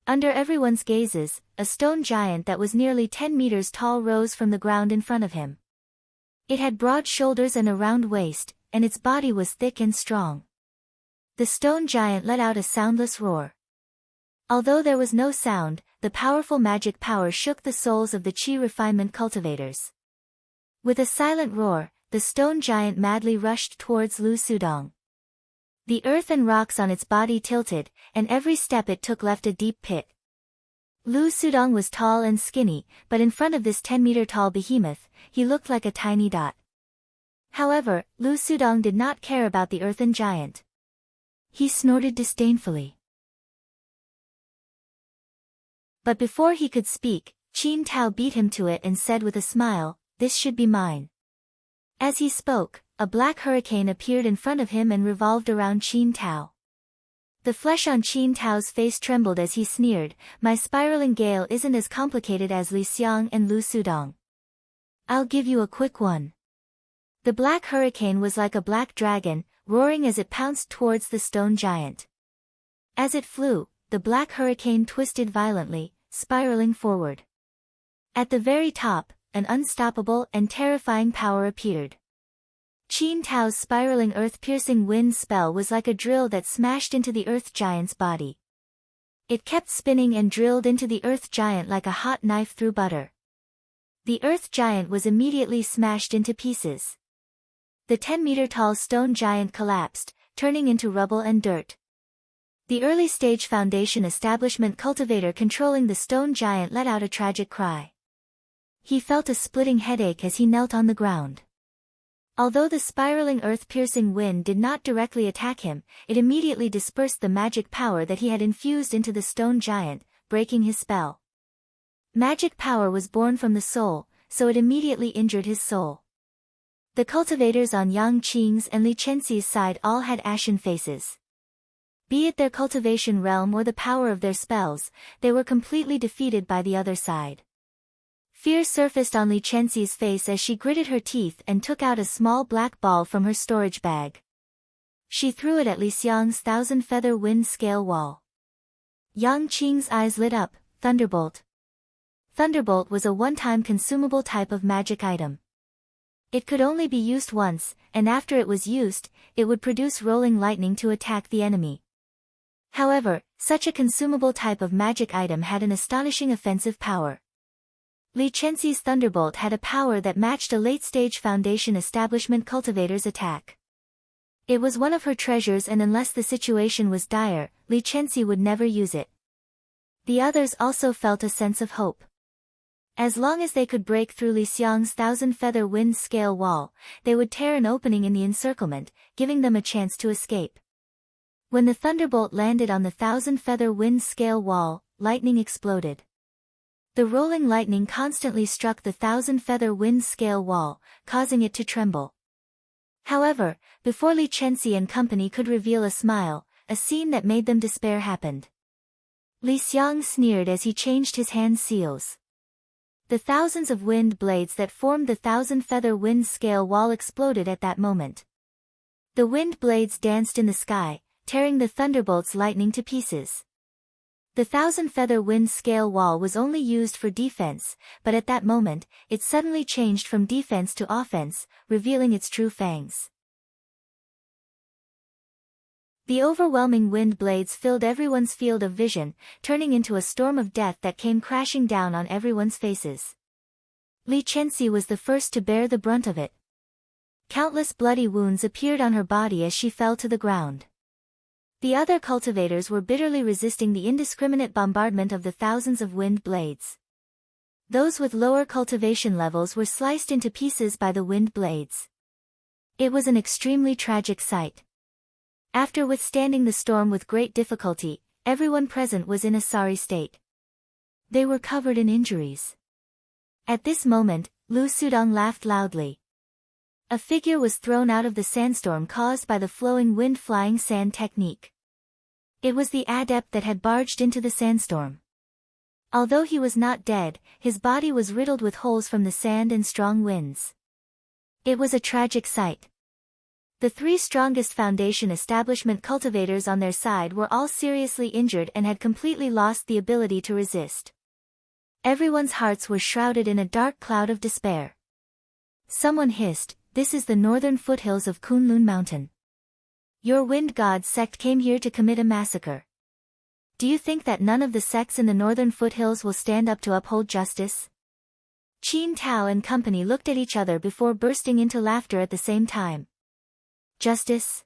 Under everyone's gazes, a stone giant that was nearly 10 meters tall rose from the ground in front of him. It had broad shoulders and a round waist, and its body was thick and strong. The stone giant let out a soundless roar. Although there was no sound, the powerful magic power shook the souls of the Qi refinement cultivators. With a silent roar, the stone giant madly rushed towards Lu Sudong. The earth and rocks on its body tilted, and every step it took left a deep pit. Lu Sudong was tall and skinny, but in front of this 10-meter-tall behemoth, he looked like a tiny dot. However, Lu Sudong did not care about the earthen giant. He snorted disdainfully. But before he could speak, Qin Tao beat him to it and said with a smile, "This should be mine." As he spoke, a black hurricane appeared in front of him and revolved around Qin Tao. The flesh on Qin Tao's face trembled as he sneered, "My spiraling gale isn't as complicated as Li Xiang and Lu Sudong. I'll give you a quick one." The black hurricane was like a black dragon, roaring as it pounced towards the stone giant. As it flew, the black hurricane twisted violently, spiraling forward. At the very top, an unstoppable and terrifying power appeared. Qin Tao's spiraling earth-piercing wind spell was like a drill that smashed into the earth giant's body. It kept spinning and drilled into the earth giant like a hot knife through butter. The earth giant was immediately smashed into pieces. The 10-meter-tall stone giant collapsed, turning into rubble and dirt. The early-stage Foundation Establishment cultivator controlling the stone giant let out a tragic cry. He felt a splitting headache as he knelt on the ground. Although the spiraling earth-piercing wind did not directly attack him, it immediately dispersed the magic power that he had infused into the stone giant, breaking his spell. Magic power was born from the soul, so it immediately injured his soul. The cultivators on Yang Qing's and Li Chenxi's side all had ashen faces. Be it their cultivation realm or the power of their spells, they were completely defeated by the other side. Fear surfaced on Li Chenxi's face as she gritted her teeth and took out a small black ball from her storage bag. She threw it at Li Xiang's 1,000-feather wind scale wall. Yang Qing's eyes lit up. Thunderbolt. Thunderbolt was a one-time consumable type of magic item. It could only be used once, and after it was used, it would produce rolling lightning to attack the enemy. However, such a consumable type of magic item had an astonishing offensive power. Li Chenxi's Thunderbolt had a power that matched a late-stage Foundation Establishment cultivator's attack. It was one of her treasures, and unless the situation was dire, Li Chenxi would never use it. The others also felt a sense of hope. As long as they could break through Li Xiang's 1,000-feather wind scale wall, they would tear an opening in the encirclement, giving them a chance to escape. When the thunderbolt landed on the 1,000-feather wind scale wall, lightning exploded. The rolling lightning constantly struck the 1,000-feather wind scale wall, causing it to tremble. However, before Li Chenxi and company could reveal a smile, a scene that made them despair happened. Li Xiang sneered as he changed his hand seals. The thousands of wind blades that formed the 1,000-feather wind scale wall exploded at that moment. The wind blades danced in the sky, tearing the thunderbolt's lightning to pieces. The 1,000-feather wind scale wall was only used for defense, but at that moment, it suddenly changed from defense to offense, revealing its true fangs. The overwhelming wind blades filled everyone's field of vision, turning into a storm of death that came crashing down on everyone's faces. Li Chenxi was the first to bear the brunt of it. Countless bloody wounds appeared on her body as she fell to the ground. The other cultivators were bitterly resisting the indiscriminate bombardment of the thousands of wind blades. Those with lower cultivation levels were sliced into pieces by the wind blades. It was an extremely tragic sight. After withstanding the storm with great difficulty, everyone present was in a sorry state. They were covered in injuries. At this moment, Lu Sudong laughed loudly. A figure was thrown out of the sandstorm caused by the flowing wind flying sand technique. It was the adept that had barged into the sandstorm. Although he was not dead, his body was riddled with holes from the sand and strong winds. It was a tragic sight. The three strongest foundation establishment cultivators on their side were all seriously injured and had completely lost the ability to resist. Everyone's hearts were shrouded in a dark cloud of despair. Someone hissed, "This is the northern foothills of Kunlun Mountain. Your wind god sect came here to commit a massacre. Do you think that none of the sects in the northern foothills will stand up to uphold justice?" Qin Tao and company looked at each other before bursting into laughter at the same time. Justice?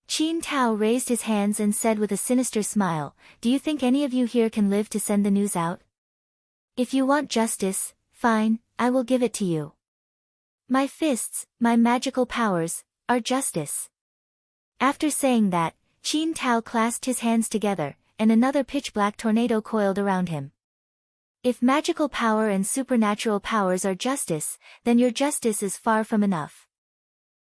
Qin Tao raised his hands and said with a sinister smile, "Do you think any of you here can live to send the news out? If you want justice, fine, I will give it to you. My fists, my magical powers, are justice." After saying that, Qin Tao clasped his hands together, and another pitch-black tornado coiled around him. If magical power and supernatural powers are justice, then your justice is far from enough.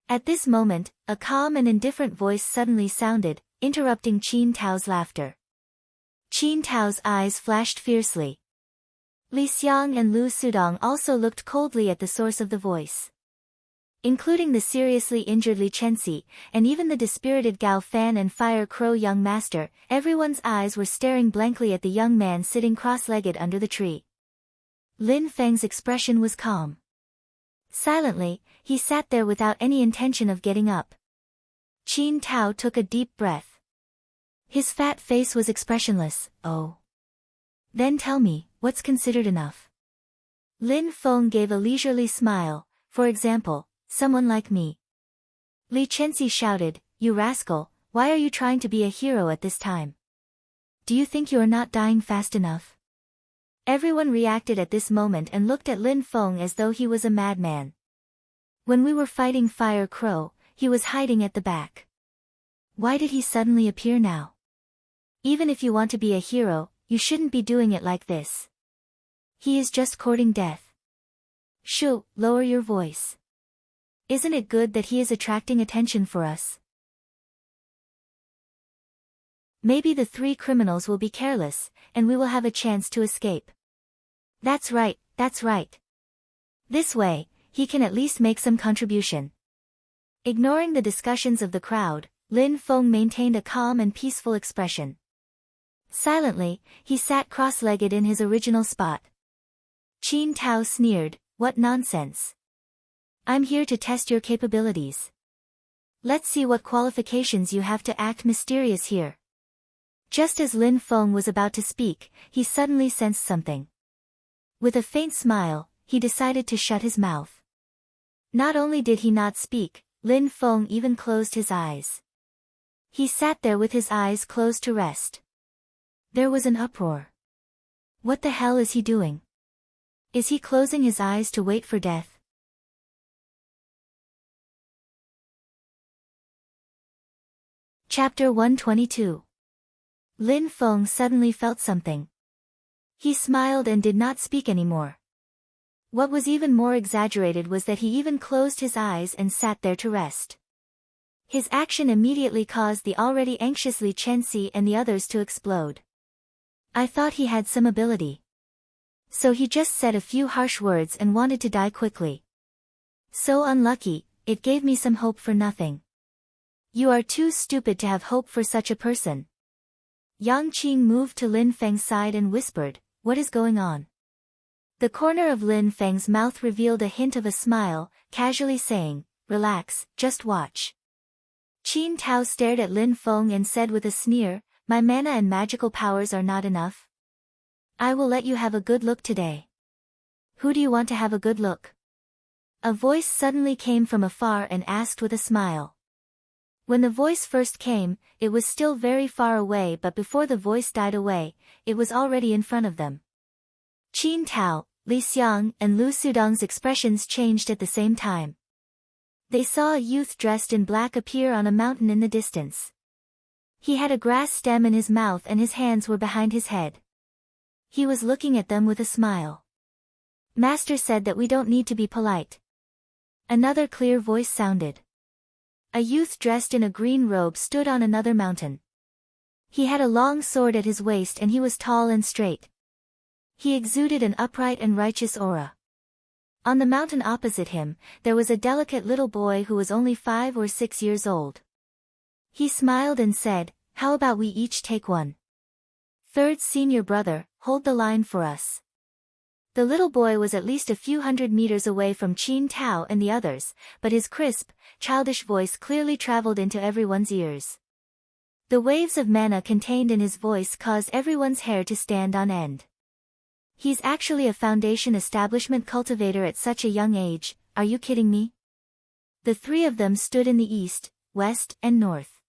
At this moment, a calm and indifferent voice suddenly sounded, interrupting Qin Tao's laughter. Qin Tao's eyes flashed fiercely. Li Xiang and Lu Sudong also looked coldly at the source of the voice. Including the seriously injured Li Chenxi, and even the dispirited Gao Fan and Fire Crow young master, everyone's eyes were staring blankly at the young man sitting cross-legged under the tree. Lin Feng's expression was calm. Silently, he sat there without any intention of getting up. Qin Tao took a deep breath. His fat face was expressionless. "Oh. Then tell me, what's considered enough?" Lin Feng gave a leisurely smile. "For example, someone like me." Li Chenxi shouted, "You rascal, why are you trying to be a hero at this time? Do you think you are not dying fast enough?" Everyone reacted at this moment and looked at Lin Feng as though he was a madman. "When we were fighting Fire Crow, he was hiding at the back. Why did he suddenly appear now? Even if you want to be a hero, you shouldn't be doing it like this. He is just courting death." "Shoo, lower your voice. Isn't it good that he is attracting attention for us? Maybe the three criminals will be careless, and we will have a chance to escape." That's right, that's right. This way, he can at least make some contribution." Ignoring the discussions of the crowd, Lin Feng maintained a calm and peaceful expression. Silently, he sat cross-legged in his original spot. Qin Tao sneered, "What nonsense. I'm here to test your capabilities. Let's see what qualifications you have to act mysterious here." Just as Lin Feng was about to speak, he suddenly sensed something. With a faint smile, he decided to shut his mouth. Not only did he not speak, Lin Feng even closed his eyes. He sat there with his eyes closed to rest. There was an uproar. What the hell is he doing? Is he closing his eyes to wait for death? Chapter 122. Lin Feng suddenly felt something. He smiled and did not speak anymore. What was even more exaggerated was that he even closed his eyes and sat there to rest. His action immediately caused the already anxious Li Chenxi and the others to explode. I thought he had some ability. So he just said a few harsh words and wanted to die quickly. So unlucky, it gave me some hope for nothing. You are too stupid to have hope for such a person. Yang Qing moved to Lin Feng's side and whispered, "What is going on?" The corner of Lin Feng's mouth revealed a hint of a smile, casually saying, "Relax, just watch." Qin Tao stared at Lin Feng and said with a sneer, "My mana and magical powers are not enough. I will let you have a good look today." "Who do you want to have a good look?" A voice suddenly came from afar and asked with a smile. When the voice first came, it was still very far away, but before the voice died away, it was already in front of them. Qin Tao, Li Xiang and Lu Sudong's expressions changed at the same time. They saw a youth dressed in black appear on a mountain in the distance. He had a grass stem in his mouth and his hands were behind his head. He was looking at them with a smile. "Master said that we don't need to be polite." Another clear voice sounded. A youth dressed in a green robe stood on another mountain. He had a long sword at his waist and he was tall and straight. He exuded an upright and righteous aura. On the mountain opposite him, there was a delicate little boy who was only 5 or 6 years old. He smiled and said, "How about we each take one? Third senior brother, hold the line for us." The little boy was at least a few hundred meters away from Qin Tao and the others, but his crisp, childish voice clearly traveled into everyone's ears. The waves of mana contained in his voice caused everyone's hair to stand on end. "He's actually a foundation establishment cultivator at such a young age, are you kidding me?" The three of them stood in the east, west, and north.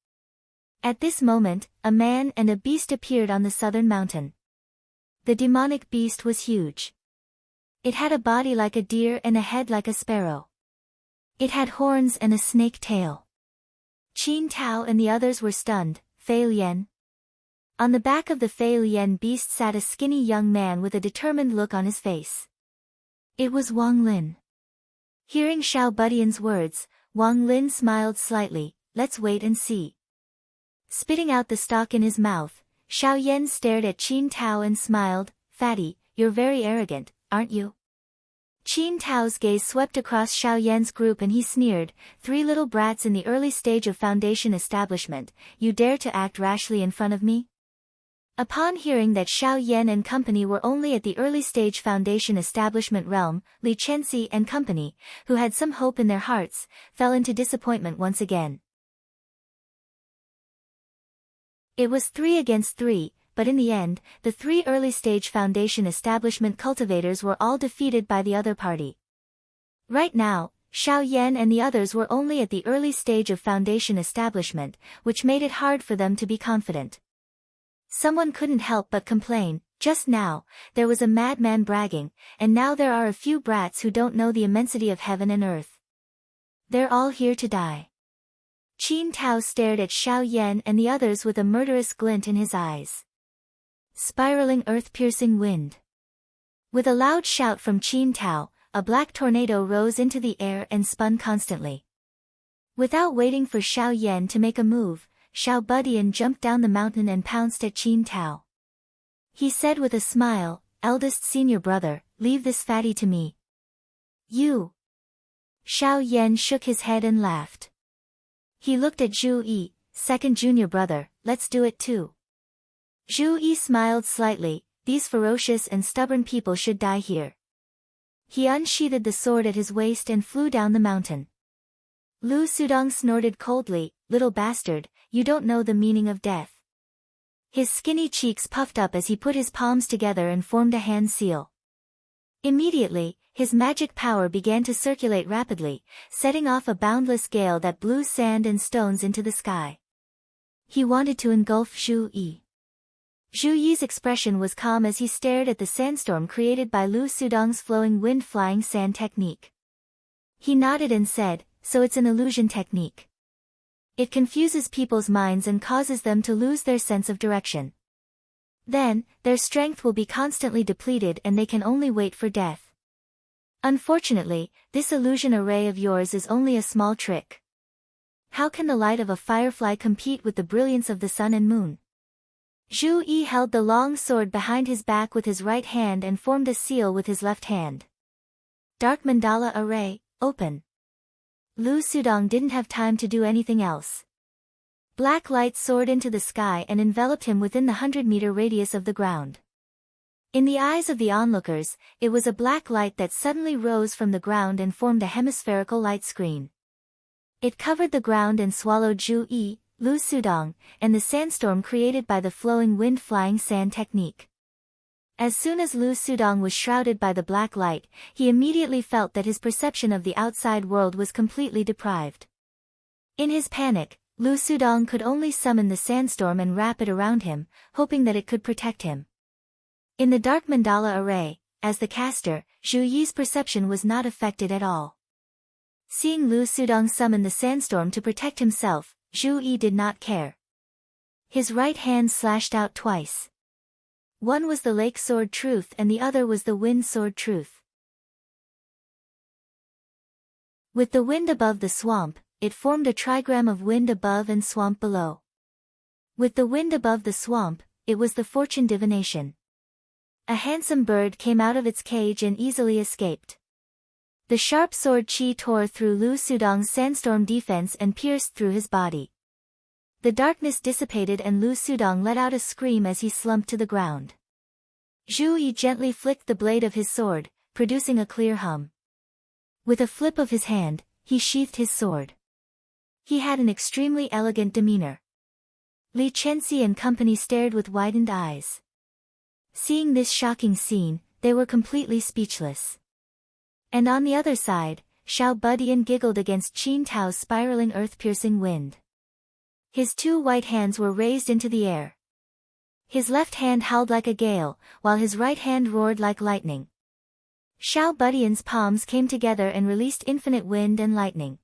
At this moment, a man and a beast appeared on the southern mountain. The demonic beast was huge. It had a body like a deer and a head like a sparrow. It had horns and a snake tail. Qin Tao and the others were stunned. "Fei Lian." On the back of the Fei Lian beast sat a skinny young man with a determined look on his face. It was Wang Lin. Hearing Xiao Budian's words, Wang Lin smiled slightly. "Let's wait and see." Spitting out the stalk in his mouth, Xiao Yan stared at Qin Tao and smiled. "Fatty, you're very arrogant, aren't you?" Qin Tao's gaze swept across Xiao Yan's group and he sneered, "3 little brats in the early stage of foundation establishment, you dare to act rashly in front of me?" Upon hearing that Xiao Yan and company were only at the early stage foundation establishment realm, Li Chenxi and company, who had some hope in their hearts, fell into disappointment once again. It was 3 against 3, but in the end, the 3 early-stage foundation establishment cultivators were all defeated by the other party. Right now, Xiao Yan and the others were only at the early stage of foundation establishment, which made it hard for them to be confident. Someone couldn't help but complain, "Just now, there was a madman bragging, and now there are a few brats who don't know the immensity of heaven and earth. They're all here to die." Qin Tao stared at Xiao Yan and the others with a murderous glint in his eyes. Spiraling earth-piercing wind. With a loud shout from Qin Tao, a black tornado rose into the air and spun constantly. Without waiting for Xiao Yan to make a move, Xiao Budian jumped down the mountain and pounced at Qin Tao. He said with a smile, "Eldest senior brother, leave this fatty to me." "You." Xiao Yan shook his head and laughed. He looked at Zhu Yi, "Second junior brother, let's do it too." Zhu Yi smiled slightly, "These ferocious and stubborn people should die here." He unsheathed the sword at his waist and flew down the mountain. Lu Sudong snorted coldly, "Little bastard, you don't know the meaning of death." His skinny cheeks puffed up as he put his palms together and formed a hand seal. Immediately, his magic power began to circulate rapidly, setting off a boundless gale that blew sand and stones into the sky. He wanted to engulf Zhu Yi. Zhu Yi's expression was calm as he stared at the sandstorm created by Lu Sudong's flowing wind-flying sand technique. He nodded and said, "So it's an illusion technique. It confuses people's minds and causes them to lose their sense of direction. Then, their strength will be constantly depleted and they can only wait for death. Unfortunately, this illusion array of yours is only a small trick. How can the light of a firefly compete with the brilliance of the sun and moon?" Zhu Yi held the long sword behind his back with his right hand and formed a seal with his left hand. Dark mandala array, open. Lu Sudong didn't have time to do anything else. Black light soared into the sky and enveloped him within the 100-meter radius of the ground. In the eyes of the onlookers, it was a black light that suddenly rose from the ground and formed a hemispherical light screen. It covered the ground and swallowed Zhu Yi, Lu Sudong, and the sandstorm created by the flowing wind-flying sand technique. As soon as Lu Sudong was shrouded by the black light, he immediately felt that his perception of the outside world was completely deprived. In his panic, Lu Sudong could only summon the sandstorm and wrap it around him, hoping that it could protect him. In the dark mandala array, as the caster, Zhu Yi's perception was not affected at all. Seeing Lu Sudong summon the sandstorm to protect himself, Zhu Yi did not care. His right hand slashed out twice. One was the lake sword truth and the other was the wind sword truth. With the wind above the swamp, it formed a trigram of wind above and swamp below. With the wind above the swamp, it was the fortune divination. A handsome bird came out of its cage and easily escaped. The sharp sword chi tore through Lu Sudong's sandstorm defense and pierced through his body. The darkness dissipated and Lu Sudong let out a scream as he slumped to the ground. Zhu Yi gently flicked the blade of his sword, producing a clear hum. With a flip of his hand, he sheathed his sword. He had an extremely elegant demeanor. Li Chenxi and company stared with widened eyes. Seeing this shocking scene, they were completely speechless. And on the other side, Xiao Budian giggled against Qin Tao's spiraling earth-piercing wind. His two white hands were raised into the air. His left hand howled like a gale, while his right hand roared like lightning. Xiao Budian's palms came together and released infinite wind and lightning.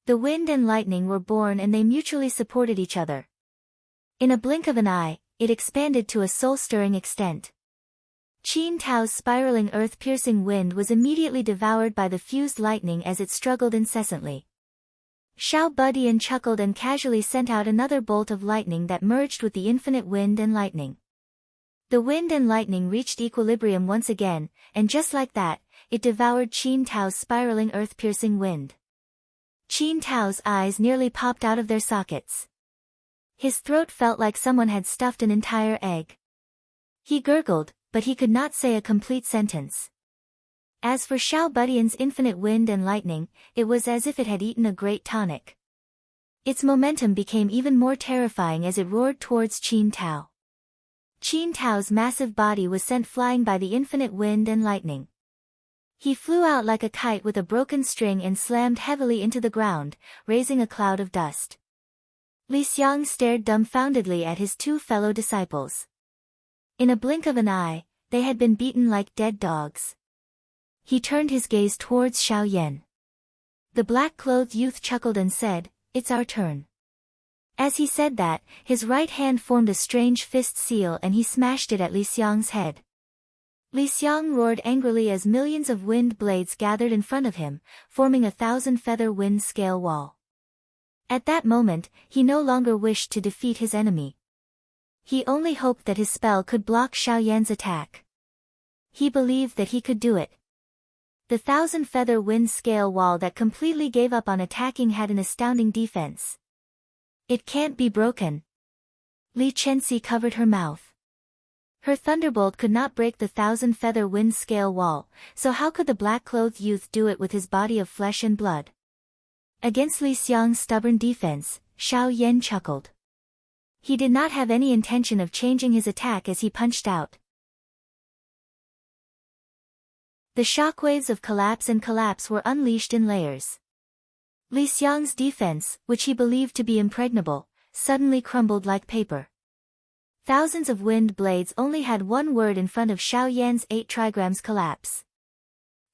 The wind and lightning were born and they mutually supported each other. In a blink of an eye, it expanded to a soul-stirring extent. Qin Tao's spiraling earth-piercing wind was immediately devoured by the fused lightning as it struggled incessantly. Xiao Budian chuckled and casually sent out another bolt of lightning that merged with the infinite wind and lightning. The wind and lightning reached equilibrium once again, and just like that, it devoured Qin Tao's spiraling earth-piercing wind. Qin Tao's eyes nearly popped out of their sockets. His throat felt like someone had stuffed an entire egg. He gurgled, but he could not say a complete sentence. As for Xiao Budian's infinite wind and lightning, it was as if it had eaten a great tonic. Its momentum became even more terrifying as it roared towards Qin Tao. Qin Tao's massive body was sent flying by the infinite wind and lightning. He flew out like a kite with a broken string and slammed heavily into the ground, raising a cloud of dust. Li Xiang stared dumbfoundedly at his two fellow disciples. In a blink of an eye, they had been beaten like dead dogs. He turned his gaze towards Xiao Yan. The black-clothed youth chuckled and said, "It's our turn." As he said that, his right hand formed a strange fist seal and he smashed it at Li Xiang's head. Li Xiang roared angrily as millions of wind blades gathered in front of him, forming a 1,000-feather wind scale wall. At that moment, he no longer wished to defeat his enemy. He only hoped that his spell could block Xiao Yan's attack. He believed that he could do it. The 1,000-feather wind scale wall that completely gave up on attacking had an astounding defense. "It can't be broken." Li Chenxi covered her mouth. Her thunderbolt could not break the 1,000-feather wind scale wall, so how could the black-clothed youth do it with his body of flesh and blood? Against Li Xiang's stubborn defense, Xiao Yan chuckled. He did not have any intention of changing his attack as he punched out. The shockwaves of collapse and collapse were unleashed in layers. Li Xiang's defense, which he believed to be impregnable, suddenly crumbled like paper. Thousands of wind blades only had one word in front of Xiao Yan's 8 trigrams: collapse.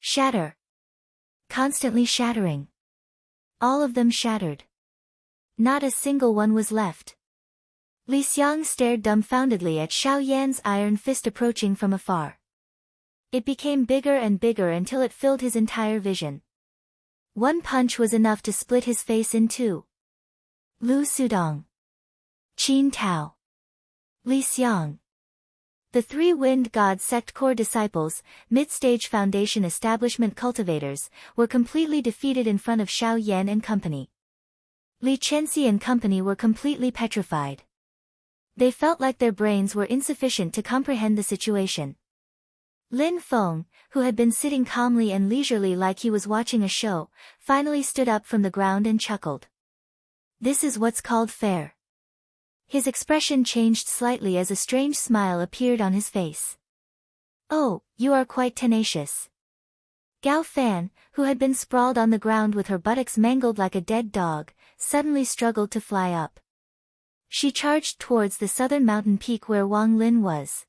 Shatter. Constantly shattering. All of them shattered. Not a single one was left. Li Xiang stared dumbfoundedly at Xiao Yan's iron fist approaching from afar. It became bigger and bigger until it filled his entire vision. One punch was enough to split his face in two. Lu Sudong. Qin Tao. Li Xiang. The 3 Wind God Sect core disciples, mid-stage foundation establishment cultivators, were completely defeated in front of Xiao Yan and company. Li Chenxi and company were completely petrified. They felt like their brains were insufficient to comprehend the situation. Lin Feng, who had been sitting calmly and leisurely like he was watching a show, finally stood up from the ground and chuckled. This is what's called fair. His expression changed slightly as a strange smile appeared on his face. Oh, you are quite tenacious. Gao Fan, who had been sprawled on the ground with her buttocks mangled like a dead dog, suddenly struggled to fly up. She charged towards the southern mountain peak where Wang Lin was.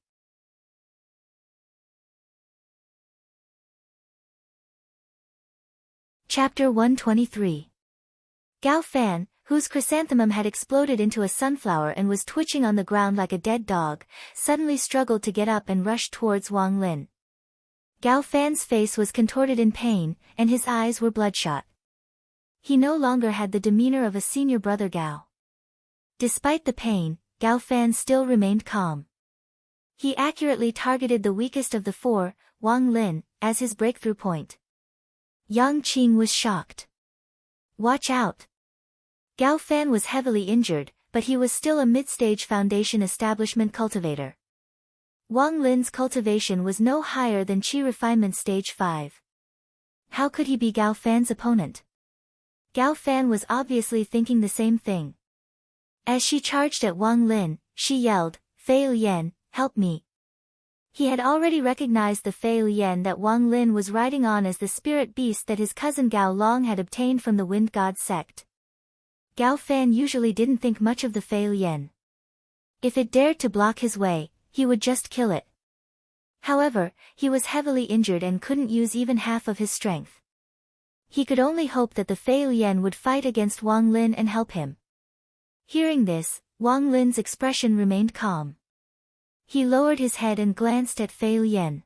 Chapter 123. Gao Fan, whose chrysanthemum had exploded into a sunflower and was twitching on the ground like a dead dog, suddenly struggled to get up and rushed towards Wang Lin. Gao Fan's face was contorted in pain, and his eyes were bloodshot. He no longer had the demeanor of a senior brother Gao. Despite the pain, Gao Fan still remained calm. He accurately targeted the weakest of the 4, Wang Lin, as his breakthrough point. Yang Qing was shocked. Watch out! Gao Fan was heavily injured, but he was still a mid-stage foundation establishment cultivator. Wang Lin's cultivation was no higher than Qi refinement stage 5. How could he be Gao Fan's opponent? Gao Fan was obviously thinking the same thing. As she charged at Wang Lin, she yelled, "Fei Lian, help me." He had already recognized the Fei Lian that Wang Lin was riding on as the spirit beast that his cousin Gao Long had obtained from the Wind God sect. Gao Fan usually didn't think much of the Fei Lian. If it dared to block his way, he would just kill it. However, he was heavily injured and couldn't use even half of his strength. He could only hope that the Fei Lian would fight against Wang Lin and help him. Hearing this, Wang Lin's expression remained calm. He lowered his head and glanced at Fei Lian.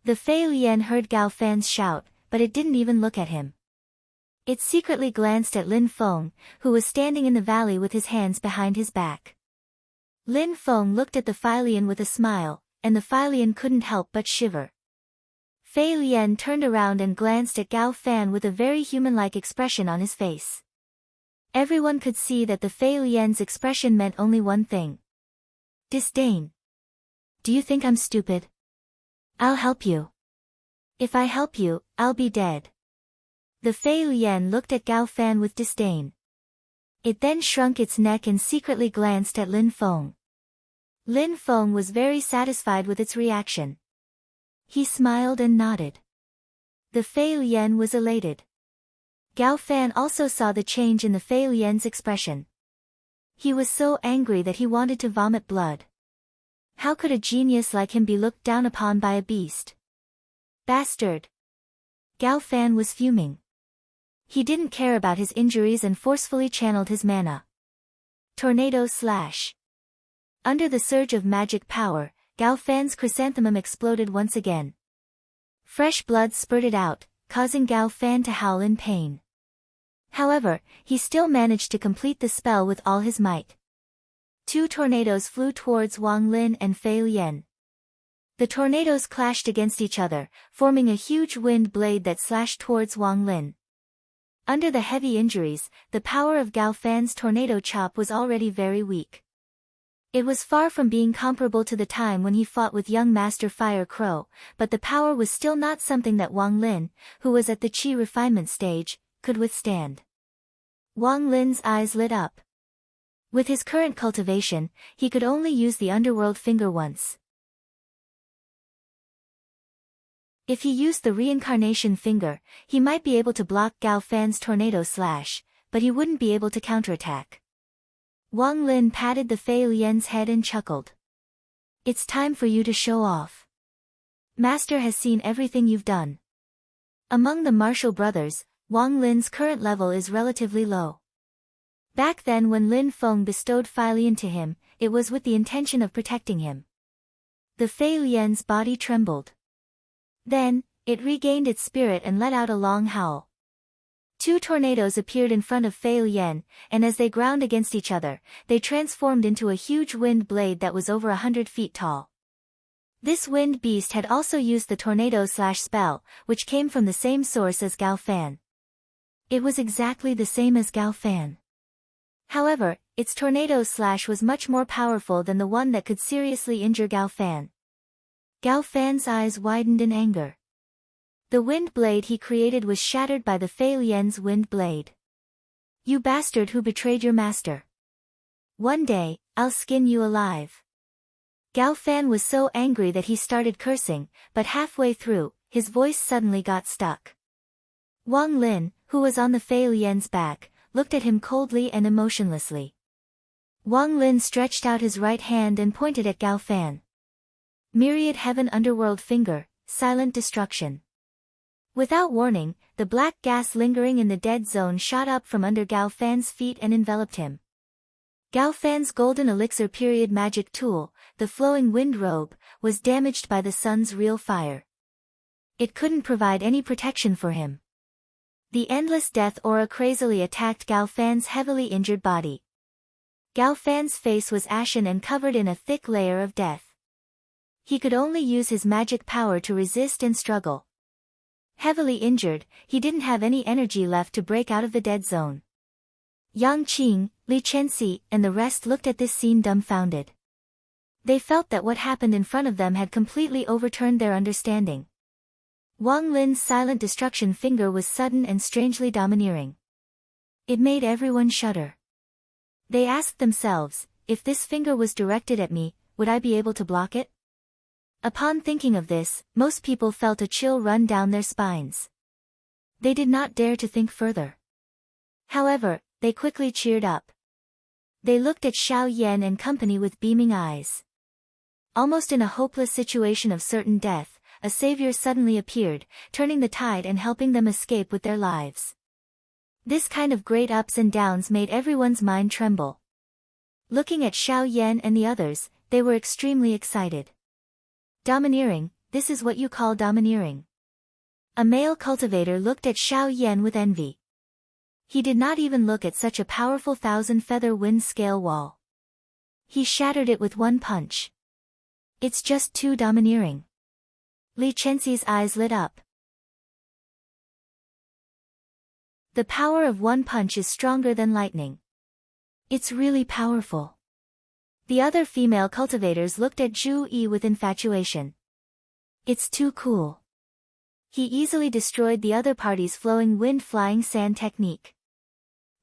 The Fei Lian heard Gao Fan's shout, but it didn't even look at him. It secretly glanced at Lin Feng, who was standing in the valley with his hands behind his back. Lin Feng looked at the Fei Lian with a smile, and the Fei Lian couldn't help but shiver. Fei Lian turned around and glanced at Gao Fan with a very human-like expression on his face. Everyone could see that the Fei Lian's expression meant only one thing. Disdain. Do you think I'm stupid? I'll help you. If I help you, I'll be dead. The Fei Lian looked at Gao Fan with disdain. It then shrunk its neck and secretly glanced at Lin Feng. Lin Feng was very satisfied with its reaction. He smiled and nodded. The Fei Lian was elated. Gao Fan also saw the change in the Fei Lian's expression. He was so angry that he wanted to vomit blood. How could a genius like him be looked down upon by a beast? Bastard! Gao Fan was fuming. He didn't care about his injuries and forcefully channeled his mana. Tornado Slash. Under the surge of magic power, Gao Fan's chrysanthemum exploded once again. Fresh blood spurted out, causing Gao Fan to howl in pain. However, he still managed to complete the spell with all his might. 2 tornadoes flew towards Wang Lin and Fei Lian. The tornadoes clashed against each other, forming a huge wind blade that slashed towards Wang Lin. Under the heavy injuries, the power of Gao Fan's tornado chop was already very weak. It was far from being comparable to the time when he fought with young Master Fire Crow, but the power was still not something that Wang Lin, who was at the Qi refinement stage, could withstand. Wang Lin's eyes lit up. With his current cultivation, he could only use the underworld finger once. If he used the reincarnation finger, he might be able to block Gao Fan's tornado slash, but he wouldn't be able to counterattack. Wang Lin patted the Fei Lian's head and chuckled. It's time for you to show off. Master has seen everything you've done. Among the martial brothers, Wang Lin's current level is relatively low. Back then when Lin Feng bestowed Fei Lian to him, it was with the intention of protecting him. The Fei Lian's body trembled. Then, it regained its spirit and let out a long howl. Two tornadoes appeared in front of Fei Lian, and as they ground against each other, they transformed into a huge wind blade that was over 100 feet tall. This wind beast had also used the tornado/spell, which came from the same source as Gao Fan. It was exactly the same as Gao Fan. However, its tornado/slash was much more powerful than the one that could seriously injure Gao Fan. Gao Fan's eyes widened in anger. The wind blade he created was shattered by the Fei Lian's wind blade. You bastard who betrayed your master. One day, I'll skin you alive. Gao Fan was so angry that he started cursing, but halfway through, his voice suddenly got stuck. Wang Lin, who was on the Fei Lian's back, looked at him coldly and emotionlessly. Wang Lin stretched out his right hand and pointed at Gao Fan. Myriad Heaven Underworld Finger, Silent Destruction. Without warning, the black gas lingering in the dead zone shot up from under Gao Fan's feet and enveloped him. Gao Fan's golden elixir period magic tool, the flowing wind robe, was damaged by the sun's real fire. It couldn't provide any protection for him. The endless death aura crazily attacked Gao Fan's heavily injured body. Gao Fan's face was ashen and covered in a thick layer of death. He could only use his magic power to resist and struggle. Heavily injured, he didn't have any energy left to break out of the dead zone. Yang Qing, Li Chenxi, and the rest looked at this scene dumbfounded. They felt that what happened in front of them had completely overturned their understanding. Wang Lin's silent destruction finger was sudden and strangely domineering. It made everyone shudder. They asked themselves, if this finger was directed at me, would I be able to block it? Upon thinking of this, most people felt a chill run down their spines. They did not dare to think further. However, they quickly cheered up. They looked at Xiao Yan and company with beaming eyes. Almost in a hopeless situation of certain death, a savior suddenly appeared, turning the tide and helping them escape with their lives. This kind of great ups and downs made everyone's mind tremble. Looking at Xiao Yan and the others, they were extremely excited. Domineering, this is what you call domineering. A male cultivator looked at Xiao Yan with envy. He did not even look at such a powerful 1,000-feather wind scale wall. He shattered it with one punch. It's just too domineering. Li Chenxi's eyes lit up. The power of one punch is stronger than lightning. It's really powerful. The other female cultivators looked at Zhu Yi with infatuation. It's too cool. He easily destroyed the other party's flowing wind flying sand technique.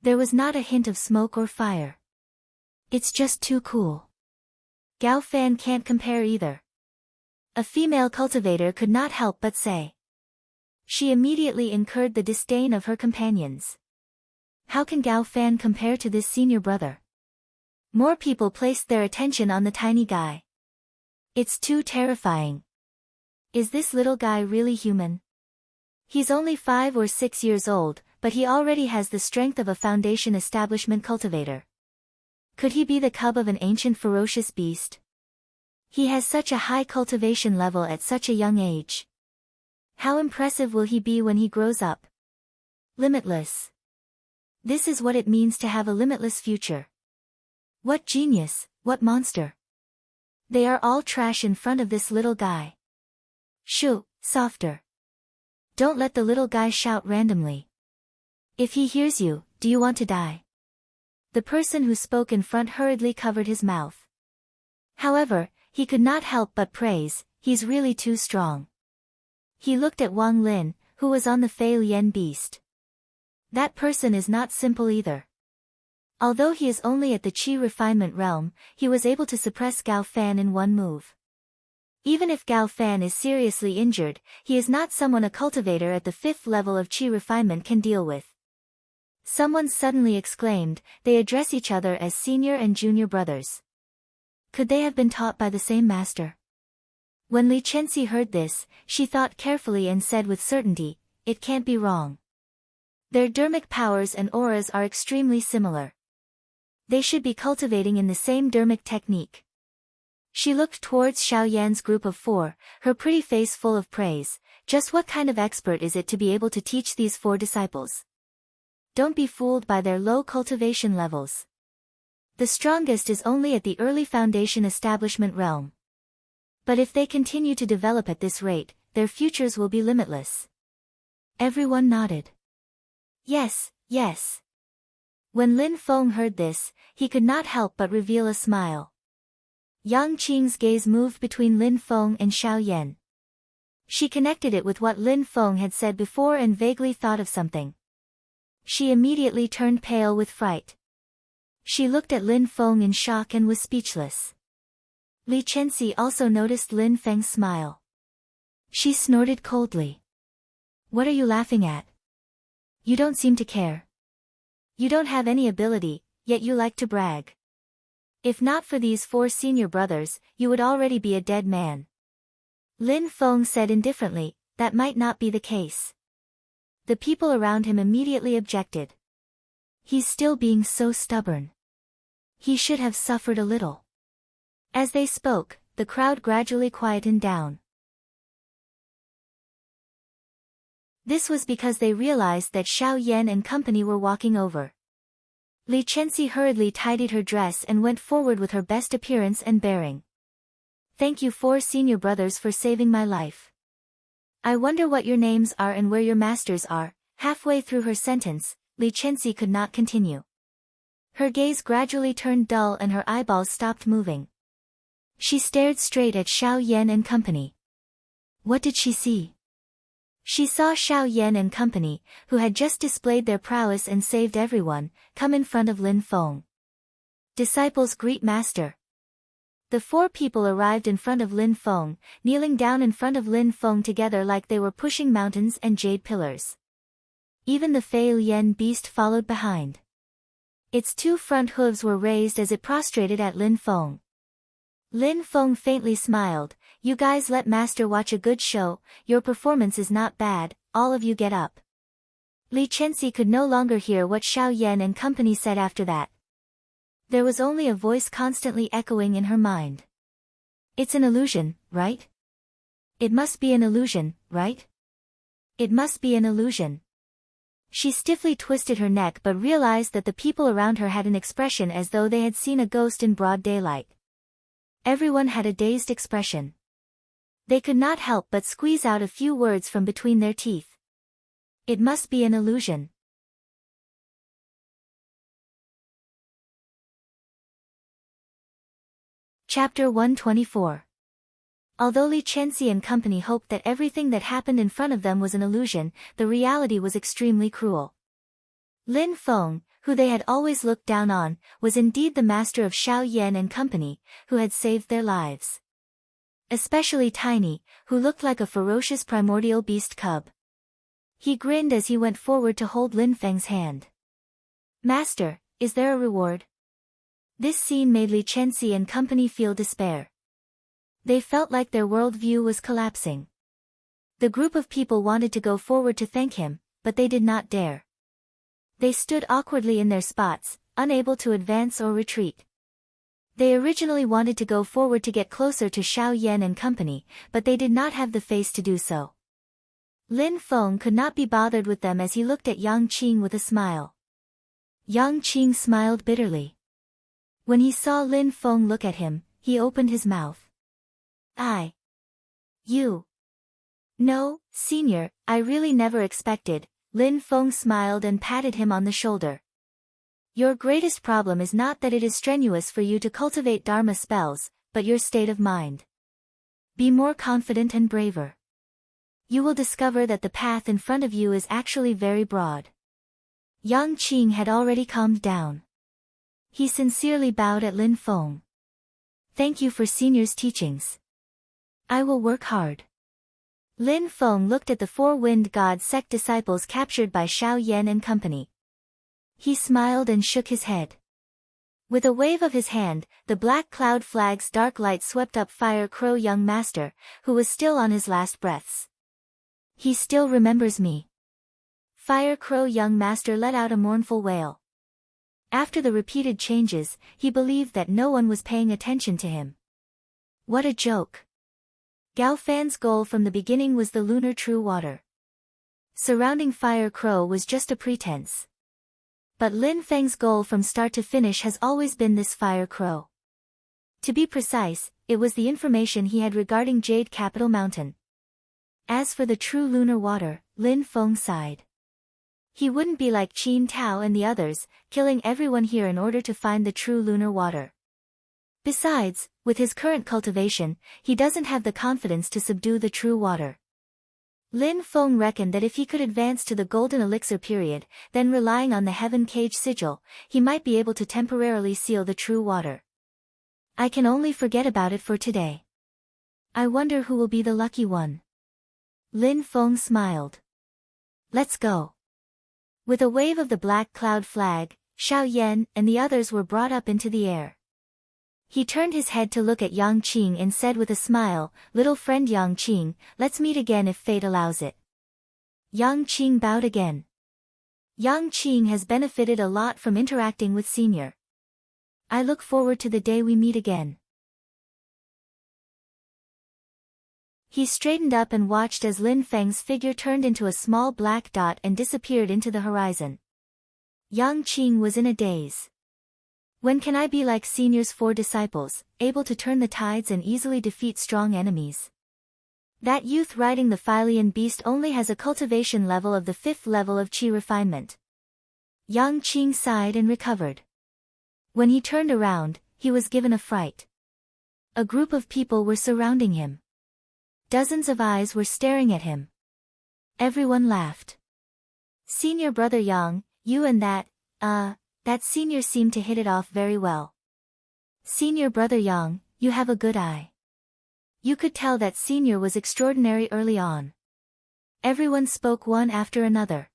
There was not a hint of smoke or fire. It's just too cool. Gao Fan can't compare either. A female cultivator could not help but say. She immediately incurred the disdain of her companions. How can Gao Fan compare to this senior brother? More people placed their attention on the tiny guy. It's too terrifying. Is this little guy really human? He's only 5 or 6 years old, but he already has the strength of a foundation establishment cultivator. Could he be the cub of an ancient ferocious beast? He has such a high cultivation level at such a young age. How impressive will he be when he grows up? Limitless. This is what it means to have a limitless future. What genius, what monster. They are all trash in front of this little guy. Shoo, softer. Don't let the little guy shout randomly. If he hears you, do you want to die? The person who spoke in front hurriedly covered his mouth. However, he could not help but praise, he's really too strong. He looked at Wang Lin, who was on the Fei Lian beast. That person is not simple either. Although he is only at the Qi refinement realm, he was able to suppress Gao Fan in one move. Even if Gao Fan is seriously injured, he is not someone a cultivator at the 5th level of Qi refinement can deal with. Someone suddenly exclaimed. They address each other as senior and junior brothers. Could they have been taught by the same master? When Li Chenxi heard this, she thought carefully and said with certainty, it can't be wrong. Their dermic powers and auras are extremely similar. They should be cultivating in the same dermic technique. She looked towards Xiao Yan's group of 4, her pretty face full of praise. Just what kind of expert is it to be able to teach these 4 disciples? Don't be fooled by their low cultivation levels. The strongest is only at the early foundation establishment realm. But if they continue to develop at this rate, their futures will be limitless. Everyone nodded. Yes, yes. When Lin Feng heard this, he could not help but reveal a smile. Yang Qing's gaze moved between Lin Feng and Xiao Yan. She connected it with what Lin Feng had said before and vaguely thought of something. She immediately turned pale with fright. She looked at Lin Feng in shock and was speechless. Li Chenxi also noticed Lin Feng's smile. She snorted coldly. What are you laughing at? You don't seem to care. You don't have any ability, yet you like to brag. If not for these 4 senior brothers, you would already be a dead man. Lin Feng said indifferently, that might not be the case. The people around him immediately objected. He's still being so stubborn. He should have suffered a little. As they spoke, the crowd gradually quietened down. This was because they realized that Xiao Yan and company were walking over. Li Chenxi hurriedly tidied her dress and went forward with her best appearance and bearing. Thank you 4 senior brothers for saving my life. I wonder what your names are and where your masters are. Halfway through her sentence, Li Chenxi could not continue. Her gaze gradually turned dull and her eyeballs stopped moving. She stared straight at Xiao Yan and company. What did she see? She saw Xiao Yan and company, who had just displayed their prowess and saved everyone, come in front of Lin Feng. Disciples greet master. The 4 people arrived in front of Lin Feng, kneeling down in front of Lin Feng together like they were pushing mountains and jade pillars. Even the Fei Lian beast followed behind. Its 2 front hooves were raised as it prostrated at Lin Feng. Lin Feng faintly smiled. You guys let master watch a good show, your performance is not bad, all of you get up. Li Chenxi could no longer hear what Xiao Yan and company said after that. There was only a voice constantly echoing in her mind. It's an illusion, right? It must be an illusion, right? It must be an illusion. She stiffly twisted her neck but realized that the people around her had an expression as though they had seen a ghost in broad daylight. Everyone had a dazed expression. They could not help but squeeze out a few words from between their teeth. It must be an illusion. Chapter 124. Although Li Chenxi and company hoped that everything that happened in front of them was an illusion, the reality was extremely cruel. Lin Feng, who they had always looked down on, was indeed the master of Xiao Yan and company, who had saved their lives. Especially Tiny, who looked like a ferocious primordial beast cub. He grinned as he went forward to hold Lin Feng's hand. Master, is there a reward? This scene made Li Chenxi and company feel despair. They felt like their worldview was collapsing. The group of people wanted to go forward to thank him, but they did not dare. They stood awkwardly in their spots, unable to advance or retreat. They originally wanted to go forward to get closer to Xiao Yan and company, but they did not have the face to do so. Lin Feng could not be bothered with them as he looked at Yang Qing with a smile. Yang Qing smiled bitterly. When he saw Lin Feng look at him, he opened his mouth. You. No, senior, I really never expected. Lin Feng smiled and patted him on the shoulder. Your greatest problem is not that it is strenuous for you to cultivate Dharma spells, but your state of mind. Be more confident and braver. You will discover that the path in front of you is actually very broad. Yang Qing had already calmed down. He sincerely bowed at Lin Feng. Thank you for senior's teachings. I will work hard. Lin Feng looked at the 4 Wind God sect disciples captured by Xiao Yan and company. He smiled and shook his head. With a wave of his hand, the black cloud flag's dark light swept up Fire Crow young master, who was still on his last breaths. He still remembers me. Fire Crow young master let out a mournful wail. After the repeated changes, he believed that no one was paying attention to him. What a joke. Gao Fan's goal from the beginning was the lunar true water. Surrounding Fire Crow was just a pretense. But Lin Feng's goal from start to finish has always been this Fire Crow. To be precise, it was the information he had regarding Jade Capital Mountain. As for the true lunar water, Lin Feng sighed. He wouldn't be like Qin Tao and the others, killing everyone here in order to find the true lunar water. Besides, with his current cultivation, he doesn't have the confidence to subdue the true water. Lin Feng reckoned that if he could advance to the golden elixir period, then relying on the heaven cage sigil, he might be able to temporarily seal the true water. I can only forget about it for today. I wonder who will be the lucky one. Lin Feng smiled. Let's go. With a wave of the black cloud flag, Xiao Yan and the others were brought up into the air. He turned his head to look at Yang Qing and said with a smile, "Little friend Yang Qing, let's meet again if fate allows it." Yang Qing bowed again. Yang Qing has benefited a lot from interacting with Senior. I look forward to the day we meet again. He straightened up and watched as Lin Feng's figure turned into a small black dot and disappeared into the horizon. Yang Qing was in a daze. When can I be like Senior's 4 disciples, able to turn the tides and easily defeat strong enemies? That youth riding the Philian beast only has a cultivation level of the 5th level of Qi refinement. Yang Qing sighed and recovered. When he turned around, he was given a fright. A group of people were surrounding him. Dozens of eyes were staring at him. Everyone laughed. Senior brother Yang, you and that Senior seemed to hit it off very well. Senior brother Yang, you have a good eye. You could tell that Senior was extraordinary early on. Everyone spoke one after another.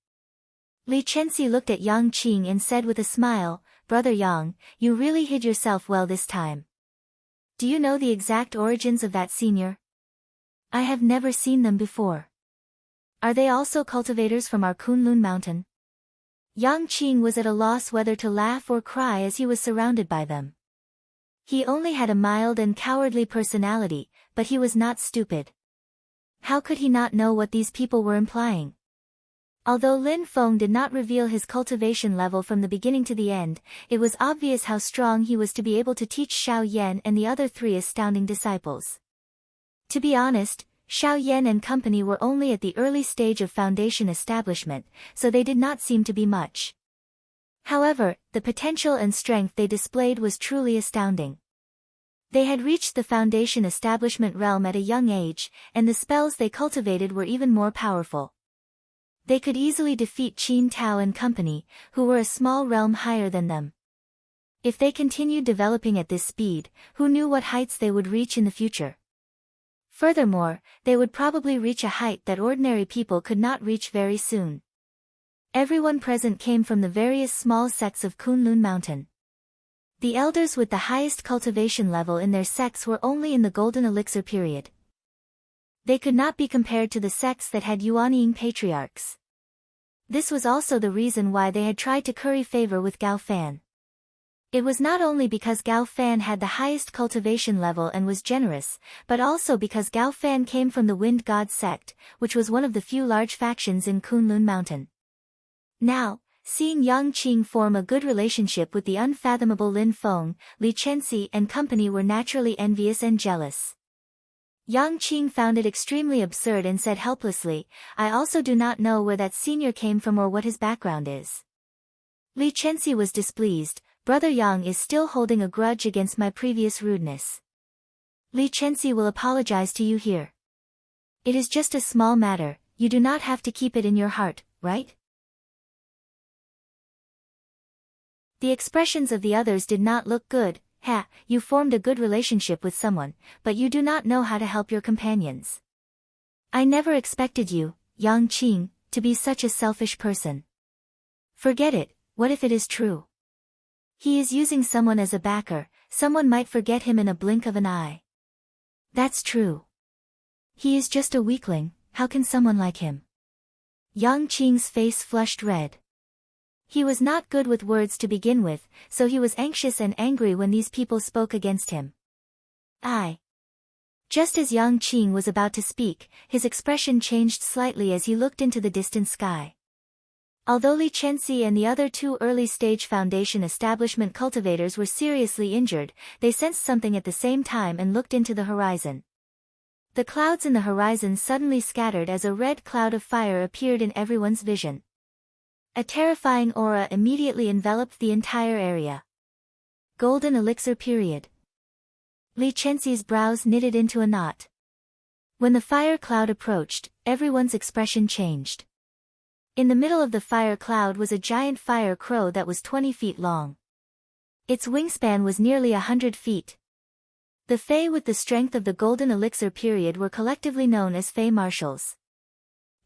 Li Chenxi looked at Yang Qing and said with a smile, "Brother Yang, you really hid yourself well this time. Do you know the exact origins of that Senior? I have never seen them before. Are they also cultivators from our Kunlun mountain?" Yang Qing was at a loss whether to laugh or cry as he was surrounded by them. He only had a mild and cowardly personality, but he was not stupid. How could he not know what these people were implying? Although Lin Feng did not reveal his cultivation level from the beginning to the end, it was obvious how strong he was to be able to teach Xiao Yan and the other 3 astounding disciples. To be honest, Xiao Yan and company were only at the early stage of foundation establishment, so they did not seem to be much. However, the potential and strength they displayed was truly astounding. They had reached the foundation establishment realm at a young age, and the spells they cultivated were even more powerful. They could easily defeat Qin Tao and company, who were a small realm higher than them. If they continued developing at this speed, who knew what heights they would reach in the future? Furthermore, they would probably reach a height that ordinary people could not reach very soon. Everyone present came from the various small sects of Kunlun Mountain. The elders with the highest cultivation level in their sects were only in the golden elixir period. They could not be compared to the sects that had Yuanying patriarchs. This was also the reason why they had tried to curry favor with Gao Fan. It was not only because Gao Fan had the highest cultivation level and was generous, but also because Gao Fan came from the Wind God sect, which was one of the few large factions in Kunlun Mountain. Now, seeing Yang Qing form a good relationship with the unfathomable Lin Feng, Li Chenxi and company were naturally envious and jealous. Yang Qing found it extremely absurd and said helplessly, "I also do not know where that Senior came from or what his background is." Li Chenxi was displeased. "Brother Yang is still holding a grudge against my previous rudeness. Li Chenxi will apologize to you here. It is just a small matter, you do not have to keep it in your heart, right?" The expressions of the others did not look good. "Ha, you formed a good relationship with someone, but you do not know how to help your companions. I never expected you, Yang Qing, to be such a selfish person. Forget it, What if it is true? He is using someone as a backer, someone might forget him in a blink of an eye. That's true. He is just a weakling, how can someone like him? Yang Qing's face flushed red. He was not good with words to begin with, so he was anxious and angry when these people spoke against him. Just as Yang Qing was about to speak, his expression changed slightly as he looked into the distant sky. Although Li Chenxi and the other two early-stage foundation establishment cultivators were seriously injured, they sensed something at the same time and looked into the horizon. The clouds in the horizon suddenly scattered as a red cloud of fire appeared in everyone's vision. A terrifying aura immediately enveloped the entire area. Golden elixir period. Li Chenxi's brows knitted into a knot. When the fire cloud approached, everyone's expression changed. In the middle of the fire cloud was a giant fire crow that was 20 feet long. Its wingspan was nearly 100 feet. The Fae with the strength of the golden elixir period were collectively known as Fae Marshals.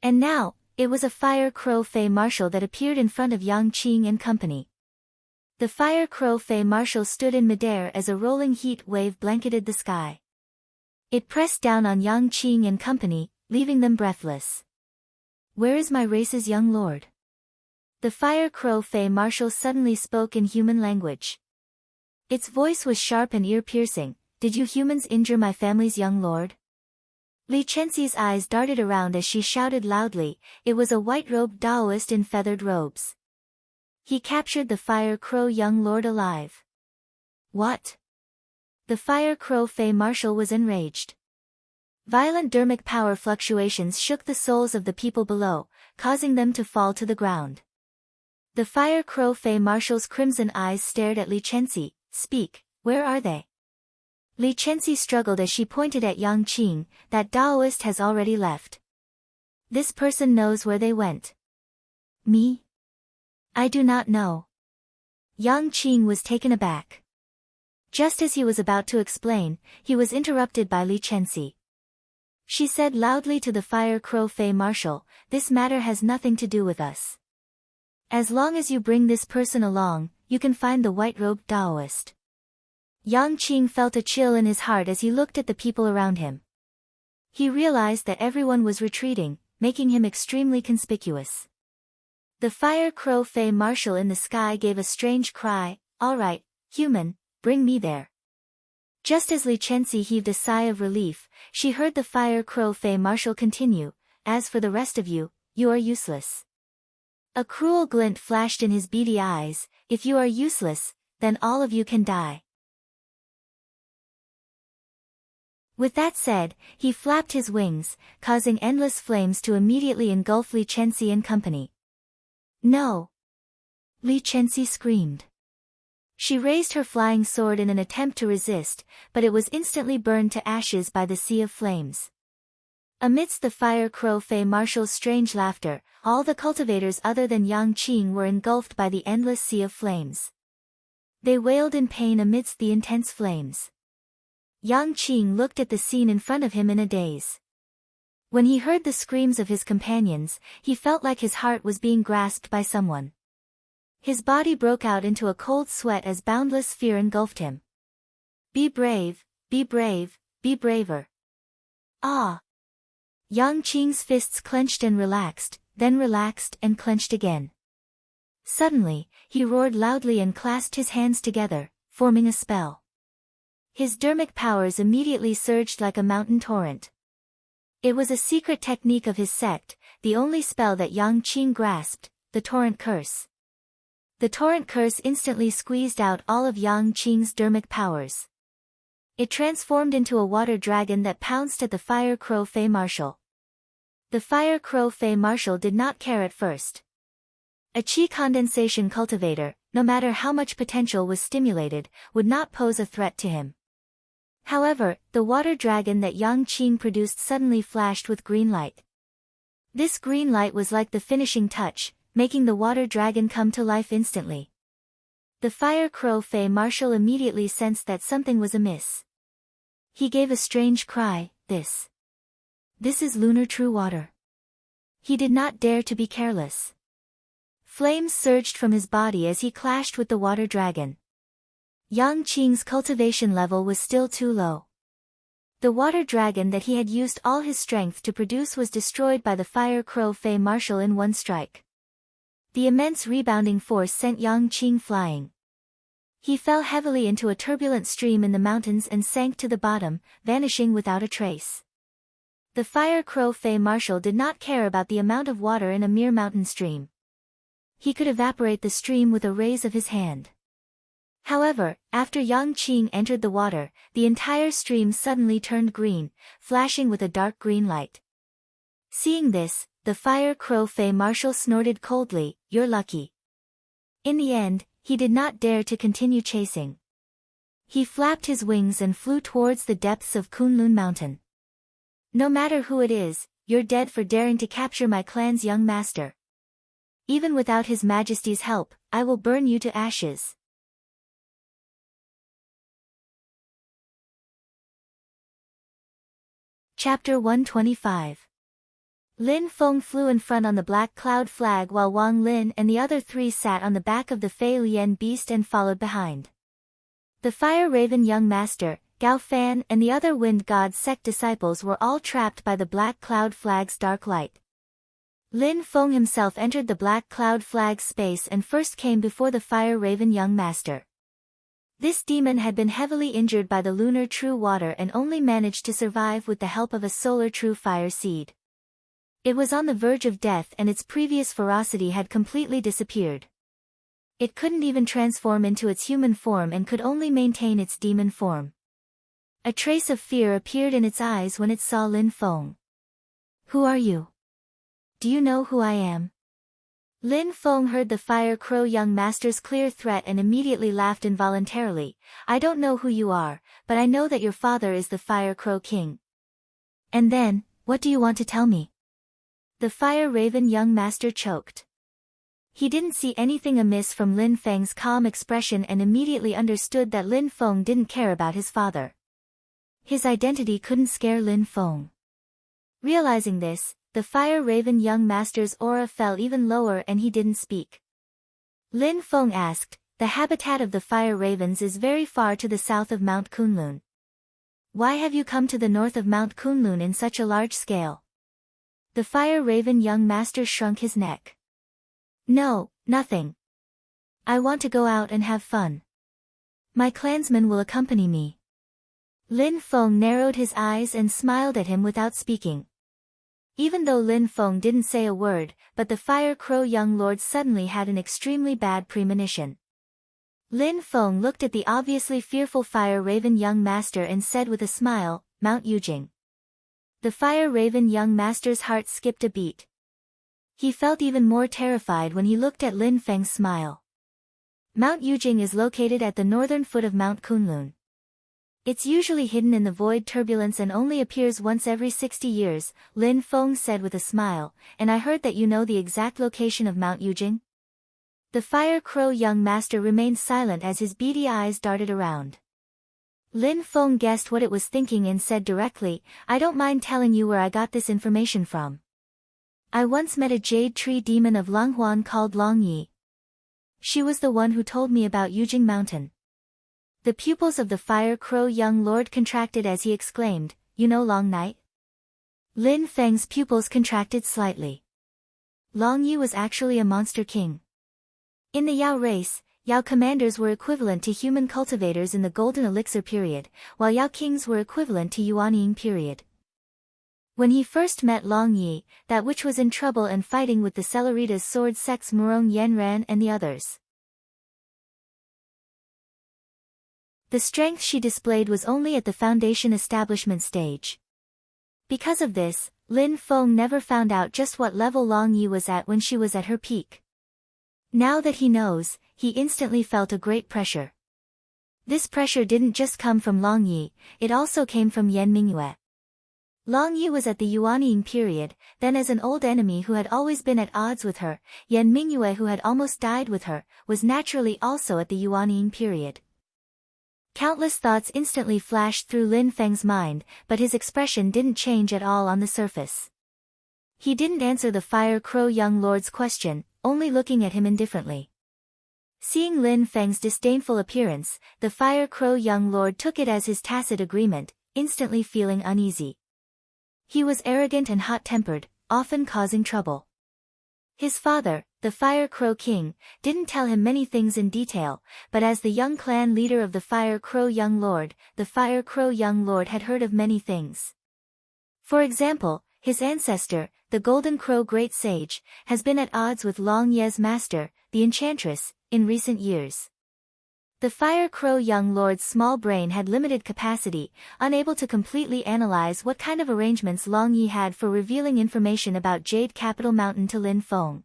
And now, it was a fire crow Fae Marshal that appeared in front of Yang Qing and company. The fire crow Fae Marshal stood in midair as a rolling heat wave blanketed the sky. It pressed down on Yang Qing and company, leaving them breathless. Where is my race's young lord? The fire crow Fae Marshal suddenly spoke in human language. Its voice was sharp and ear-piercing. Did you humans injure my family's young lord? Li Chenxi's eyes darted around as she shouted loudly. It was a white-robed Taoist in feathered robes. He captured the fire crow young lord alive. What? The fire crow Fae Marshal was enraged. Violent dermic power fluctuations shook the souls of the people below, causing them to fall to the ground. The fire crow Fae Marshal's crimson eyes stared at Li Chenxi. Speak, where are they? Li Chenxi struggled as she pointed at Yang Qing. That Taoist has already left. This person knows where they went. Me? I do not know. Yang Qing was taken aback. Just as he was about to explain, he was interrupted by Li Chenxi. She said loudly to the fire crow Fae Marshal, this matter has nothing to do with us. As long as you bring this person along, you can find the white-robed Taoist. Yang Qing felt a chill in his heart as he looked at the people around him. He realized that everyone was retreating, making him extremely conspicuous. The fire crow Fae Marshal in the sky gave a strange cry, all right, human, bring me there. Just as Li Chenxi heaved a sigh of relief, she heard the fire crow Fae Marshal continue, as for the rest of you, you are useless. A cruel glint flashed in his beady eyes, if you are useless, then all of you can die. With that said, he flapped his wings, causing endless flames to immediately engulf Li Chenxi and company. No! Li Chenxi screamed. She raised her flying sword in an attempt to resist, but it was instantly burned to ashes by the sea of flames. Amidst the fire crow Fae Marshal's strange laughter, all the cultivators other than Yang Qing were engulfed by the endless sea of flames. They wailed in pain amidst the intense flames. Yang Qing looked at the scene in front of him in a daze. When he heard the screams of his companions, he felt like his heart was being grasped by someone. His body broke out into a cold sweat as boundless fear engulfed him. Be brave, be brave, be braver. Ah! Yang Qing's fists clenched and relaxed, then relaxed and clenched again. Suddenly, he roared loudly and clasped his hands together, forming a spell. His dermic powers immediately surged like a mountain torrent. It was a secret technique of his sect, the only spell that Yang Qing grasped, the torrent curse. The torrent curse instantly squeezed out all of Yang Qing's dermic powers. It transformed into a water dragon that pounced at the fire crow Fae Marshal. The fire crow Fae Marshal did not care at first. A chi condensation cultivator, no matter how much potential was stimulated, would not pose a threat to him. However, the water dragon that Yang Qing produced suddenly flashed with green light. This green light was like the finishing touch, making the water dragon come to life instantly. The fire crow Fae Marshal immediately sensed that something was amiss. He gave a strange cry, This is lunar true water. He did not dare to be careless. Flames surged from his body as he clashed with the water dragon. Yang Qing's cultivation level was still too low. The water dragon that he had used all his strength to produce was destroyed by the fire crow Fei Marshal in one strike. The immense rebounding force sent Yang Qing flying. He fell heavily into a turbulent stream in the mountains and sank to the bottom, vanishing without a trace. The fire crow Fei Marshal did not care about the amount of water in a mere mountain stream. He could evaporate the stream with a raise of his hand. However, after Yang Qing entered the water, the entire stream suddenly turned green, flashing with a dark green light. Seeing this, the fire crow Fei Marshal snorted coldly, "You're lucky." In the end, he did not dare to continue chasing. He flapped his wings and flew towards the depths of Kunlun Mountain. "No matter who it is, you're dead for daring to capture my clan's young master. Even without His Majesty's help, I will burn you to ashes." Chapter 125. Lin Feng flew in front on the black cloud flag while Wang Lin and the other three sat on the back of the Fei Lian beast and followed behind. The fire raven young master, Gao Fan and the other wind god sect disciples were all trapped by the black cloud flag's dark light. Lin Feng himself entered the black cloud flag's space and first came before the fire raven young master. This demon had been heavily injured by the lunar true water and only managed to survive with the help of a solar true fire seed. It was on the verge of death and its previous ferocity had completely disappeared. It couldn't even transform into its human form and could only maintain its demon form. A trace of fear appeared in its eyes when it saw Lin Feng. "Who are you? Do you know who I am?" Lin Feng heard the fire crow young master's clear threat and immediately laughed involuntarily. "I don't know who you are, but I know that your father is the fire crow king." "And then, what do you want to tell me?" The fire raven young master choked. He didn't see anything amiss from Lin Feng's calm expression and immediately understood that Lin Feng didn't care about his father. His identity couldn't scare Lin Feng. Realizing this, the fire raven young master's aura fell even lower and he didn't speak. Lin Feng asked, "The habitat of the fire ravens is very far to the south of Mount Kunlun. Why have you come to the north of Mount Kunlun in such a large scale?" The fire raven young master shrunk his neck. "No, nothing. I want to go out and have fun. My clansmen will accompany me." Lin Feng narrowed his eyes and smiled at him without speaking. Even though Lin Feng didn't say a word, but the fire crow young lord suddenly had an extremely bad premonition. Lin Feng looked at the obviously fearful fire raven young master and said with a smile, "Mount Yujing." The fire raven young master's heart skipped a beat. He felt even more terrified when he looked at Lin Feng's smile. Mount Yujing is located at the northern foot of Mount Kunlun. It's usually hidden in the void turbulence and only appears once every 60 years, Lin Feng said with a smile, "And I heard that you know the exact location of Mount Yujing?" The fire crow young master remained silent as his beady eyes darted around. Lin Feng guessed what it was thinking and said directly, "I don't mind telling you where I got this information from. I once met a jade tree demon of Longhuan called Long Yi. She was the one who told me about Yujing Mountain." The pupils of the fire crow young lord contracted as he exclaimed, "You know Long Night?" Lin Feng's pupils contracted slightly. Long Yi was actually a monster king. In the Yao race, Yao commanders were equivalent to human cultivators in the Golden Elixir period, while Yao kings were equivalent to Yuanying period. When he first met Long Yi, that witch was in trouble and fighting with the Celeritas sword sects Murong Yenran and the others. The strength she displayed was only at the foundation establishment stage. Because of this, Lin Feng never found out just what level Long Yi was at when she was at her peak. Now that he knows, he instantly felt a great pressure. This pressure didn't just come from Long Yi, it also came from Yan Mingyue. Long Yi was at the Yuanying period, then as an old enemy who had always been at odds with her, Yan Mingyue who had almost died with her, was naturally also at the Yuanying period. Countless thoughts instantly flashed through Lin Feng's mind, but his expression didn't change at all on the surface. He didn't answer the fire crow young lord's question, only looking at him indifferently. Seeing Lin Feng's disdainful appearance, the Fire Crow young lord took it as his tacit agreement, instantly feeling uneasy. He was arrogant and hot-tempered, often causing trouble. His father, the Fire Crow King, didn't tell him many things in detail, but as the young clan leader of the Fire Crow young lord, the Fire Crow young lord had heard of many things. For example, his ancestor, the Golden Crow Great Sage, has been at odds with Long Ye's master, the Enchantress, in recent years. The Fire Crow young lord's small brain had limited capacity, unable to completely analyze what kind of arrangements Long Ye had for revealing information about Jade Capital Mountain to Lin Feng.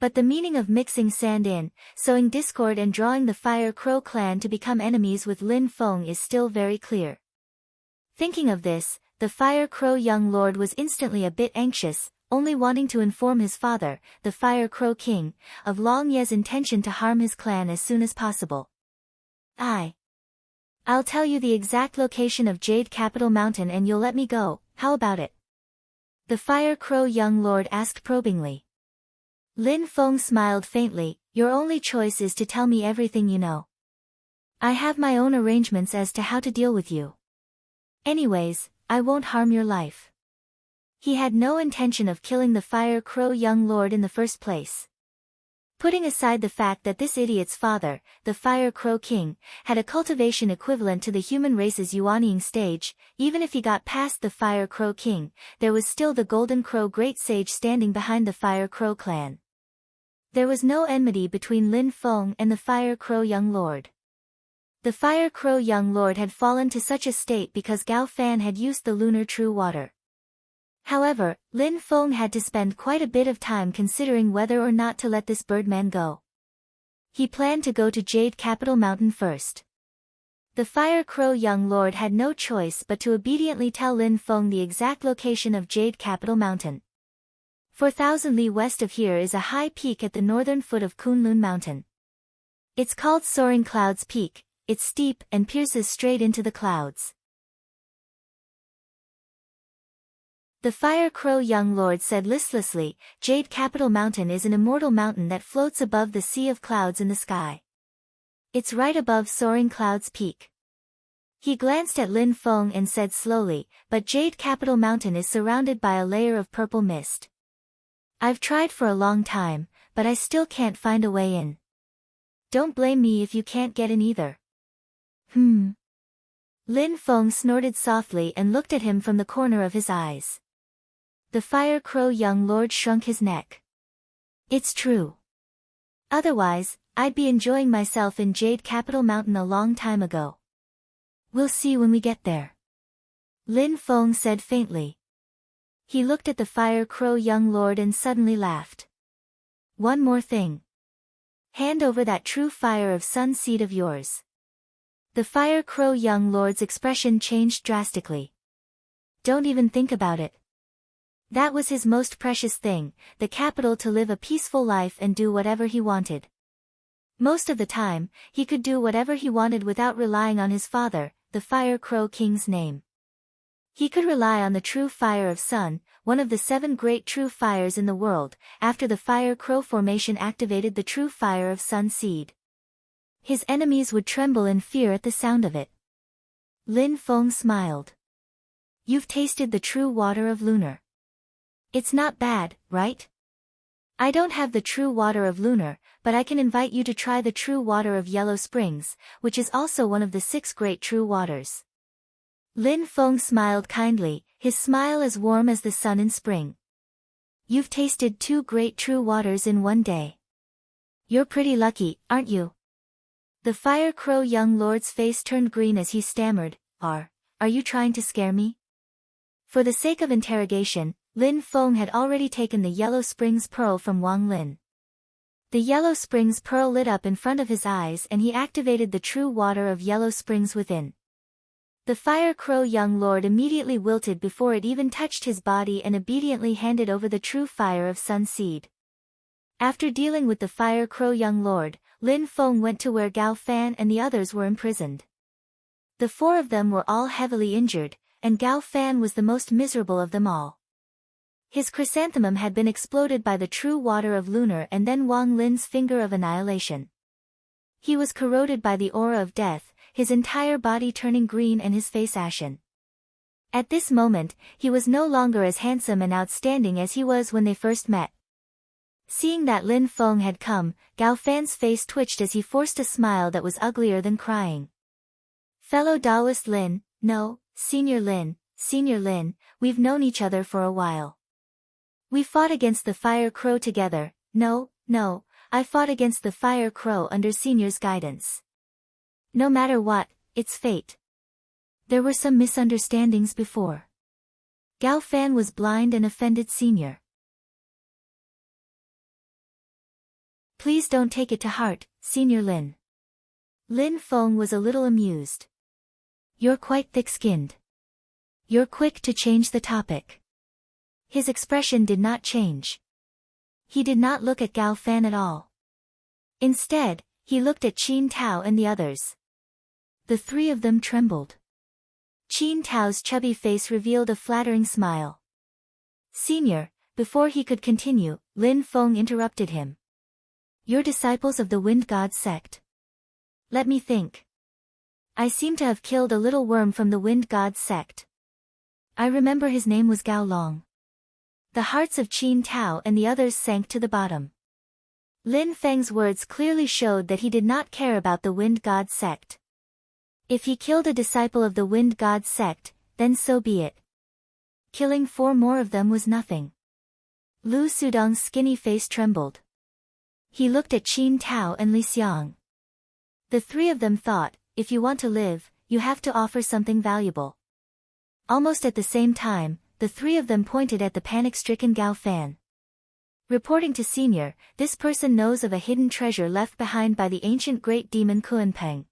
But the meaning of mixing sand in, sowing discord and drawing the Fire Crow clan to become enemies with Lin Feng is still very clear. Thinking of this, the Fire Crow young lord was instantly a bit anxious, only wanting to inform his father, the Fire Crow King, of Long Ye's intention to harm his clan as soon as possible. I'll tell you the exact location of Jade Capital Mountain and you'll let me go, how about it? The Fire Crow young lord asked probingly. Lin Feng smiled faintly, your only choice is to tell me everything you know. I have my own arrangements as to how to deal with you. Anyways, I won't harm your life. He had no intention of killing the Fire Crow young lord in the first place. Putting aside the fact that this idiot's father, the Fire Crow King, had a cultivation equivalent to the human race's Yuanying stage, even if he got past the Fire Crow King, there was still the Golden Crow Great Sage standing behind the Fire Crow clan. There was no enmity between Lin Feng and the Fire Crow young lord. The Fire Crow young lord had fallen to such a state because Gao Fan had used the lunar true water. However, Lin Feng had to spend quite a bit of time considering whether or not to let this birdman go. He planned to go to Jade Capital Mountain first. The Fire Crow young lord had no choice but to obediently tell Lin Feng the exact location of Jade Capital Mountain. 4,000 li west of here is a high peak at the northern foot of Kunlun Mountain. It's called Soaring Clouds Peak, it's steep and pierces straight into the clouds. The Fire Crow young lord said listlessly, Jade Capital Mountain is an immortal mountain that floats above the sea of clouds in the sky. It's right above Soaring Clouds Peak. He glanced at Lin Feng and said slowly, but Jade Capital Mountain is surrounded by a layer of purple mist. I've tried for a long time, but I still can't find a way in. Don't blame me if you can't get in either. Lin Feng snorted softly and looked at him from the corner of his eyes. The Fire Crow young lord shrunk his neck. It's true. Otherwise, I'd be enjoying myself in Jade Capital Mountain a long time ago. We'll see when we get there. Lin Feng said faintly. He looked at the Fire Crow young lord and suddenly laughed. One more thing. Hand over that true fire of sun seed of yours. The Fire Crow young lord's expression changed drastically. Don't even think about it. That was his most precious thing, the capital to live a peaceful life and do whatever he wanted. Most of the time, he could do whatever he wanted without relying on his father, the Fire Crow King's name. He could rely on the true fire of sun, one of the 7 great true fires in the world, after the Fire Crow formation activated the true fire of sun seed. His enemies would tremble in fear at the sound of it. Lin Feng smiled. You've tasted the true water of lunar. It's not bad, right? I don't have the true water of lunar, but I can invite you to try the true water of Yellow Springs, which is also one of the 6 great true waters. Lin Feng smiled kindly, his smile as warm as the sun in spring. You've tasted 2 great true waters in one day. You're pretty lucky, aren't you? The Fire Crow young lord's face turned green as he stammered, Are you trying to scare me? For the sake of interrogation, Lin Feng had already taken the Yellow Springs Pearl from Wang Lin. The Yellow Springs Pearl lit up in front of his eyes and he activated the true water of Yellow Springs within. The Fire Crow young lord immediately wilted before it even touched his body and obediently handed over the true fire of sun seed. After dealing with the Fire Crow young lord, Lin Feng went to where Gao Fan and the others were imprisoned. The 4 of them were all heavily injured, and Gao Fan was the most miserable of them all. His chrysanthemum had been exploded by the true water of lunar and then Wang Lin's finger of annihilation. He was corroded by the aura of death, his entire body turning green and his face ashen. At this moment, he was no longer as handsome and outstanding as he was when they first met. Seeing that Lin Feng had come, Gao Fan's face twitched as he forced a smile that was uglier than crying. Fellow Taoist Lin, no, Senior Lin, we've known each other for a while. We fought against the Fire Crow together, no, I fought against the Fire Crow under Senior's guidance. No matter what, it's fate. There were some misunderstandings before. Gao Fan was blind and offended Senior. Please don't take it to heart, Senior Lin. Lin Feng was a little amused. You're quite thick-skinned. You're quick to change the topic. His expression did not change. He did not look at Gao Fan at all. Instead, he looked at Qin Tao and the others. The three of them trembled. Qin Tao's chubby face revealed a flattering smile. Senior, before he could continue, Lin Feng interrupted him. You're disciples of the Wind God sect. Let me think. I seem to have killed a little worm from the Wind God sect. I remember his name was Gao Long. The hearts of Qin Tao and the others sank to the bottom. Lin Feng's words clearly showed that he did not care about the Wind God sect. If he killed a disciple of the Wind God sect, then so be it. Killing 4 more of them was nothing. Lu Sudong's skinny face trembled. He looked at Qin Tao and Li Xiang. The three of them thought, if you want to live, you have to offer something valuable. Almost at the same time, the three of them pointed at the panic-stricken Gao Fan. Reporting to Senior, this person knows of a hidden treasure left behind by the ancient great demon Kuanpeng.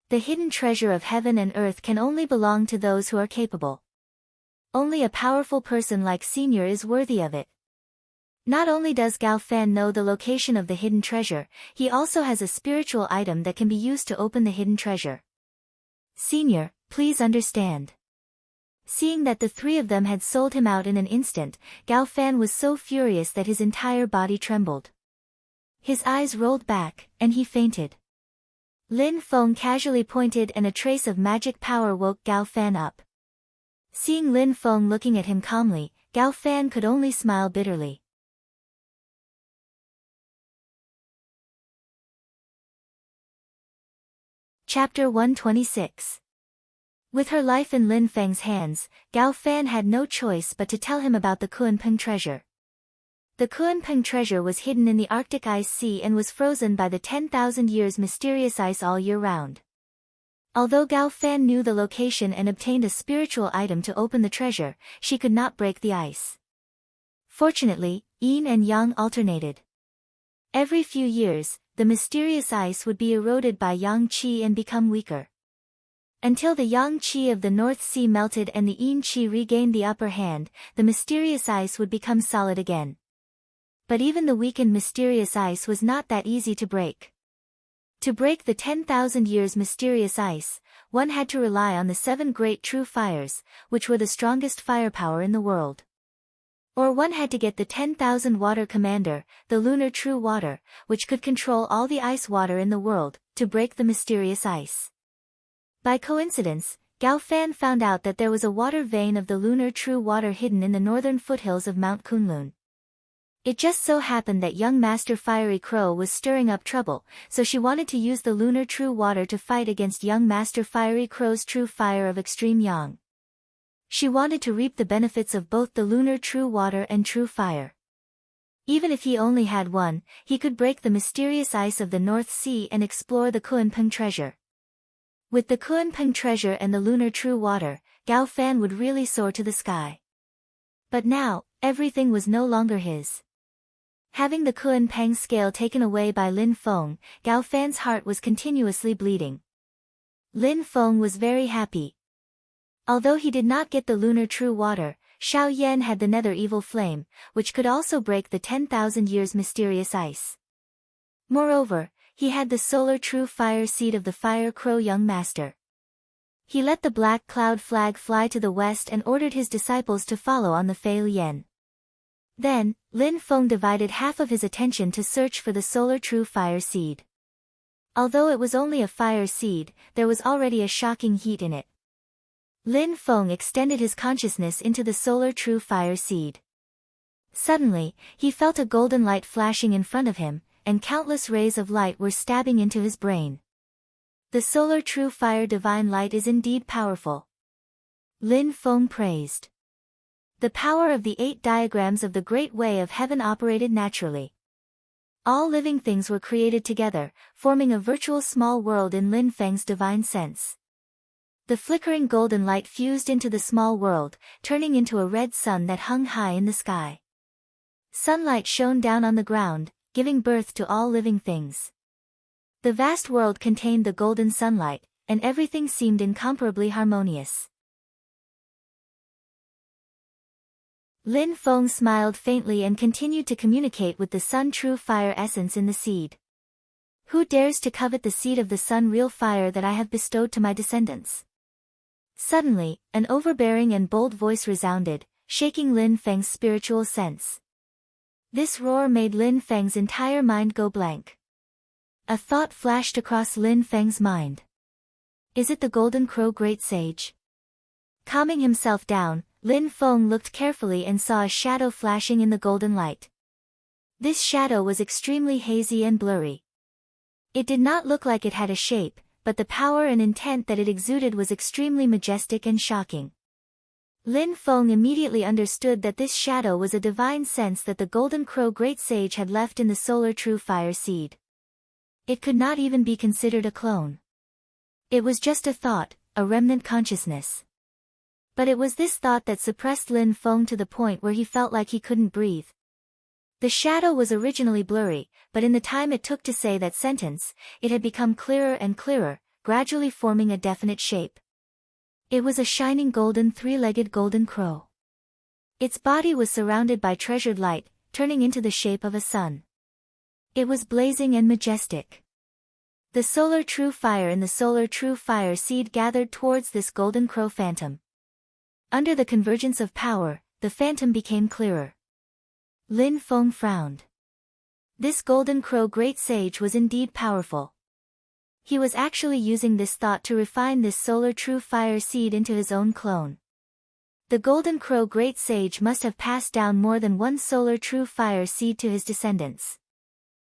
The hidden treasure of heaven and earth can only belong to those who are capable. Only a powerful person like Senior is worthy of it. Not only does Gao Fan know the location of the hidden treasure, he also has a spiritual item that can be used to open the hidden treasure. Senior, please understand. Seeing that the three of them had sold him out in an instant, Gao Fan was so furious that his entire body trembled. His eyes rolled back, and he fainted. Lin Feng casually pointed and a trace of magic power woke Gao Fan up. Seeing Lin Feng looking at him calmly, Gao Fan could only smile bitterly. Chapter 126. With her life in Lin Feng's hands, Gao Fan had no choice but to tell him about the Kuanpeng treasure. The Kuanpeng treasure was hidden in the Arctic ice sea and was frozen by the 10,000 years mysterious ice all year round. Although Gao Fan knew the location and obtained a spiritual item to open the treasure, she could not break the ice. Fortunately, yin and yang alternated. Every few years, the mysterious ice would be eroded by yang qi and become weaker. Until the yang qi of the North Sea melted and the yin qi regained the upper hand, the mysterious ice would become solid again. But even the weakened mysterious ice was not that easy to break. To break the 10,000 years mysterious ice, one had to rely on the 7 great true fires, which were the strongest firepower in the world. Or one had to get the 10,000 water commander, the lunar true water, which could control all the ice water in the world, to break the mysterious ice. By coincidence, Gao Fan found out that there was a water vein of the lunar true water hidden in the northern foothills of Mount Kunlun. It just so happened that young Master Fiery Crow was stirring up trouble, so she wanted to use the lunar true water to fight against young Master Fiery Crow's true fire of extreme yang. She wanted to reap the benefits of both the lunar true water and true fire. Even if he only had one, he could break the mysterious ice of the North Sea and explore the Kuanpeng treasure. With the Kuanpeng treasure and the lunar true water, Gao Fan would really soar to the sky. But now, everything was no longer his. Having the Kuanpeng scale taken away by Lin Feng, Gao Fan's heart was continuously bleeding. Lin Feng was very happy. Although he did not get the lunar true water, Xiao Yan had the nether evil flame, which could also break the 10,000 years mysterious ice. Moreover, he had the solar true fire seed of the Fire Crow young master. He let the black cloud flag fly to the west and ordered his disciples to follow on the Fei Lian. Then, Lin Feng divided half of his attention to search for the solar true fire seed. Although it was only a fire seed, there was already a shocking heat in it. Lin Feng extended his consciousness into the solar true fire seed. Suddenly, he felt a golden light flashing in front of him, and countless rays of light were stabbing into his brain. The solar true fire divine light is indeed powerful. Lin Feng praised. The power of the 8 diagrams of the Great Way of Heaven operated naturally. All living things were created together, forming a virtual small world in Lin Feng's divine sense. The flickering golden light fused into the small world, turning into a red sun that hung high in the sky. Sunlight shone down on the ground, giving birth to all living things. The vast world contained the golden sunlight, and everything seemed incomparably harmonious. Lin Feng smiled faintly and continued to communicate with the sun true fire essence in the seed. Who dares to covet the seed of the sun real fire that I have bestowed to my descendants? Suddenly, an overbearing and bold voice resounded, shaking Lin Feng's spiritual sense. This roar made Lin Feng's entire mind go blank. A thought flashed across Lin Feng's mind. Is it the Golden Crow Great Sage? Calming himself down, Lin Feng looked carefully and saw a shadow flashing in the golden light. This shadow was extremely hazy and blurry. It did not look like it had a shape, but the power and intent that it exuded was extremely majestic and shocking. Lin Feng immediately understood that this shadow was a divine sense that the Golden Crow Great Sage had left in the solar true fire seed. It could not even be considered a clone. It was just a thought, a remnant consciousness. But it was this thought that suppressed Lin Feng to the point where he felt like he couldn't breathe. The shadow was originally blurry, but in the time it took to say that sentence, it had become clearer and clearer, gradually forming a definite shape. It was a shining golden 3-legged golden crow. Its body was surrounded by treasured light, turning into the shape of a sun. It was blazing and majestic. The solar true fire in the solar true fire seed gathered towards this golden crow phantom. Under the convergence of power, the phantom became clearer. Lin Feng frowned. This golden crow great sage was indeed powerful. He was actually using this thought to refine this solar true fire seed into his own clone. The golden crow great sage must have passed down more than one solar true fire seed to his descendants.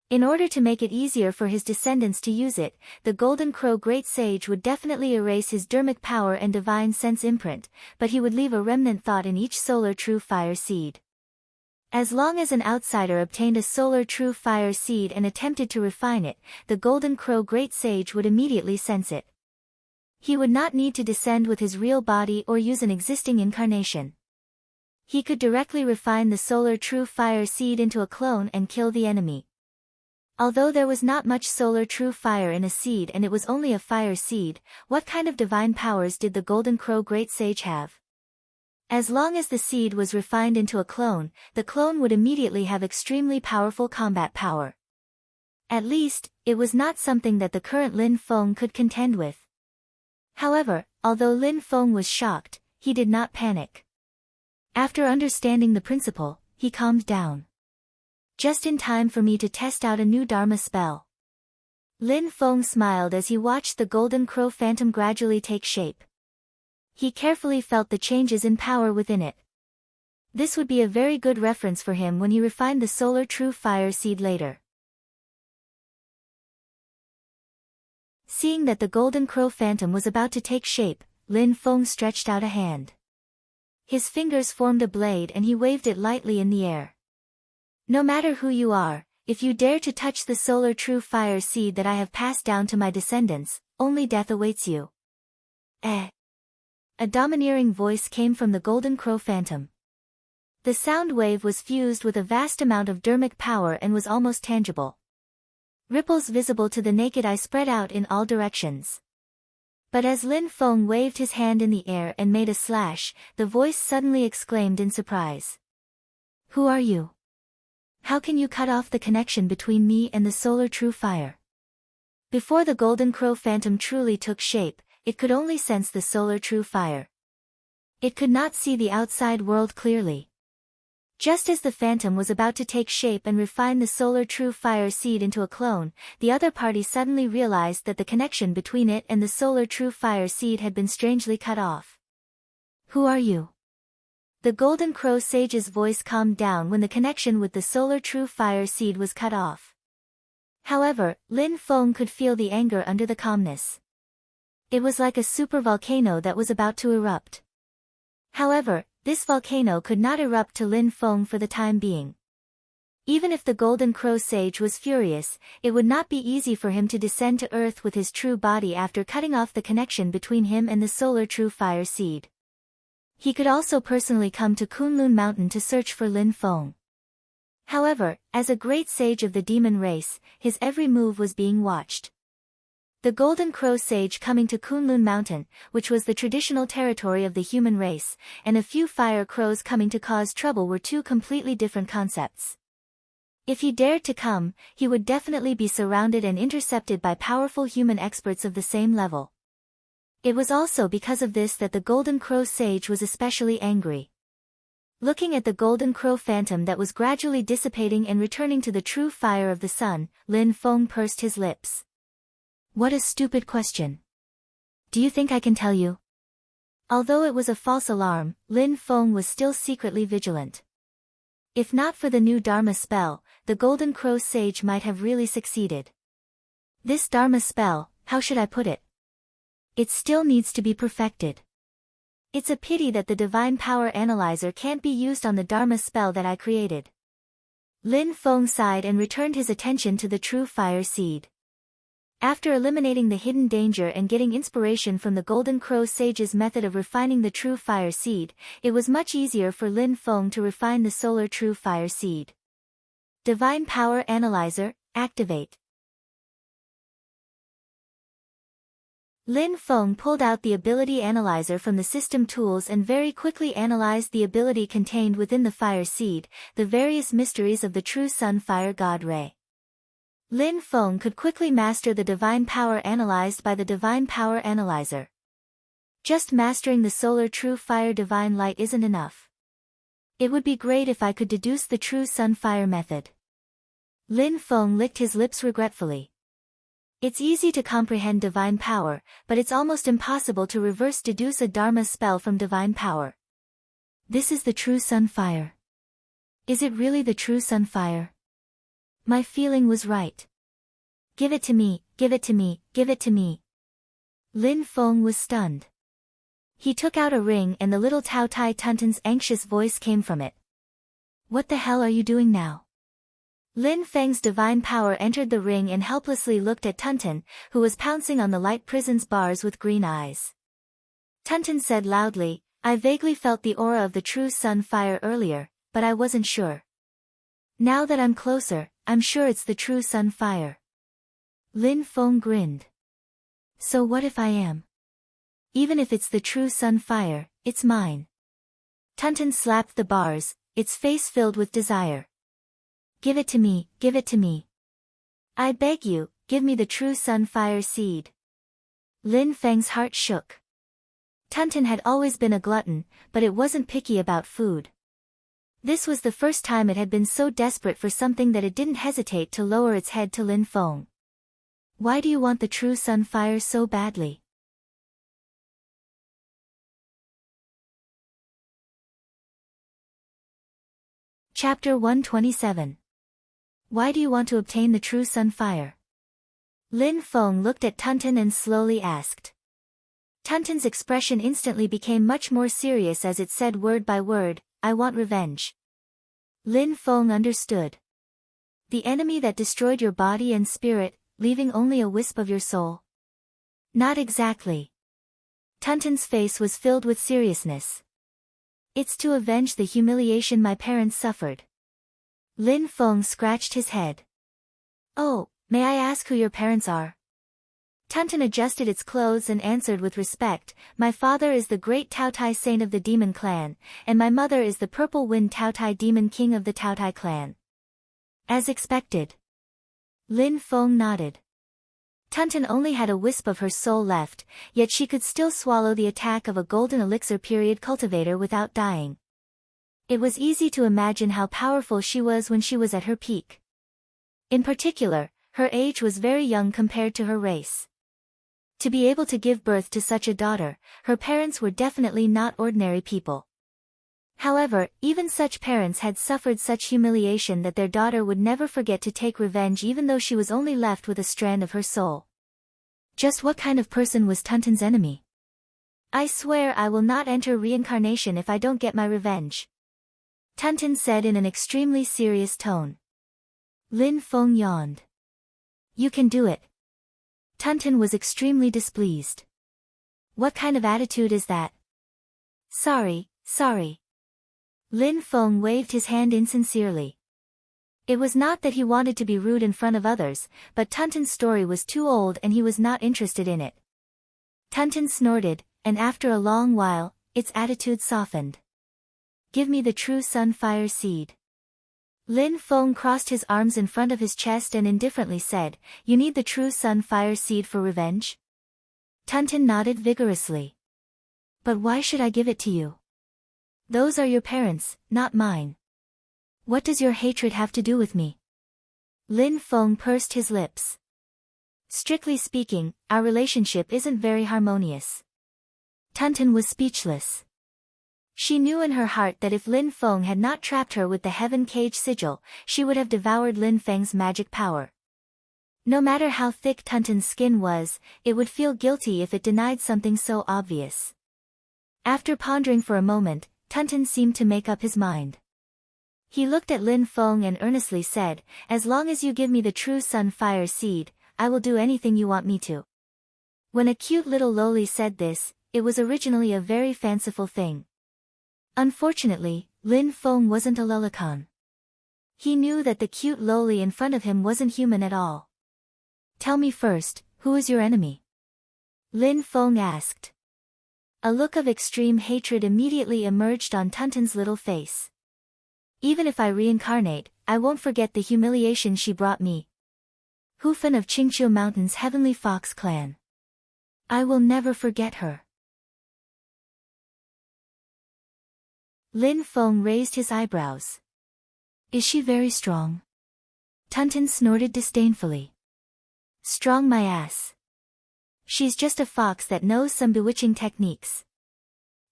In order to make it easier for his descendants to use it, the Golden Crow Great Sage would definitely erase his dharmic power and divine sense imprint, but he would leave a remnant thought in each solar true fire seed. As long as an outsider obtained a solar true fire seed and attempted to refine it, the Golden Crow Great Sage would immediately sense it. He would not need to descend with his real body or use an existing incarnation. He could directly refine the solar true fire seed into a clone and kill the enemy. Although there was not much solar true fire in a seed and it was only a fire seed, what kind of divine powers did the Golden Crow Great Sage have? As long as the seed was refined into a clone, the clone would immediately have extremely powerful combat power. At least, it was not something that the current Lin Feng could contend with. However, although Lin Feng was shocked, he did not panic. After understanding the principle, he calmed down. Just in time for me to test out a new Dharma spell. Lin Feng smiled as he watched the Golden Crow Phantom gradually take shape. He carefully felt the changes in power within it. This would be a very good reference for him when he refined the Solar True Fire Seed later. Seeing that the Golden Crow Phantom was about to take shape, Lin Feng stretched out a hand. His fingers formed a blade and he waved it lightly in the air. No matter who you are, if you dare to touch the solar true fire seed that I have passed down to my descendants, only death awaits you. A domineering voice came from the Golden Crow Phantom. The sound wave was fused with a vast amount of dharmic power and was almost tangible. Ripples visible to the naked eye spread out in all directions. But as Lin Feng waved his hand in the air and made a slash, the voice suddenly exclaimed in surprise. Who are you? How can you cut off the connection between me and the solar true fire? Before the Golden Crow Phantom truly took shape, it could only sense the solar true fire. It could not see the outside world clearly. Just as the phantom was about to take shape and refine the solar true fire seed into a clone, the other party suddenly realized that the connection between it and the solar true fire seed had been strangely cut off. "Who are you?" The Golden Crow Sage's voice calmed down when the connection with the solar true fire seed was cut off. However, Lin Feng could feel the anger under the calmness. It was like a supervolcano that was about to erupt. However, this volcano could not erupt to Lin Feng for the time being. Even if the Golden Crow Sage was furious, it would not be easy for him to descend to Earth with his true body after cutting off the connection between him and the solar true fire seed. He could also personally come to Kunlun Mountain to search for Lin Feng. However, as a great sage of the demon race, his every move was being watched. The Golden Crow Sage coming to Kunlun Mountain, which was the traditional territory of the human race, and a few fire crows coming to cause trouble were two completely different concepts. If he dared to come, he would definitely be surrounded and intercepted by powerful human experts of the same level. It was also because of this that the Golden Crow Sage was especially angry. Looking at the Golden Crow Phantom that was gradually dissipating and returning to the true fire of the sun, Lin Feng pursed his lips. "What a stupid question. Do you think I can tell you?" Although it was a false alarm, Lin Feng was still secretly vigilant. If not for the new Dharma spell, the Golden Crow Sage might have really succeeded. This Dharma spell, how should I put it? It still needs to be perfected. It's a pity that the Divine Power Analyzer can't be used on the Dharma spell that I created. Lin Feng sighed and returned his attention to the true fire seed. After eliminating the hidden danger and getting inspiration from the Golden Crow Sage's method of refining the true fire seed, it was much easier for Lin Feng to refine the solar true fire seed. Divine Power Analyzer, activate. Lin Feng pulled out the ability analyzer from the system tools and very quickly analyzed the ability contained within the fire seed, the various mysteries of the true sun fire god ray. Lin Feng could quickly master the divine power analyzed by the divine power analyzer. Just mastering the solar true fire divine light isn't enough. It would be great if I could deduce the true sun fire method. Lin Feng licked his lips regretfully. It's easy to comprehend divine power, but it's almost impossible to reverse deduce a Dharma spell from divine power. This is the true sun fire. Is it really the true sun fire? My feeling was right. Give it to me, give it to me, give it to me. Lin Feng was stunned. He took out a ring and the little Tao Tai Tuntun's anxious voice came from it. What the hell are you doing now? Lin Feng's divine power entered the ring and helplessly looked at Tuntun, who was pouncing on the light prison's bars with green eyes. Tuntun said loudly, I vaguely felt the aura of the true sun fire earlier, but I wasn't sure. Now that I'm closer, I'm sure it's the true sun fire. Lin Feng grinned. So what if I am? Even if it's the true sun fire, it's mine. Tuntun slapped the bars, its face filled with desire. Give it to me, give it to me. I beg you, give me the true sun fire seed. Lin Feng's heart shook. Tuntun had always been a glutton, but it wasn't picky about food. This was the first time it had been so desperate for something that it didn't hesitate to lower its head to Lin Feng. Why do you want the true sun fire so badly? Chapter 127. Why do you want to obtain the true sun fire? Lin Feng looked at Tuntun and slowly asked. Tuntun's expression instantly became much more serious as it said word by word, I want revenge. Lin Feng understood. The enemy that destroyed your body and spirit, leaving only a wisp of your soul? Not exactly. Tuntun's face was filled with seriousness. It's to avenge the humiliation my parents suffered. Lin Feng scratched his head. Oh, may I ask who your parents are? Tuntun adjusted its clothes and answered with respect, my father is the great Tao Tai saint of the demon clan, and my mother is the purple wind Tao Tai demon king of the Tao Tai clan. As expected. Lin Feng nodded. Tuntun only had a wisp of her soul left, yet she could still swallow the attack of a golden elixir period cultivator without dying. It was easy to imagine how powerful she was when she was at her peak. In particular, her age was very young compared to her race. To be able to give birth to such a daughter, her parents were definitely not ordinary people. However, even such parents had suffered such humiliation that their daughter would never forget to take revenge even though she was only left with a strand of her soul. Just what kind of person was Tuntun's enemy? I swear I will not enter reincarnation if I don't get my revenge, Tuntun said in an extremely serious tone. Lin Feng yawned. You can do it. Tuntun was extremely displeased. What kind of attitude is that? Sorry. Lin Feng waved his hand insincerely. It was not that he wanted to be rude in front of others, but Tuntun's story was too old and he was not interested in it. Tuntun snorted, and after a long while, its attitude softened. Give me the true sunfire seed. Lin Feng crossed his arms in front of his chest and indifferently said, You need the true sunfire seed for revenge? Tuntun nodded vigorously. But why should I give it to you? Those are your parents, not mine. What does your hatred have to do with me? Lin Feng pursed his lips. Strictly speaking, our relationship isn't very harmonious. Tuntun was speechless. She knew in her heart that if Lin Feng had not trapped her with the heaven cage sigil, she would have devoured Lin Feng's magic power. No matter how thick Tuntun's skin was, it would feel guilty if it denied something so obvious. After pondering for a moment, Tuntun seemed to make up his mind. He looked at Lin Feng and earnestly said, As long as you give me the true sunfire seed, I will do anything you want me to. When a cute little loli said this, it was originally a very fanciful thing. Unfortunately, Lin Feng wasn't a lolicon. He knew that the cute loli in front of him wasn't human at all. Tell me first, who is your enemy? Lin Feng asked. A look of extreme hatred immediately emerged on Tuntun's little face. Even if I reincarnate, I won't forget the humiliation she brought me. Hufan of Qingqiu Mountain's Heavenly Fox clan. I will never forget her. Lin Feng raised his eyebrows. Is she very strong? Tuntun snorted disdainfully. Strong my ass. She's just a fox that knows some bewitching techniques.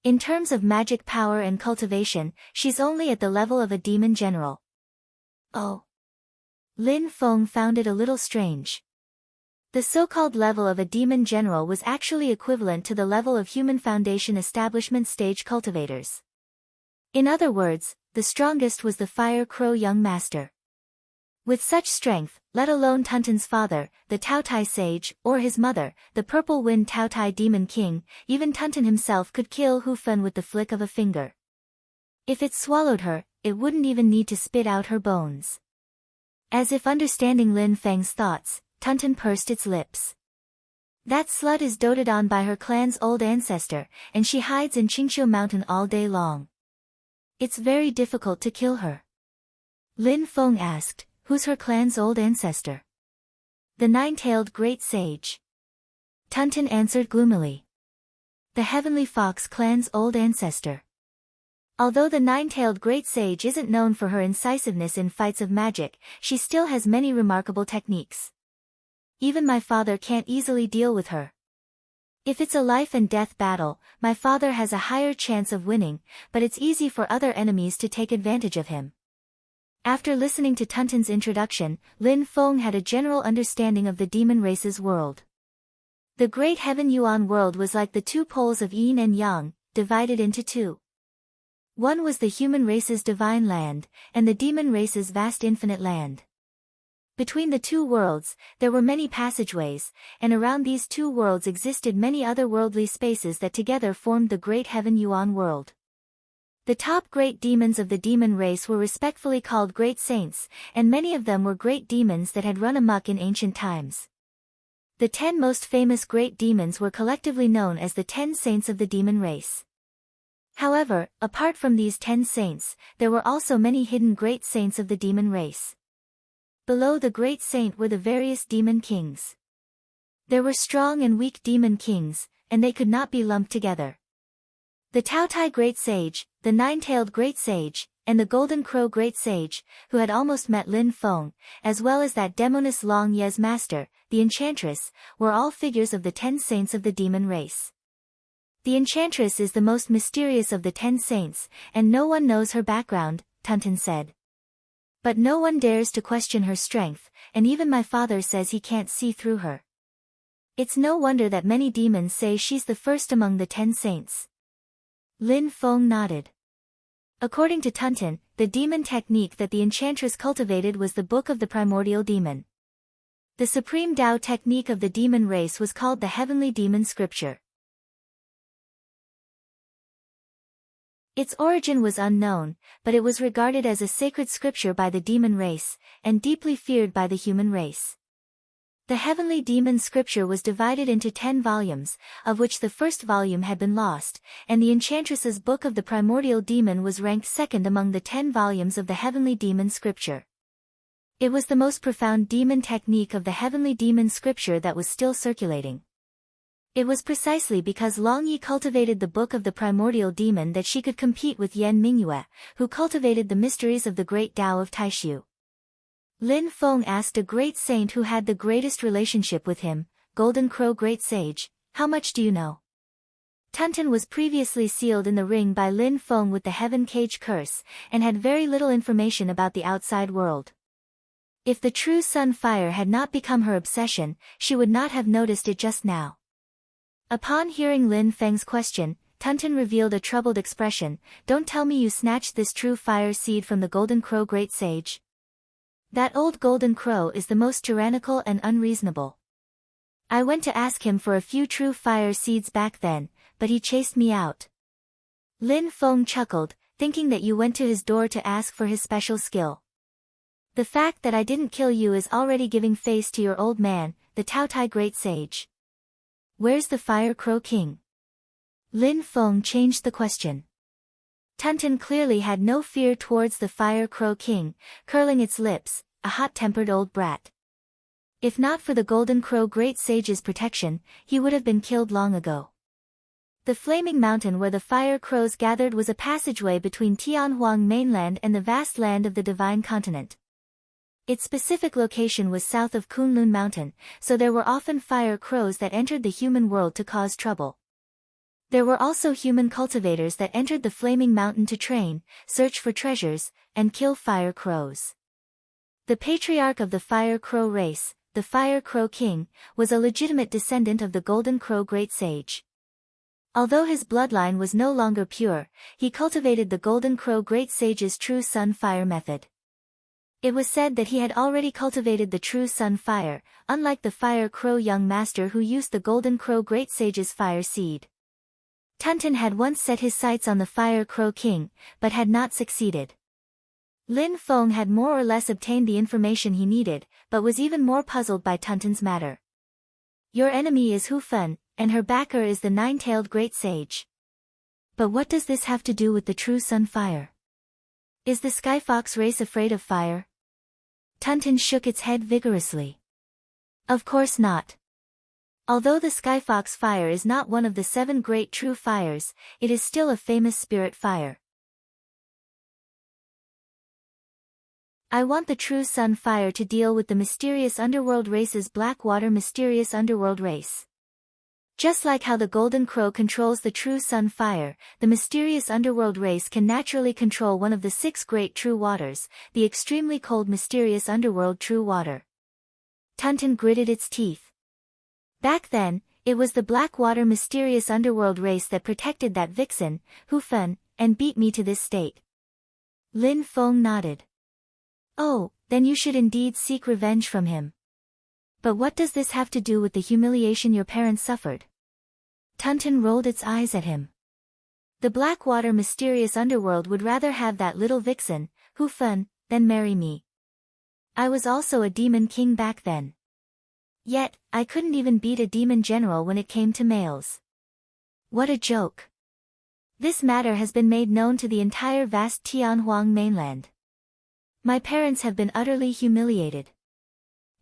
In terms of magic power and cultivation, she's only at the level of a demon general. Oh. Lin Feng found it a little strange. The so-called level of a demon general was actually equivalent to the level of human foundation establishment stage cultivators. In other words, the strongest was the Fire Crow young master. With such strength, let alone Tuntun's father, the Taotai sage, or his mother, the Purple Wind Taotai demon king, even Tuntun himself could kill Hufan with the flick of a finger. If it swallowed her, it wouldn't even need to spit out her bones. As if understanding Lin Feng's thoughts, Tuntun pursed its lips. That slut is doted on by her clan's old ancestor, and she hides in Qingqiu Mountain all day long. It's very difficult to kill her. Lin Feng asked, Who's her clan's old ancestor? The nine-tailed great sage. Tuntun answered gloomily. The Heavenly Fox clan's old ancestor. Although the nine-tailed great sage isn't known for her incisiveness in fights of magic, she still has many remarkable techniques. Even my father can't easily deal with her. If it's a life-and-death battle, my father has a higher chance of winning, but it's easy for other enemies to take advantage of him. After listening to Tuntun's introduction, Lin Feng had a general understanding of the demon race's world. The Great Heaven Yuan world was like the two poles of yin and yang, divided into two. One was the human race's divine land, and the demon race's vast infinite land. Between the two worlds, there were many passageways, and around these two worlds existed many otherworldly spaces that together formed the Great Heaven Yuan world. The top great demons of the demon race were respectfully called great saints, and many of them were great demons that had run amok in ancient times. The 10 most famous great demons were collectively known as the 10 saints of the demon race. However, apart from these 10 saints, there were also many hidden great saints of the demon race. Below the great saint were the various demon kings. There were strong and weak demon kings, and they could not be lumped together. The Taotai Great Sage, the nine-tailed great sage, and the golden crow great sage, who had almost met Lin Feng, as well as that demoness Long Ye's master, the enchantress, were all figures of the 10 saints of the demon race. The enchantress is the most mysterious of the 10 saints, and no one knows her background, Tunten said. But no one dares to question her strength, and even my father says he can't see through her. It's no wonder that many demons say she's the first among the 10 saints. Lin Feng nodded. According to Tunten, the demon technique that the enchantress cultivated was the Book of the Primordial Demon. The supreme Tao technique of the demon race was called the Heavenly Demon Scripture. Its origin was unknown, but it was regarded as a sacred scripture by the demon race, and deeply feared by the human race. The Heavenly Demon Scripture was divided into 10 volumes, of which the first volume had been lost, and the Enchantress's Book of the Primordial Demon was ranked second among the 10 volumes of the Heavenly Demon Scripture. It was the most profound demon technique of the Heavenly Demon Scripture that was still circulating. It was precisely because Long Yi cultivated the Book of the Primordial Demon that she could compete with Yan Mingyue, who cultivated the mysteries of the Great Tao of Taishu. Lin Feng asked a great saint who had the greatest relationship with him, Golden Crow Great Sage, "How much do you know?" Tunten was previously sealed in the ring by Lin Feng with the Heaven Cage Curse, and had very little information about the outside world. If the true sun fire had not become her obsession, she would not have noticed it just now. Upon hearing Lin Feng's question, Tunten revealed a troubled expression. "Don't tell me you snatched this true fire seed from the Golden Crow Great Sage. That old Golden Crow is the most tyrannical and unreasonable. I went to ask him for a few true fire seeds back then, but he chased me out." Lin Feng chuckled, thinking that you went to his door to ask for his special skill. "The fact that I didn't kill you is already giving face to your old man, the Taotai Great Sage. Where's the Fire Crow King?" Lin Feng changed the question. Tunten clearly had no fear towards the Fire Crow King, curling its lips, a hot-tempered old brat. If not for the Golden Crow Great Sage's protection, he would have been killed long ago. The flaming mountain where the fire crows gathered was a passageway between Tianhuang mainland and the vast land of the Divine Continent. Its specific location was south of Kunlun Mountain, so there were often fire crows that entered the human world to cause trouble. There were also human cultivators that entered the flaming mountain to train, search for treasures, and kill fire crows. The patriarch of the Fire Crow race, the Fire Crow King, was a legitimate descendant of the Golden Crow Great Sage. Although his bloodline was no longer pure, he cultivated the Golden Crow Great Sage's true sun fire method. It was said that he had already cultivated the true sun fire, unlike the Fire Crow young master who used the Golden Crow Great Sage's fire seed. Tunten had once set his sights on the Fire Crow King, but had not succeeded. Lin Feng had more or less obtained the information he needed, but was even more puzzled by Tunten's matter. "Your enemy is Hu Fen, and her backer is the nine-tailed Great Sage. But what does this have to do with the true sun fire? Is the Skyfox race afraid of fire?" Tunten shook its head vigorously. "Of course not. Although the Skyfox fire is not one of the 7 great true fires, it is still a famous spirit fire. I want the true sun fire to deal with the mysterious underworld race's Blackwater mysterious underworld race. Just like how the Golden Crow controls the true sun fire, the mysterious underworld race can naturally control one of the 6 great true waters, the extremely cold mysterious underworld true water." Tunten gritted its teeth. Back then, it was the Blackwater mysterious underworld race that protected that vixen, Hu Fen, and beat me to this state. Lin Feng nodded. "Oh, then you should indeed seek revenge from him. But what does this have to do with the humiliation your parents suffered?" Tunten rolled its eyes at him. "The Blackwater mysterious underworld would rather have that little vixen, Hu Fen, than marry me. I was also a demon king back then. Yet, I couldn't even beat a demon general when it came to males. What a joke. This matter has been made known to the entire vast Tianhuang mainland. My parents have been utterly humiliated.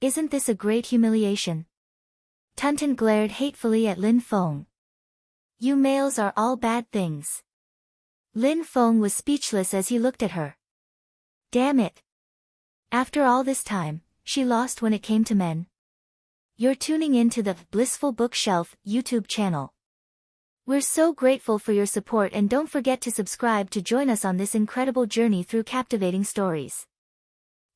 Isn't this a great humiliation?" Tunten glared hatefully at Lin Feng. "You males are all bad things. Lin Feng was speechless as he looked at her. Damn it. After all this time, she lost when it came to men. You're tuning in to the Blissful Bookshelf YouTube channel. We're so grateful for your support, and don't forget to subscribe to join us on this incredible journey through captivating stories.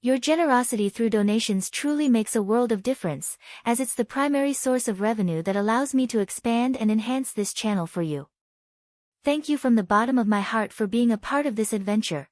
Your generosity through donations truly makes a world of difference, as it's the primary source of revenue that allows me to expand and enhance this channel for you. Thank you from the bottom of my heart for being a part of this adventure.